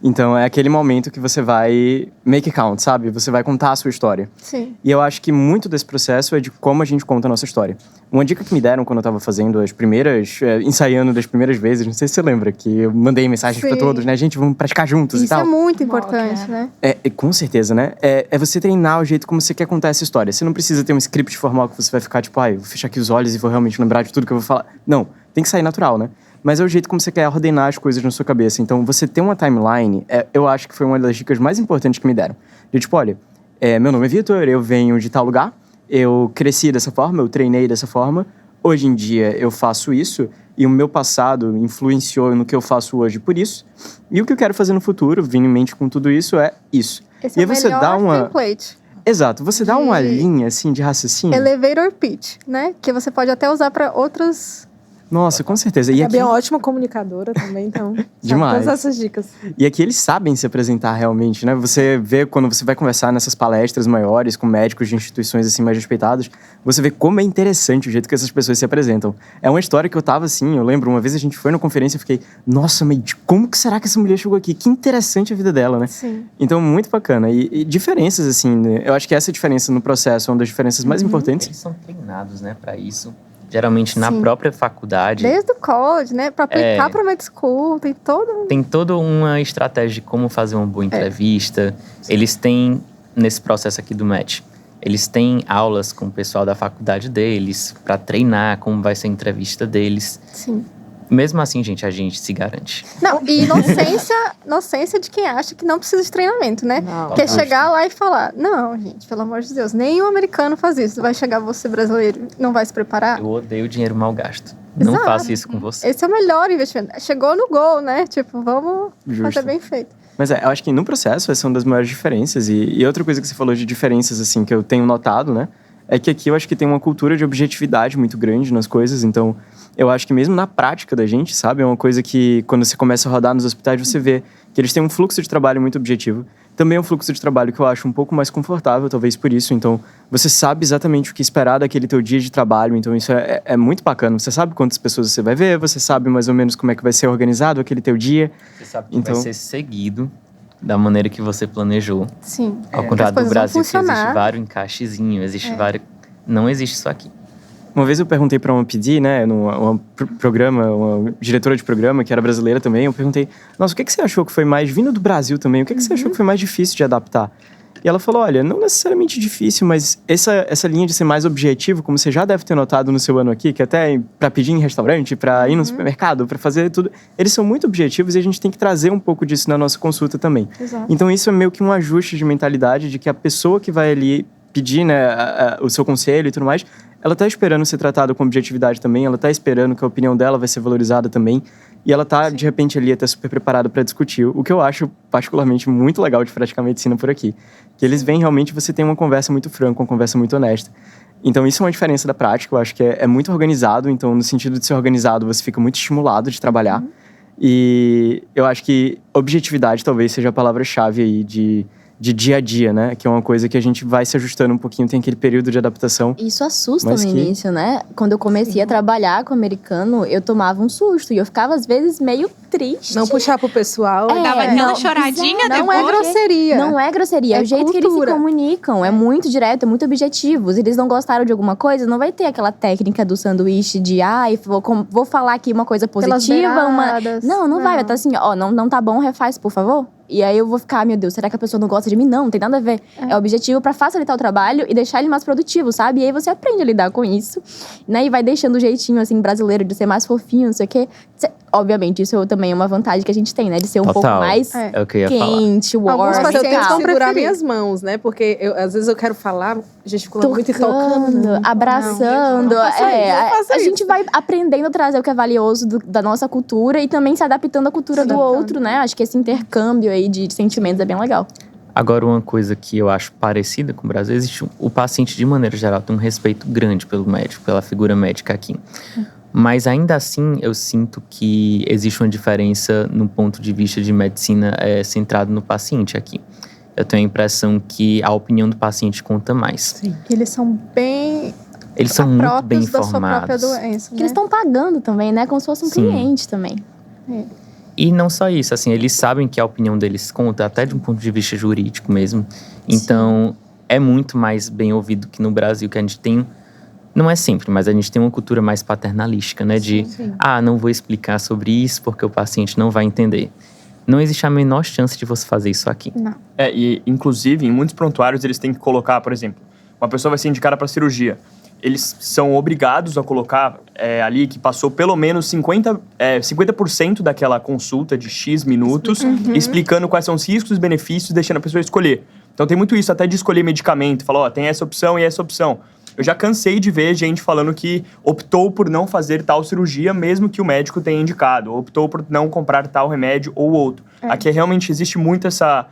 Então é aquele momento que você vai make it count, sabe? Você vai contar a sua história. Sim. E eu acho que muito desse processo é de como a gente conta a nossa história. Uma dica que me deram quando eu tava fazendo as primeiras, ensaiando das primeiras vezes, não sei se você lembra, que eu mandei mensagens para Sim. todos, né? Gente, vamos praticar juntos e Isso tal. é muito Mock, importante, né? Com certeza, né? É você treinar o jeito como você quer contar essa história. Você não precisa ter um script formal que você vai ficar tipo, vou fechar aqui os olhos e vou realmente lembrar de tudo que eu vou falar. Não, tem que sair natural, né? Mas é o jeito como você quer ordenar as coisas na sua cabeça. Então, você ter uma timeline, eu acho que foi uma das dicas mais importantes que me deram. De tipo, olha, meu nome é Vitor, eu venho de tal lugar, eu cresci dessa forma, eu treinei dessa forma, hoje em dia eu faço isso, e o meu passado influenciou no que eu faço hoje por isso, e o que eu quero fazer no futuro, vindo em mente com tudo isso, é isso. Esse E é aí o você melhor dá uma... template. Exato, você dá uma linha, assim, de raciocínio. Elevator pitch, né? Que você pode até usar para outros... Nossa, com certeza. A E Gabi aqui... é uma ótima comunicadora também, então... sabe Demais. todas essas dicas. E aqui eles sabem se apresentar realmente, né? Você vê quando você vai conversar nessas palestras maiores com médicos de instituições assim mais respeitadas, você vê como é interessante o jeito que essas pessoas se apresentam. É uma história que eu tava assim, eu lembro, uma vez a gente foi na conferência e fiquei, nossa, mas como que será que essa mulher chegou aqui? Que interessante a vida dela, né? Sim. Então, muito bacana. E diferenças, assim, né? Eu acho que essa diferença no processo é uma das diferenças mais importantes. Eles são treinados, né, para isso. Geralmente na Sim. própria faculdade. Desde o college, né? Para aplicar para med school, tem todo... Tem toda uma estratégia de como fazer uma boa entrevista. Eles têm, nesse processo aqui do match, eles têm aulas com o pessoal da faculdade deles para treinar como vai ser a entrevista deles. Sim. Mesmo assim, gente, a gente se garante. Não, e inocência de quem acha que não precisa de treinamento, né? Não. Quer chegar lá e falar, não, gente, pelo amor de Deus, nenhum americano faz isso. Vai chegar você brasileiro, não vai se preparar? Eu odeio dinheiro mal gasto. Não Exato. faça isso com você. Esse é o melhor investimento. Chegou no gol, né? Tipo, vamos Justo. fazer bem feito. Mas eu acho que no processo essa é uma das maiores diferenças. E outra coisa que você falou de diferenças, assim, que eu tenho notado, né? É que aqui eu acho que tem uma cultura de objetividade muito grande nas coisas. Então, eu acho que mesmo na prática da gente, sabe? É uma coisa que quando você começa a rodar nos hospitais, você vê que eles têm um fluxo de trabalho muito objetivo. Também é um fluxo de trabalho que eu acho um pouco mais confortável, talvez por isso. Então, você sabe exatamente o que esperar daquele teu dia de trabalho. Então, isso é muito bacana. Você sabe quantas pessoas você vai ver, você sabe mais ou menos como é que vai ser organizado aquele teu dia. Você sabe que Então- vai ser seguido da maneira que você planejou. Sim. Ao contrário do coisas vão Brasil, que existe funcionar. vários encaixezinhos, existe vários... Não existe isso aqui. Uma vez eu perguntei para uma PD, né, num programa, uma diretora de programa, que era brasileira também, eu perguntei, nossa, o que você achou que foi mais, vindo do Brasil também, o que você achou que foi mais difícil de adaptar? E ela falou, olha, não necessariamente difícil, mas essa linha de ser mais objetivo, como você já deve ter notado no seu ano aqui, que até para pedir em restaurante, para ir no supermercado, para fazer tudo, eles são muito objetivos e a gente tem que trazer um pouco disso na nossa consulta também. Exato. Então isso é meio que um ajuste de mentalidade de que a pessoa que vai ali pedir, né, o seu conselho e tudo mais, ela tá esperando ser tratada com objetividade também, ela tá esperando que a opinião dela vai ser valorizada também, e ela tá, de repente, ali até super preparada para discutir, o que eu acho particularmente muito legal de praticar medicina por aqui. Que eles veem realmente você tem uma conversa muito franca, uma conversa muito honesta. Então isso é uma diferença da prática, eu acho que é muito organizado, então no sentido de ser organizado, você fica muito estimulado de trabalhar. E eu acho que objetividade talvez seja a palavra-chave aí de dia a dia, né? Que é uma coisa que a gente vai se ajustando um pouquinho, tem aquele período de adaptação. Isso assusta Mas no que- início, né? Quando eu comecei a trabalhar com americano, eu tomava um susto. E eu ficava, às vezes, meio triste. Não puxar pro pessoal. Dava aquela não, choradinha Não depois. é grosseria. Não é grosseria, é É o jeito que eles se cultura. comunicam. É muito direto, é muito objetivo. Se eles não gostaram de alguma coisa, não vai ter aquela técnica do sanduíche de vou falar aqui uma coisa Pelas positiva, beiradas. Não vai. Vai estar assim, não tá bom, refaz, por favor. E aí eu vou ficar, meu Deus, será que a pessoa não gosta de mim? Não tem nada a ver. É objetivo pra facilitar o trabalho e deixar ele mais produtivo, sabe? E aí você aprende a lidar com isso, né? E vai deixando o jeitinho, assim, brasileiro de ser mais fofinho, não sei o quê. Obviamente, isso também é uma vantagem que a gente tem, né? De ser um pouco Total. mais É o que eu ia falar. quente, Alguns warm Mas eu pacientes e tento tal. vão segurar preferir. minhas mãos, né? Porque às vezes eu quero falar gesticulando muito e tocando. Tocando, abraçando. Não faça isso, não faça A isso. gente vai aprendendo a trazer o que é valioso da nossa cultura e também se adaptando à cultura do outro, né? Acho que esse intercâmbio aí de sentimentos é bem legal. Agora, uma coisa que eu acho parecida com o Brasil, o paciente, de maneira geral, tem um respeito grande pelo médico, pela figura médica aqui. Mas ainda assim, eu sinto que existe uma diferença no ponto de vista de medicina centrado no paciente aqui. Eu tenho a impressão que a opinião do paciente conta mais. Que eles são bem Eles são muito bem próprios da sua própria informados. doença. Que eles estão pagando também, né? Como se fosse um Sim. cliente também. E não só isso, assim, eles sabem que a opinião deles conta, até de um ponto de vista jurídico mesmo. Então, é muito mais bem ouvido que no Brasil, que a gente tem... Não é sempre, mas a gente tem uma cultura mais paternalística, né? Não vou explicar sobre isso porque o paciente não vai entender. Não existe a menor chance de você fazer isso aqui. Não. E inclusive, em muitos prontuários, eles têm que colocar, por exemplo, uma pessoa vai ser indicada para cirurgia. Eles são obrigados a colocar ali que passou pelo menos 50% daquela consulta de X minutos, explicando quais são os riscos e os benefícios, deixando a pessoa escolher. Então tem muito isso, até de escolher medicamento. Falar, tem essa opção e essa opção. Eu já cansei de ver gente falando que optou por não fazer tal cirurgia, mesmo que o médico tenha indicado. Optou por não comprar tal remédio ou outro. Aqui realmente existe muito essa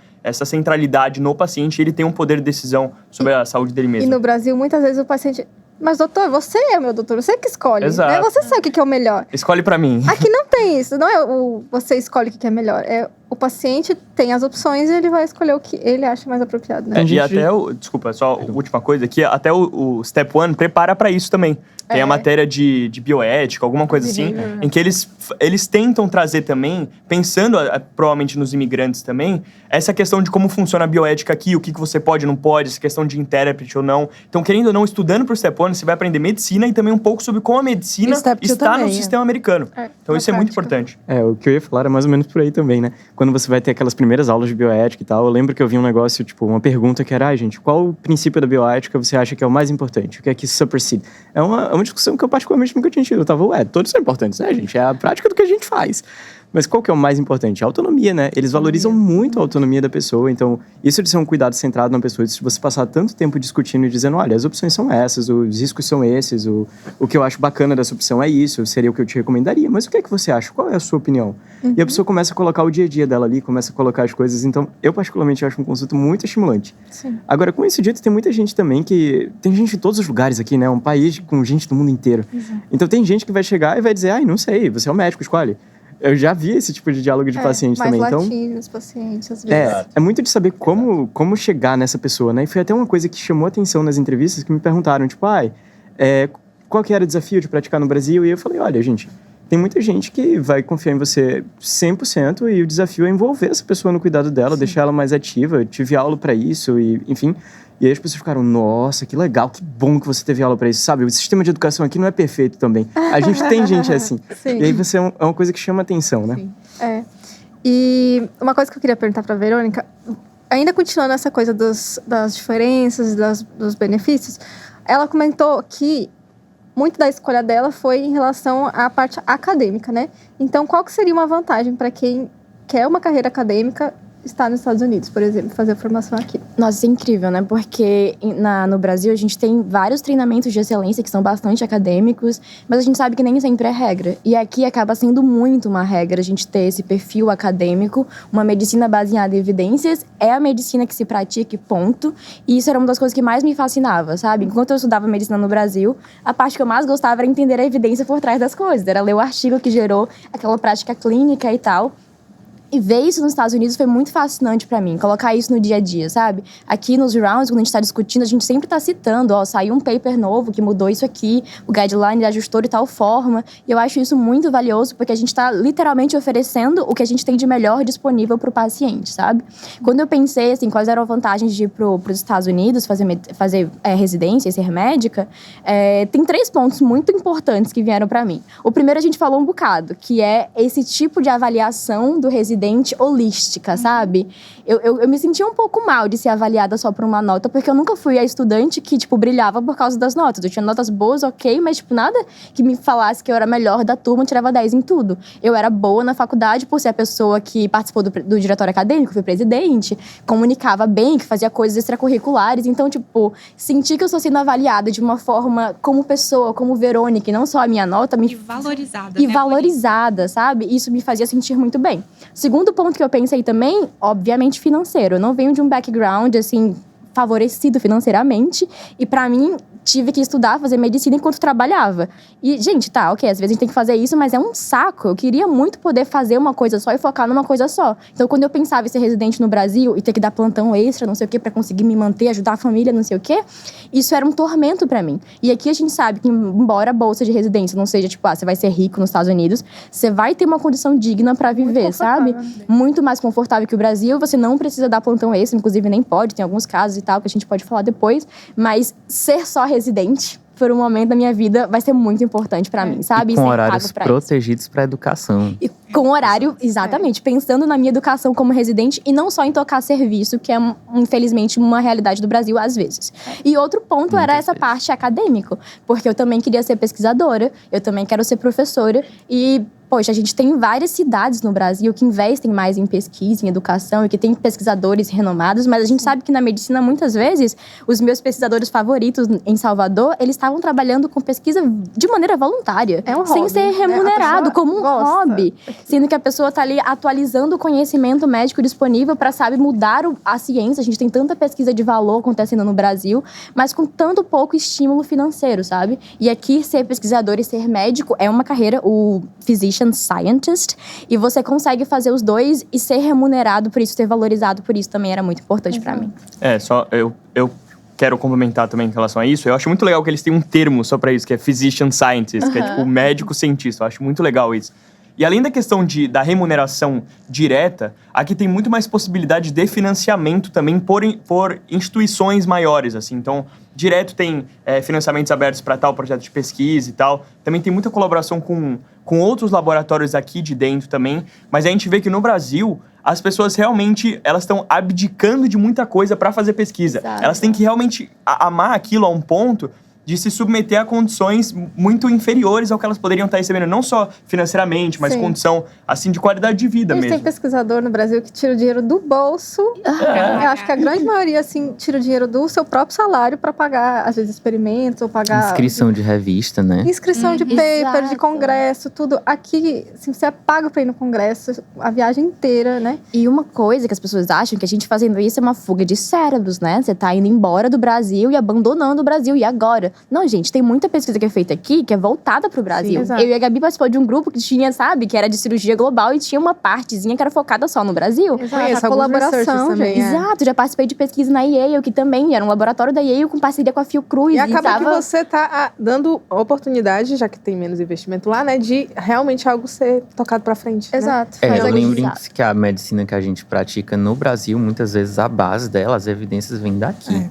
centralidade no paciente. Ele tem um poder de decisão sobre a saúde dele mesmo. E no Brasil, muitas vezes o paciente... Mas, doutor, você é o meu doutor, você que escolhe. Exato. Né? Você sabe o que é o melhor. Escolhe pra mim. Aqui não tem isso, não é você escolhe o que é melhor. O paciente tem as opções e ele vai escolher o que ele acha mais apropriado, né? E até desculpa, só a última coisa aqui, até o Step 1 prepara para isso também. Tem a matéria de bioética, alguma coisa assim, em que eles tentam trazer também, pensando provavelmente nos imigrantes também, essa questão de como funciona a bioética aqui, o que você pode e não pode, essa questão de intérprete ou não. Então, querendo ou não, estudando pro Step 1, você vai aprender medicina e também um pouco sobre como a medicina Step 2 está também, no sistema americano. Então, na isso é muito prática. importante. O que eu ia falar é mais ou menos por aí também, né? Quando você vai ter aquelas primeiras aulas de bioética e tal, eu lembro que eu vi um negócio, uma pergunta que era, gente, qual o princípio da bioética você acha que é o mais importante? O que é que supersede? É uma discussão que eu particularmente nunca tinha tido. Eu tava, todos são importantes, né, gente? É a prática do que a gente faz. Mas qual que é o mais importante? A autonomia, né? Eles valorizam muito a autonomia da pessoa. Então, isso de ser um cuidado centrado na pessoa, se você passar tanto tempo discutindo e dizendo, olha, as opções são essas, os riscos são esses, o que eu acho bacana dessa opção é isso, seria o que eu te recomendaria. Mas o que é que você acha? Qual é a sua opinião? E a pessoa começa a colocar o dia a dia dela ali, começa a colocar as coisas. Então, eu particularmente acho um consulta muito estimulante. Sim. Agora, com isso dito, tem muita gente também que... Tem gente em todos os lugares aqui, né? Um país com gente do mundo inteiro. Então, tem gente que vai chegar e vai dizer, não sei, você é o médico, escolhe. Eu já vi esse tipo de diálogo de paciente mais também. latinos, pacientes, às vezes. É muito de saber como chegar nessa pessoa, né? E foi até uma coisa que chamou atenção nas entrevistas, que me perguntaram, qual que era o desafio de praticar no Brasil? E eu falei, olha, gente, tem muita gente que vai confiar em você 100% e o desafio é envolver essa pessoa no cuidado dela, deixar ela mais ativa. Eu tive aula para isso e, enfim... E aí as pessoas ficaram, nossa, que legal, que bom que você teve aula para isso, sabe? O sistema de educação aqui não é perfeito também. A gente tem gente assim. Sim. E aí você é uma coisa que chama atenção, né? Sim. E uma coisa que eu queria perguntar para Verônica, ainda continuando essa coisa das diferenças, dos benefícios, ela comentou que muito da escolha dela foi em relação à parte acadêmica, né? Então, qual que seria uma vantagem para quem quer uma carreira acadêmica estar nos Estados Unidos, por exemplo, fazer a formação aqui? Nossa, isso é incrível, né? Porque no Brasil a gente tem vários treinamentos de excelência que são bastante acadêmicos, mas a gente sabe que nem sempre é regra. E aqui acaba sendo muito uma regra a gente ter esse perfil acadêmico, uma medicina baseada em evidências, é a medicina que se pratica, ponto. E isso era uma das coisas que mais me fascinava, sabe? Enquanto eu estudava medicina no Brasil, a parte que eu mais gostava era entender a evidência por trás das coisas, era ler o artigo que gerou aquela prática clínica e tal. E ver isso nos Estados Unidos foi muito fascinante pra mim, colocar isso no dia a dia, sabe? Aqui nos rounds, quando a gente tá discutindo, a gente sempre tá citando, saiu um paper novo que mudou isso aqui, o guideline ajustou de tal forma, e eu acho isso muito valioso, porque a gente tá literalmente oferecendo o que a gente tem de melhor disponível pro paciente, sabe? Quando eu pensei, assim, quais eram as vantagens de ir pros Estados Unidos, fazer residência e ser médica, tem 3 pontos muito importantes que vieram pra mim. O primeiro a gente falou um bocado, que é esse tipo de avaliação do residente holística, sabe? Eu me sentia um pouco mal de ser avaliada só por uma nota, porque eu nunca fui a estudante que, tipo, brilhava por causa das notas. Eu tinha notas boas, ok, mas, tipo, nada que me falasse que eu era melhor da turma, eu tirava 10 em tudo. Eu era boa na faculdade por ser a pessoa que participou do diretório acadêmico, fui presidente, comunicava bem, que fazia coisas extracurriculares. Então, tipo, sentir que eu estou sendo avaliada de uma forma como pessoa, como Verônica, e não só a minha nota. E valorizada. E valorizada, sabe? Isso me fazia sentir muito bem. Segundo ponto que eu pensei também, obviamente, financeiro. Eu não venho de um background, assim, favorecido financeiramente. E pra mim, tive que estudar, fazer medicina enquanto trabalhava. E, gente, tá, ok, às vezes a gente tem que fazer isso, mas é um saco. Eu queria muito poder fazer uma coisa só e focar numa coisa só. Então, quando eu pensava em ser residente no Brasil e ter que dar plantão extra, não sei o quê, pra conseguir me manter, ajudar a família, não sei o quê, isso era um tormento pra mim. E aqui a gente sabe que, embora a bolsa de residência não seja, tipo, você vai ser rico nos Estados Unidos, você vai ter uma condição digna pra viver, sabe? Muito mais confortável que o Brasil. Você não precisa dar plantão extra, inclusive nem pode, tem alguns casos e tal que a gente pode falar depois. Mas ser só residente por um momento da minha vida vai ser muito importante pra mim, sabe? E com horários protegidos pra educação. E com horário, exatamente, pensando na minha educação como residente e não só em tocar serviço, que é, infelizmente, uma realidade do Brasil às vezes. E outro ponto era essa parte acadêmica, porque eu também queria ser pesquisadora, eu também quero ser professora e... Poxa, a gente tem várias cidades no Brasil que investem mais em pesquisa, em educação e que tem pesquisadores renomados, mas a gente sabe que na medicina, muitas vezes, os meus pesquisadores favoritos em Salvador, eles estavam trabalhando com pesquisa de maneira voluntária. É um sem hobby, ser remunerado, como um hobby. Sendo que a pessoa está ali atualizando o conhecimento médico disponível para, sabe, mudar a ciência. A gente tem tanta pesquisa de valor acontecendo no Brasil, mas com tanto pouco estímulo financeiro, sabe? E aqui, ser pesquisador e ser médico é uma carreira, o physician scientist, e você consegue fazer os dois e ser remunerado por isso, ser valorizado por isso também era muito importante pra mim. Eu quero complementar também em relação a isso. Eu acho muito legal que eles têm um termo só pra isso, que é physician scientist, que é tipo médico cientista. Eu acho muito legal isso. E além da questão da remuneração direta, aqui tem muito mais possibilidade de financiamento também por instituições maiores, assim. Então, direto tem financiamentos abertos para tal projeto de pesquisa e tal. Também tem muita colaboração com outros laboratórios aqui de dentro também. Mas a gente vê que no Brasil, as pessoas realmente, elas estão abdicando de muita coisa para fazer pesquisa. Exato. Elas têm que realmente amar aquilo a um ponto de se submeter a condições muito inferiores ao que elas poderiam estar recebendo, não só financeiramente, mas condição, assim, de qualidade de vida mesmo. Tem pesquisador no Brasil que tira o dinheiro do bolso. Eu acho que a grande maioria, assim, tira o dinheiro do seu próprio salário para pagar, às vezes, experimentos ou pagar... Inscrição de revista, né? Inscrição de paper, exato. de congresso, tudo. Aqui, assim, você é pago para ir no congresso a viagem inteira, né? E uma coisa que as pessoas acham que a gente fazendo isso é uma fuga de cérebros, né? Você tá indo embora do Brasil e abandonando o Brasil. E agora? Não, gente, tem muita pesquisa que é feita aqui que é voltada pro Brasil. Sim, eu e a Gabi participou de um grupo que tinha, sabe, que era de cirurgia global e tinha uma partezinha que era focada só no Brasil. Exato, a colaboração, gente. Exato, já participei de pesquisa na Yale, que também era um laboratório da Yale com parceria com a Fiocruz. E acaba que você tá dando oportunidade, já que tem menos investimento lá, né, de realmente algo ser tocado pra frente. Exato. Lembrem-se que a medicina que a gente pratica no Brasil, muitas vezes a base dela, as evidências vêm daqui.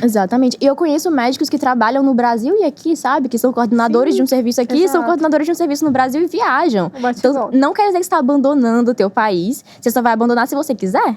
Exatamente. E eu conheço médicos que trabalham no Brasil e aqui, sabe? Que são coordenadores de um serviço aqui, são coordenadores de um serviço no Brasil e viajam. Então, não quer dizer que você está abandonando o teu país. Você só vai abandonar se você quiser.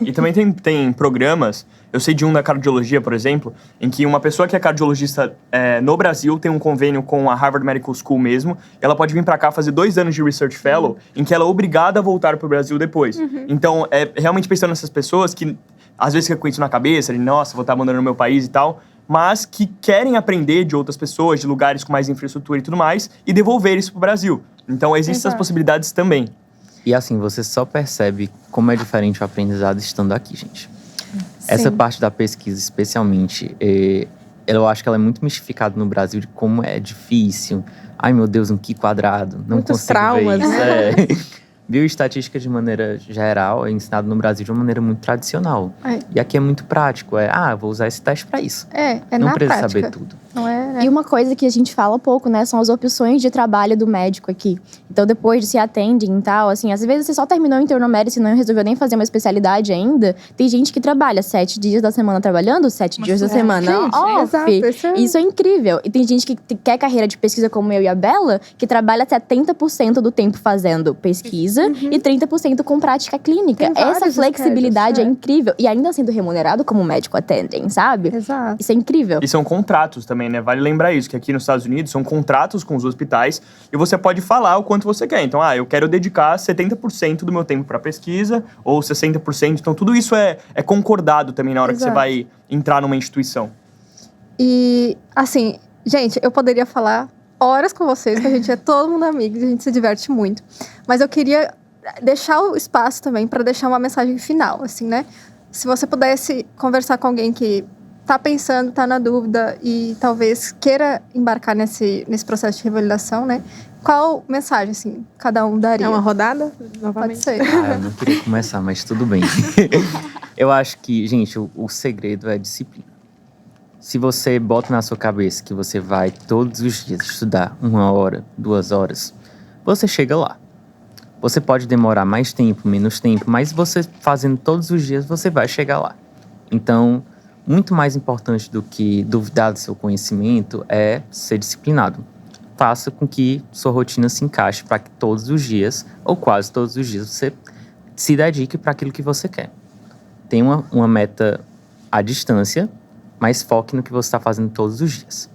E também tem programas, eu sei de um da cardiologia, por exemplo, em que uma pessoa que é cardiologista no Brasil tem um convênio com a Harvard Medical School mesmo, e ela pode vir pra cá fazer 2 anos de Research Fellow, em que ela é obrigada a voltar pro Brasil depois. Então, realmente pensando nessas pessoas que às vezes fica com isso na cabeça, de nossa, vou estar abandonando meu país e tal, mas que querem aprender de outras pessoas, de lugares com mais infraestrutura e tudo mais, e devolver isso pro Brasil. Então, existem essas possibilidades também. E assim, você só percebe como é diferente o aprendizado estando aqui, gente. Essa parte da pesquisa, especialmente, eu acho que ela é muito mistificada no Brasil de como é difícil. Ai, meu Deus, um Q². Não Muitos consigo traumas, ver isso. Bioestatística, de maneira geral, é ensinado no Brasil de uma maneira muito tradicional. E aqui é muito prático. Vou usar esse teste para isso. Não na precisa prática. saber tudo. Não é, né? E uma coisa que a gente fala pouco, né, são as opções de trabalho do médico aqui. Então, depois de se attending e tal, assim, às vezes você só terminou o internal medicine e não resolveu nem fazer uma especialidade ainda. Tem gente que trabalha 7 dias da semana trabalhando, 7 dias da semana Gente, off. exato, Isso é incrível. E tem gente que quer carreira de pesquisa como eu e a Bela, que trabalha 70% do tempo fazendo pesquisa e 30% com prática clínica. Tem vários Essa flexibilidade é schedules, incrível. E ainda sendo remunerado como médico attending, sabe? Exato. Isso é incrível. E são contratos também, né? Vale lembrar isso, que aqui nos Estados Unidos são contratos com os hospitais e você pode falar o quanto você quer. Então, eu quero dedicar 70% do meu tempo para pesquisa ou 60%. Então, tudo isso é concordado também na hora que você vai entrar numa instituição. E, assim, gente, eu poderia falar horas com vocês, que a gente é todo mundo amigo, a gente se diverte muito. Mas eu queria deixar o espaço também para deixar uma mensagem final, assim, né? Se você pudesse conversar com alguém que tá pensando, tá na dúvida e talvez queira embarcar nesse processo de revalidação, né? Qual mensagem, assim, cada um daria? É uma rodada? Pode Novamente. ser. Eu não queria começar, mas tudo bem. Eu acho que, gente, o segredo é disciplina. Se você bota na sua cabeça que você vai todos os dias estudar 1 hora, 2 horas, você chega lá. Você pode demorar mais tempo, menos tempo, mas você fazendo todos os dias, você vai chegar lá. Então, muito mais importante do que duvidar do seu conhecimento é ser disciplinado. Faça com que sua rotina se encaixe para que todos os dias, ou quase todos os dias, você se dedique para aquilo que você quer. Tenha uma meta à distância, mas foque no que você está fazendo todos os dias.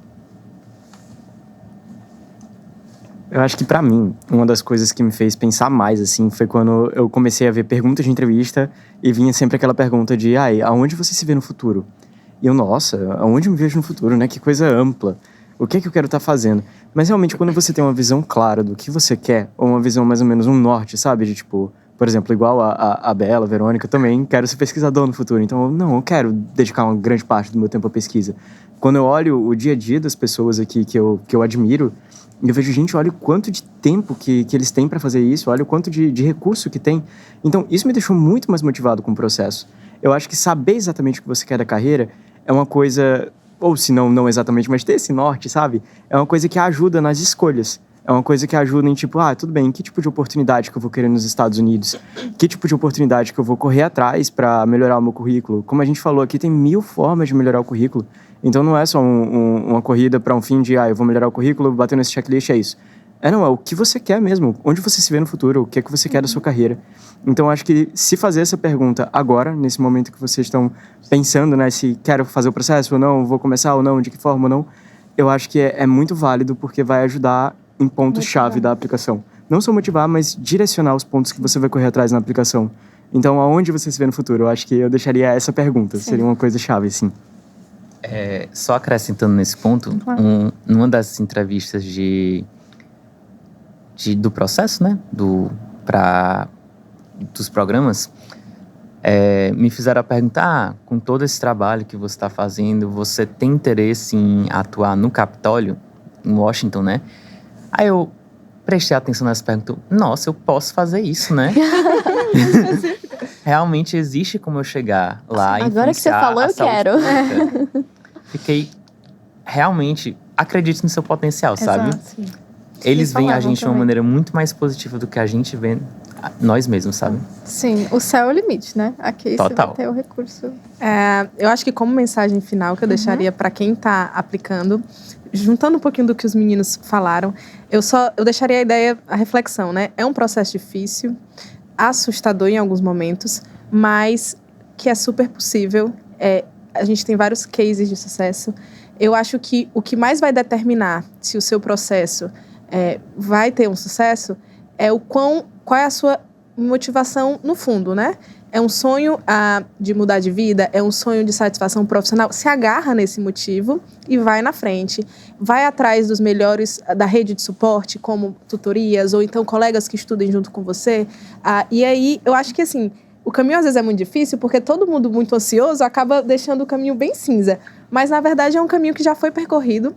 Eu acho que pra mim, uma das coisas que me fez pensar mais, assim, foi quando eu comecei a ver perguntas de entrevista e vinha sempre aquela pergunta de, aonde você se vê no futuro? E eu, nossa, aonde eu me vejo no futuro, né? Que coisa ampla. O que é que eu quero estar fazendo? Mas realmente, quando você tem uma visão clara do que você quer, ou uma visão mais ou menos um norte, sabe? De tipo, por exemplo, igual a Bela, a Verônica, eu também quero ser pesquisador no futuro. Então, eu quero dedicar uma grande parte do meu tempo à pesquisa. Quando eu olho o dia a dia das pessoas aqui que eu admiro, eu vejo, gente, olha o quanto de tempo que eles têm para fazer isso, olha o quanto de recurso que tem. Então, isso me deixou muito mais motivado com o processo. Eu acho que saber exatamente o que você quer da carreira é uma coisa, ou se não exatamente, mas ter esse norte, sabe? É uma coisa que ajuda nas escolhas. É uma coisa que ajuda em tipo, tudo bem, que tipo de oportunidade que eu vou querer nos Estados Unidos? Que tipo de oportunidade que eu vou correr atrás para melhorar o meu currículo? Como a gente falou aqui, tem 1000 formas de melhorar o currículo. Então não é só uma corrida para um fim de, eu vou melhorar o currículo, bater nesse checklist, é isso. É o que você quer mesmo, onde você se vê no futuro, o que é que você quer da sua carreira. Então acho que se fazer essa pergunta agora, nesse momento que vocês estão pensando, né, se quero fazer o processo ou não, vou começar ou não, de que forma ou não, eu acho que é muito válido porque vai ajudar em pontos-chave da aplicação. Não só motivar, mas direcionar os pontos que você vai correr atrás na aplicação. Então, aonde você se vê no futuro? Eu acho que eu deixaria essa pergunta, seria uma coisa chave, assim. Só acrescentando nesse ponto, numa das entrevistas do processo, né, dos programas, me fizeram a pergunta, com todo esse trabalho que você está fazendo, você tem interesse em atuar no Capitólio, em Washington, né? Aí eu prestei atenção nessa pergunta, nossa, eu posso fazer isso, né? Realmente existe como eu chegar lá e agora que você falou, eu quero. Fiquei, realmente, acredite no seu potencial, sabe? Sim. Eles veem a gente de uma também. maneira muito mais positiva do que a gente vê nós mesmos, sabe? Sim, o céu é o limite, né? Aqui Total. você vai ter o recurso. Eu acho que como mensagem final que eu deixaria para quem está aplicando, juntando um pouquinho do que os meninos falaram, eu deixaria a ideia, a reflexão, né? É um processo difícil, assustador em alguns momentos, mas que é super possível. A gente tem vários cases de sucesso. Eu acho que o que mais vai determinar se o seu processo vai ter um sucesso é qual é a sua motivação no fundo, né? É um sonho de mudar de vida, é um sonho de satisfação profissional. Se agarra nesse motivo e vai na frente. Vai atrás dos melhores da rede de suporte, como tutorias, ou então colegas que estudem junto com você. E aí, eu acho que assim, o caminho às vezes é muito difícil, porque todo mundo muito ansioso acaba deixando o caminho bem cinza. Mas, na verdade, é um caminho que já foi percorrido.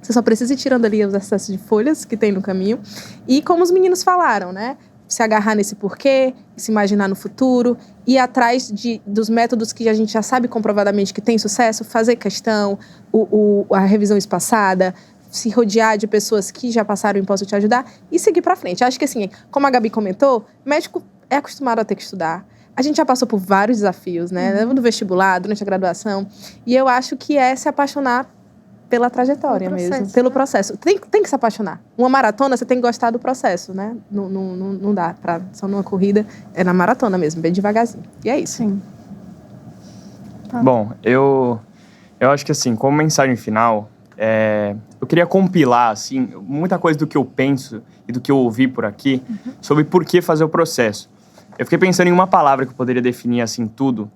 Você só precisa ir tirando ali os excessos de folhas que tem no caminho. E como os meninos falaram, né? se agarrar nesse porquê, se imaginar no futuro, ir atrás dos métodos que a gente já sabe comprovadamente que tem sucesso, fazer questão, a revisão espaçada, se rodear de pessoas que já passaram e possam te ajudar e seguir pra frente. Acho que assim, como a Gabi comentou, médico é acostumado a ter que estudar. A gente já passou por vários desafios, né? No vestibular, durante a graduação. E eu acho que é se apaixonar pela trajetória mesmo, pelo processo. Tem que se apaixonar. Uma maratona, você tem que gostar do processo, né? Não dá só numa corrida, é na maratona mesmo, bem devagarzinho. E é isso. Sim. Bom, eu acho que assim, como mensagem final, eu queria compilar, assim, muita coisa do que eu penso e do que eu ouvi por aqui sobre por que fazer o processo. Eu fiquei pensando em uma palavra que eu poderia definir, assim, tudo.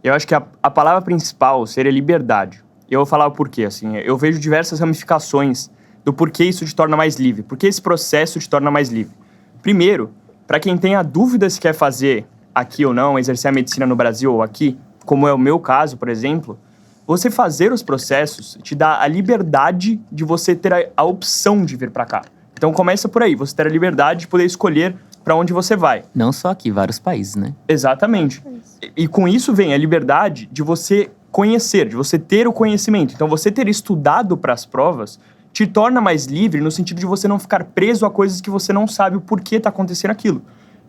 Eu acho que a palavra principal seria liberdade. E eu vou falar o porquê, assim. Eu vejo diversas ramificações do porquê isso te torna mais livre. Por que esse processo te torna mais livre? Primeiro, para quem tem a dúvida se quer fazer aqui ou não, exercer a medicina no Brasil ou aqui, como é o meu caso, por exemplo, você fazer os processos te dá a liberdade de você ter a opção de vir para cá. Então começa por aí, você ter a liberdade de poder escolher para onde você vai. Não só aqui, vários países, né? Exatamente. E com isso vem a liberdade de você conhecer, de você ter o conhecimento. Então você ter estudado para as provas te torna mais livre no sentido de você não ficar preso a coisas que você não sabe o porquê está acontecendo aquilo.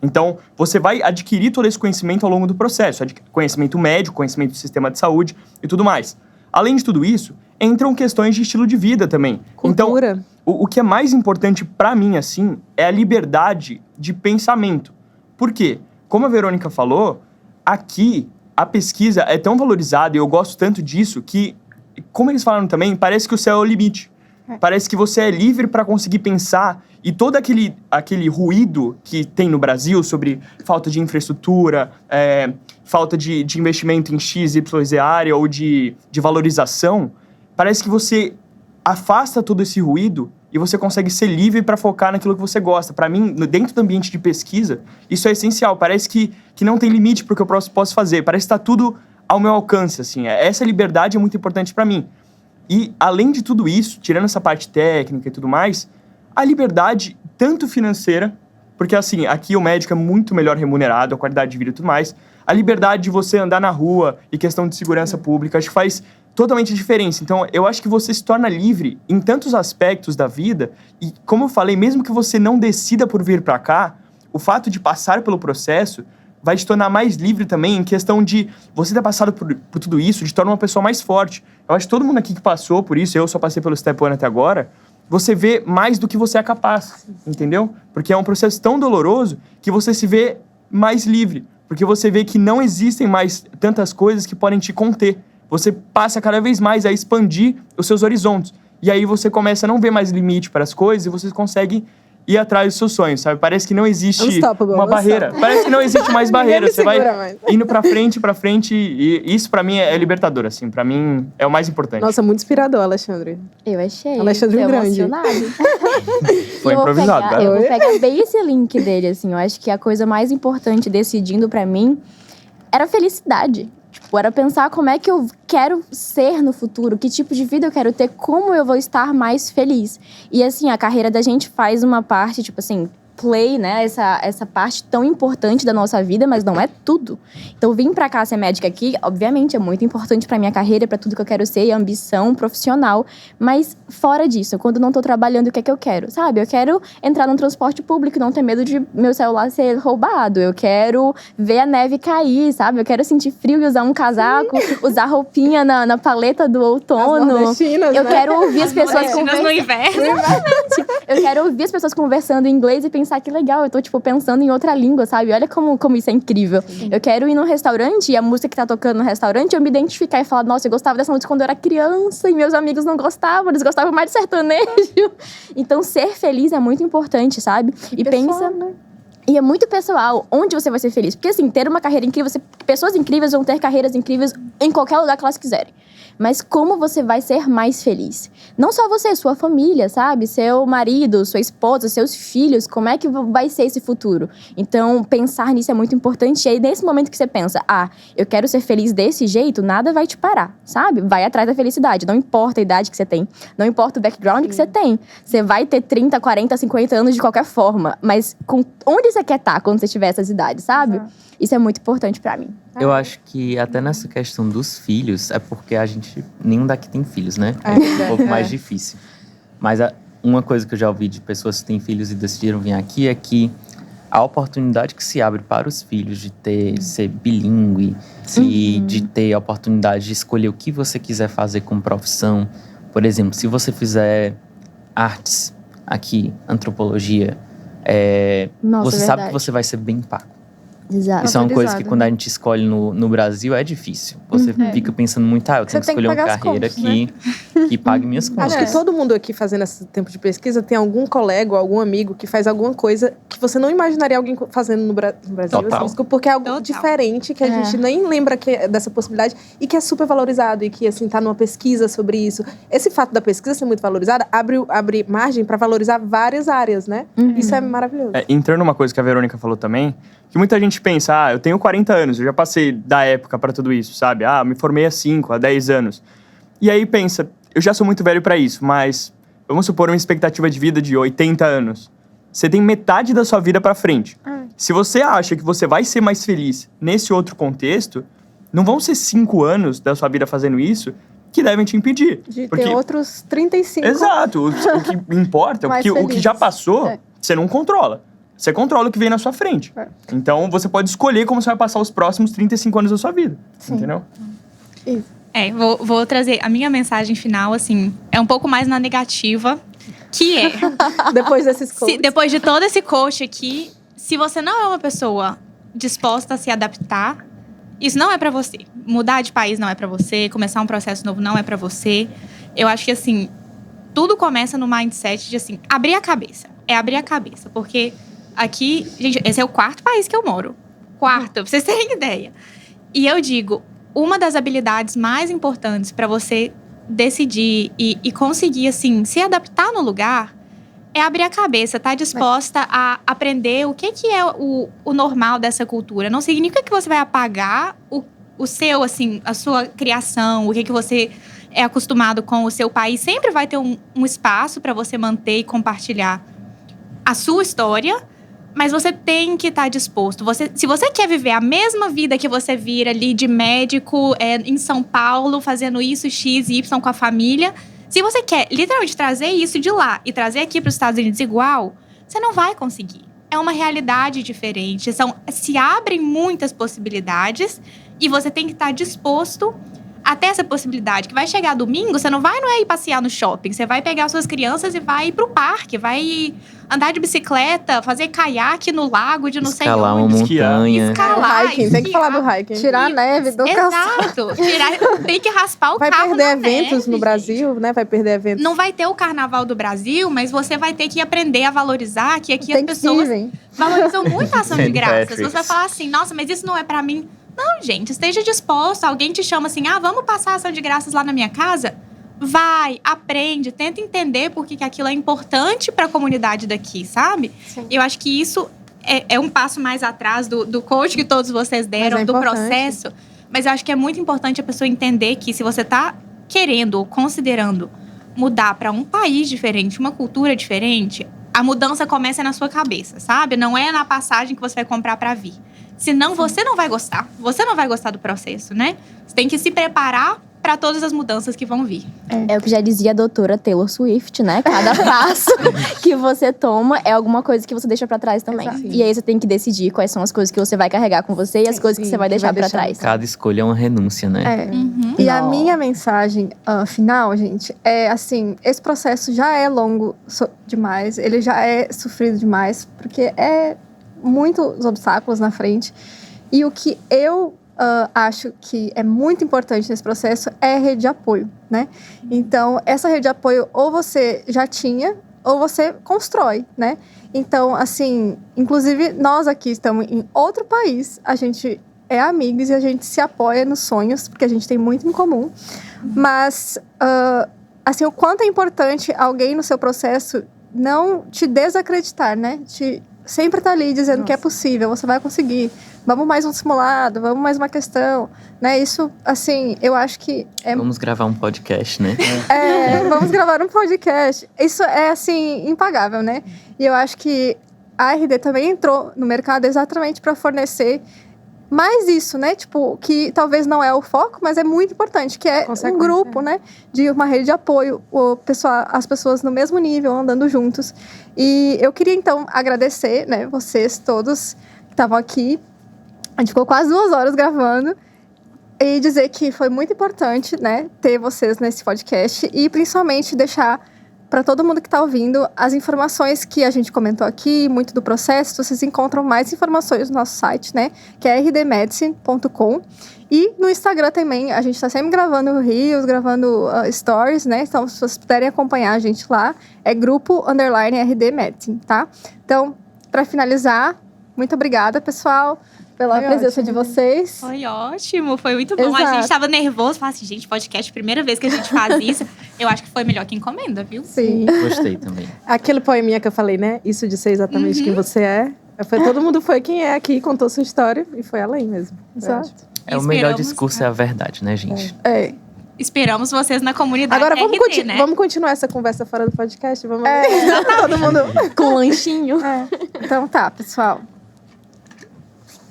Então, você vai adquirir todo esse conhecimento ao longo do processo. Conhecimento médico, conhecimento do sistema de saúde e tudo mais. Além de tudo isso, entram questões de estilo de vida também. Cultura. Então, o que é mais importante pra mim, assim, é a liberdade de pensamento. Por quê? Como a Verônica falou, aqui a pesquisa é tão valorizada e eu gosto tanto disso que, como eles falaram também, parece que o céu é o limite. Parece que você é livre para conseguir pensar e todo aquele ruído que tem no Brasil sobre falta de infraestrutura, falta de investimento em X, Y, Z área ou de valorização, parece que você afasta todo esse ruído e você consegue ser livre para focar naquilo que você gosta. Para mim, dentro do ambiente de pesquisa, isso é essencial. Parece que não tem limite para o que eu posso fazer. Parece que está tudo ao meu alcance, assim. Essa liberdade é muito importante para mim. E, além de tudo isso, tirando essa parte técnica e tudo mais, a liberdade, tanto financeira, porque, assim, aqui o médico é muito melhor remunerado, a qualidade de vida e tudo mais, a liberdade de você andar na rua e questão de segurança pública, acho que faz totalmente diferença. Então, eu acho que você se torna livre em tantos aspectos da vida e, como eu falei, mesmo que você não decida por vir para cá, o fato de passar pelo processo vai te tornar mais livre também em questão de você ter passado por tudo isso, te torna uma pessoa mais forte. Eu acho que todo mundo aqui que passou por isso, eu só passei pelo Step 1 até agora, você vê mais do que você é capaz, entendeu? Porque é um processo tão doloroso que você se vê mais livre, porque você vê que não existem mais tantas coisas que podem te conter. Você passa cada vez mais a expandir os seus horizontes. E aí você começa a não ver mais limite para as coisas e você consegue ir atrás dos seus sonhos, sabe? Parece que não existe uma barreira. Parece que não existe mais barreira. Você vai indo pra frente, e isso pra mim é libertador, assim. Pra mim é o mais importante. Nossa, muito inspirador, Alexandre. Eu achei. Alexandre Grande. Foi improvisado, eu vou pegar bem esse link dele, assim. Eu acho que a coisa mais importante decidindo pra mim era a felicidade. Tipo, era pensar como é que eu quero ser no futuro, que tipo de vida eu quero ter, como eu vou estar mais feliz. E assim, a carreira da gente faz uma parte, tipo assim, play, né? Essa parte tão importante da nossa vida, mas não é tudo. Então, vim pra cá ser médica aqui, obviamente, é muito importante pra minha carreira, pra tudo que eu quero ser, e ambição profissional. Mas, fora disso, quando não tô trabalhando, o que é que eu quero? Sabe? Eu quero entrar num transporte público e não ter medo de meu celular ser roubado. Eu quero ver a neve cair, sabe? Eu quero sentir frio e usar um casaco, usar roupinha na paleta do outono. Eu quero ouvir as pessoas conversando no inverno. Eu quero ouvir as pessoas conversando em inglês e pensar que legal, eu tô, tipo, pensando em outra língua, sabe? Olha como isso é incrível. Eu quero ir num restaurante e a música que tá tocando no restaurante, eu me identificar e falar, nossa, eu gostava dessa música quando eu era criança e meus amigos não gostavam, eles gostavam mais de sertanejo. Então, ser feliz é muito importante, sabe? E pensa... Né? E é muito pessoal, onde você vai ser feliz. Porque, assim, ter uma carreira incrível, pessoas incríveis vão ter carreiras incríveis em qualquer lugar que elas quiserem. Mas como você vai ser mais feliz? Não só você, sua família, sabe? Seu marido, sua esposa, seus filhos, como é que vai ser esse futuro? Então, pensar nisso é muito importante. E aí, nesse momento que você pensa, eu quero ser feliz desse jeito, nada vai te parar, sabe? Vai atrás da felicidade. Não importa a idade que você tem, não importa o background que você tem. Você vai ter 30, 40, 50 anos de qualquer forma. Mas com onde você você quer estar quando você tiver essas idades, sabe? Exato. Isso é muito importante pra mim. Eu acho que até nessa questão dos filhos, é porque nenhum daqui tem filhos, né? É um pouco mais difícil. Mas uma coisa que eu já ouvi de pessoas que têm filhos e decidiram vir aqui é que a oportunidade que se abre para os filhos de ser bilíngue e de ter a oportunidade de escolher o que você quiser fazer como profissão. Por exemplo, se você fizer artes aqui, antropologia, Nossa, você é sabe que verdade. você vai ser bem pago. Exato. Isso é uma coisa que Valorizado, quando a gente escolhe no Brasil é difícil. Você fica pensando muito, eu Você tenho que tem que escolher uma pagar as carreira contas, que pague minhas contas. Acho que todo mundo aqui fazendo esse tempo de pesquisa tem algum colega ou algum amigo que faz alguma coisa que você não imaginaria alguém fazendo no Brasil. Total. Assim, porque é algo Total. diferente, que a gente nem lembra dessa possibilidade e que é super valorizado e que, assim, tá numa pesquisa sobre isso. Esse fato da pesquisa ser muito valorizada abre margem para valorizar várias áreas, né? Isso é maravilhoso. Entrando numa coisa que a Verônica falou também, que muita gente pensa, eu tenho 40 anos, eu já passei da época pra tudo isso, sabe? Eu me formei há 5, há 10 anos. E aí pensa, eu já sou muito velho pra isso, mas vamos supor uma expectativa de vida de 80 anos. Você tem metade da sua vida pra frente. Se você acha que você vai ser mais feliz nesse outro contexto, não vão ser 5 anos da sua vida fazendo isso que devem te impedir. De Porque- ter outros 35. Exato. O que importa, Mais o que já felizes. passou, você não controla. Você controla o que vem na sua frente. É. Então, você pode escolher como você vai passar os próximos 35 anos da sua vida. Sim. Entendeu? Vou trazer a minha mensagem final, assim, é um pouco mais na negativa, que é... Depois desses coaches. Depois de todo esse coach aqui, se você não é uma pessoa disposta a se adaptar, isso não é pra você. Mudar de país não é pra você, começar um processo novo não é pra você. Eu acho que, assim, tudo começa no mindset de, assim, abrir a cabeça. É abrir a cabeça, porque aqui, gente, esse é o 4º país que eu moro. 4º, pra vocês terem ideia. E eu digo, uma das habilidades mais importantes pra você decidir e conseguir, assim, se adaptar no lugar é abrir a cabeça, tá disposta a aprender o que é o normal dessa cultura. Não significa que você vai apagar o seu, assim, a sua criação, o que você é acostumado com o seu país. Sempre vai ter um espaço para você manter e compartilhar a sua história, mas você tem que estar disposto. Se você quer viver a mesma vida que você vira ali de médico em São Paulo, fazendo isso, X e Y com a família, se você quer literalmente trazer isso de lá e trazer aqui para os Estados Unidos igual, você não vai conseguir. É uma realidade diferente. Se abrem muitas possibilidades e você tem que estar disposto a ter essa possibilidade. Que vai chegar domingo, você não é ir passear no shopping. Você vai pegar suas crianças e vai ir pro parque. Vai andar de bicicleta, fazer caiaque no lago de não sei Escalar uma onde. montanha. Escalar, Hiking, tem que falar do hiking. Tirar a neve do calçado. Exato. Tem que raspar o Vai carro perder na eventos neve, no gente. Brasil, né? Vai perder eventos. Não vai ter o Carnaval do Brasil, mas você vai ter que aprender a valorizar que aqui as pessoas Thanksgiving. valorizam muito a ação de St. graças. Patrick's. Você vai falar assim, nossa, mas isso não é pra mim. Não, gente, esteja disposto. Alguém te chama assim, vamos passar a ação de graças lá na minha casa? Vai, aprende, tenta entender por que aquilo é importante pra comunidade daqui, sabe? Sim. Eu acho que isso é um passo mais atrás do coach que todos vocês deram, Mas é do importante. processo. Mas eu acho que é muito importante a pessoa entender que se você tá querendo ou considerando mudar pra um país diferente, uma cultura diferente, a mudança começa na sua cabeça, sabe? Não é na passagem que você vai comprar pra vir. Senão você não vai gostar. Você não vai gostar do processo, né? Você tem que se preparar para todas as mudanças que vão vir. É o que já dizia a doutora Taylor Swift, né? Cada passo que você toma é alguma coisa que você deixa pra trás também. Exato. E aí você tem que decidir quais são as coisas que você vai carregar com você e as coisas que você vai deixar pra trás. Cada escolha é uma renúncia, né? É. E a minha mensagem final, gente, é assim, esse processo já é longo demais, ele já é sofrido demais, porque é muitos obstáculos na frente. E o que eu acho que é muito importante nesse processo é a rede de apoio, né? Então, essa rede de apoio ou você já tinha, ou você constrói, né? Então, assim, inclusive nós aqui estamos em outro país, a gente é amigos e a gente se apoia nos sonhos, porque a gente tem muito em comum. Mas, assim, o quanto é importante alguém no seu processo não te desacreditar, né? Sempre estar ali dizendo que é possível, você vai conseguir. Vamos mais um simulado, vamos mais uma questão, né? Isso, assim, eu acho que Vamos gravar um podcast, né? vamos gravar um podcast. Isso é, assim, impagável, né? E eu acho que a RD também entrou no mercado exatamente para fornecer mais isso, né? Tipo, que talvez não é o foco, mas é muito importante, que é um grupo, né? De uma rede de apoio, as pessoas no mesmo nível, andando juntos. E eu queria, então, agradecer, né? Vocês todos que estavam aqui. A gente ficou quase 2 horas gravando. E dizer que foi muito importante, né? Ter vocês nesse podcast. E, principalmente, deixar para todo mundo que está ouvindo as informações que a gente comentou aqui, muito do processo. Vocês encontram mais informações no nosso site, né? Que é rdmedicine.com. E no Instagram também, a gente está sempre gravando reels, gravando stories, né? Então, se vocês puderem acompanhar a gente lá, é grupo_RDMedicine, tá? Então, para finalizar, muito obrigada, pessoal, pela presença de vocês. Foi ótimo, foi muito bom. Exato. A gente tava nervoso, falava assim, gente, podcast, primeira vez que a gente faz isso. Eu acho que foi melhor que encomenda, viu? Sim. Gostei também. Aquele poeminha que eu falei, né? Isso de ser exatamente quem você é. Todo mundo foi quem é aqui, contou sua história e foi além mesmo. Exato. O melhor discurso é a verdade, né, gente? É. Esperamos vocês na comunidade Agora RD, né? vamos continuar essa conversa fora do podcast? Vamos todo mundo. Com lanchinho. Então tá, pessoal.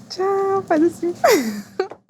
Tchau, faz assim.